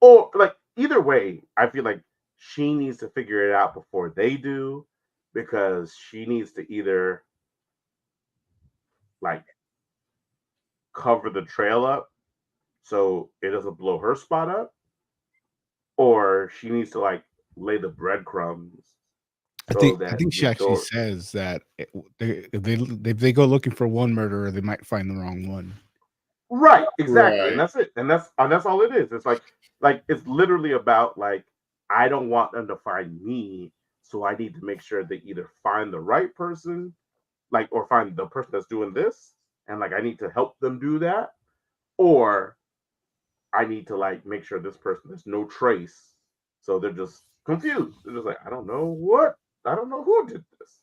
or like either way, I feel like she needs to figure it out before they do, because she needs to either like cover the trail up so it doesn't blow her spot up, or she needs to like lay the breadcrumbs. I think she actually says that if they go looking for one murderer, they might find the wrong one. Right, exactly, right. And that's it, and that's all it is. It's like it's literally about like I don't want them to find me, so I need to make sure they either find the right person, like or find the person that's doing this, and like I need to help them do that, or I need to like make sure this person there's no trace, so they're just confused. They're just like I don't know who did this,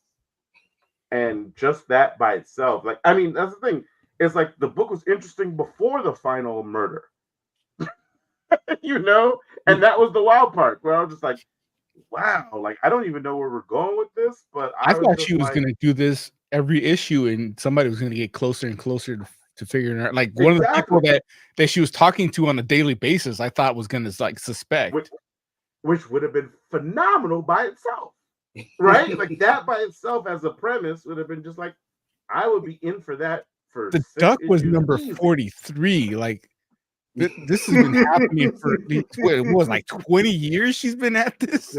and just that by itself, like I mean that's the thing. It's like the book was interesting before the final murder, and that was the wild part where I was just like, wow, like I don't even know where we're going with this, but I thought she was going to do this every issue and somebody was going to get closer and closer to figuring out. Like one of the people that she was talking to on a daily basis, I thought was going to like suspect. Which would have been phenomenal by itself, right? Like that by itself as a premise would have been just like, I would be in for that. The Duck was number 43. Like this has been happening for it was like 20 years. She's been at this.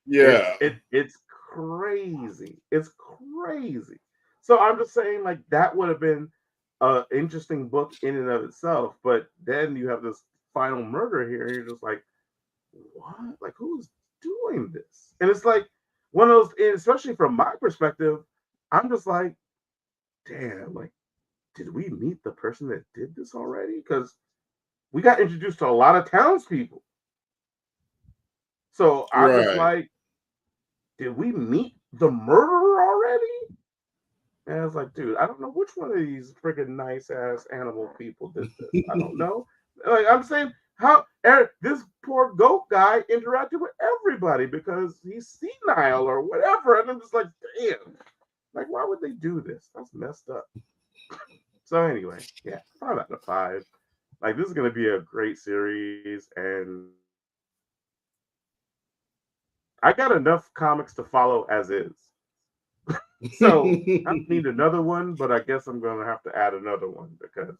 Yeah. It's crazy. It's crazy. So I'm just saying, like that would have been an interesting book in and of itself. But then you have this final murder here, and you're just like, what? Like who's doing this? And it's like one of those. And especially from my perspective, I'm just like, damn, like. Did we meet the person that did this already? Because we got introduced to a lot of townspeople. So I'm just like, did we meet the murderer already? And I was like, dude, I don't know which one of these freaking nice ass animal people did this. I don't know. Like I'm saying, how this poor goat guy interacted with everybody because he's senile or whatever. And I'm just like, damn, like why would they do this? That's messed up. So anyway, yeah, 5 out of 5. Like this is gonna be a great series, and I got enough comics to follow as is. So I don't need another one, but I guess I'm gonna have to add another one because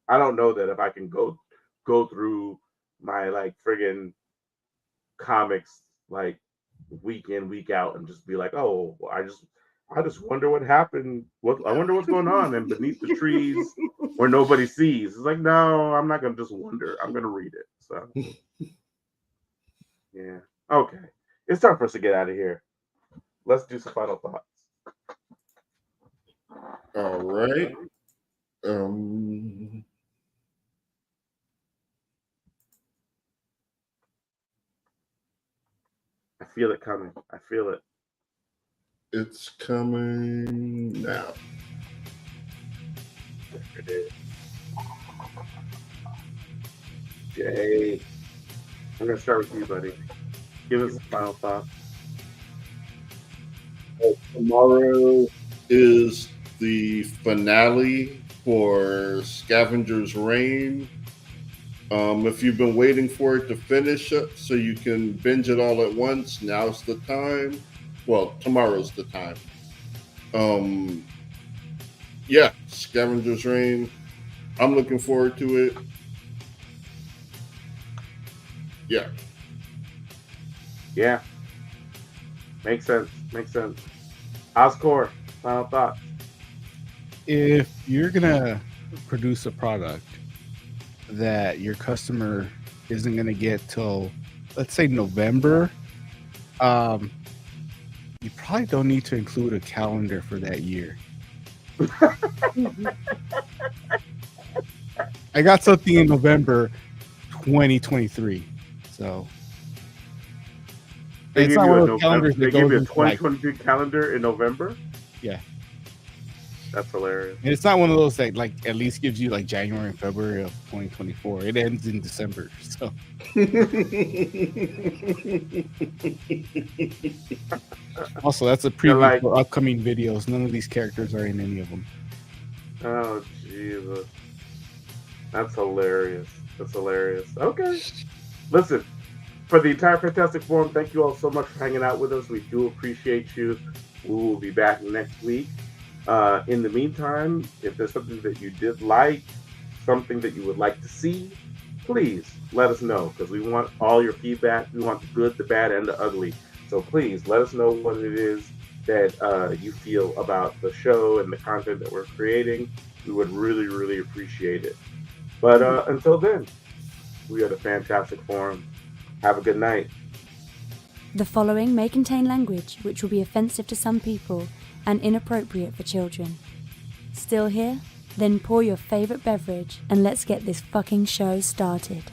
I don't know that if I can go through my like friggin' comics like week in, week out and just be like, oh, I just wonder what happened. I wonder what's going on and beneath the trees where nobody sees. It's like, no, I'm not gonna just wonder. I'm gonna read it. So yeah. Okay. It's time for us to get out of here. Let's do some final thoughts. All right. I feel it coming. I feel it. It's coming now. There it is. Jay, I'm going to start with you, buddy. Give us a final thought. Tomorrow is the finale for Scavenger's Reign. If you've been waiting for it to finish it so you can binge it all at once, now's the time. Well, tomorrow's the time. Yeah, Scavenger's Reign. I'm looking forward to it. Yeah. Yeah. Makes sense. Makes sense. Oscore, final thoughts. If you're gonna produce a product that your customer isn't gonna get till, let's say, November, you probably don't need to include a calendar for that year. I got something in November 2023, so They it's give not you one a of those calendars They that give goes you a into, like, 2023 calendar in November. yeah. That's hilarious. And it's not one of those that, like, at least gives you like January and February of 2024. It ends in December. So also, that's a preview like- for upcoming videos. None of these characters are in any of them. Oh Jesus, that's hilarious. That's hilarious. Okay, listen. For the entire Fantastic Forum, thank you all so much for hanging out with us. We do appreciate you. We will be back next week. In the meantime, if there's something that you did like, something that you would like to see, please let us know, because we want all your feedback. We want the good, the bad, and the ugly. So please let us know what it is that you feel about the show and the content that we're creating. We would really, really appreciate it. But until then, we are the Fantastic Forum. Have a good night. The following may contain language which will be offensive to some people and inappropriate for children. Still here? Then pour your favorite beverage and let's get this fucking show started.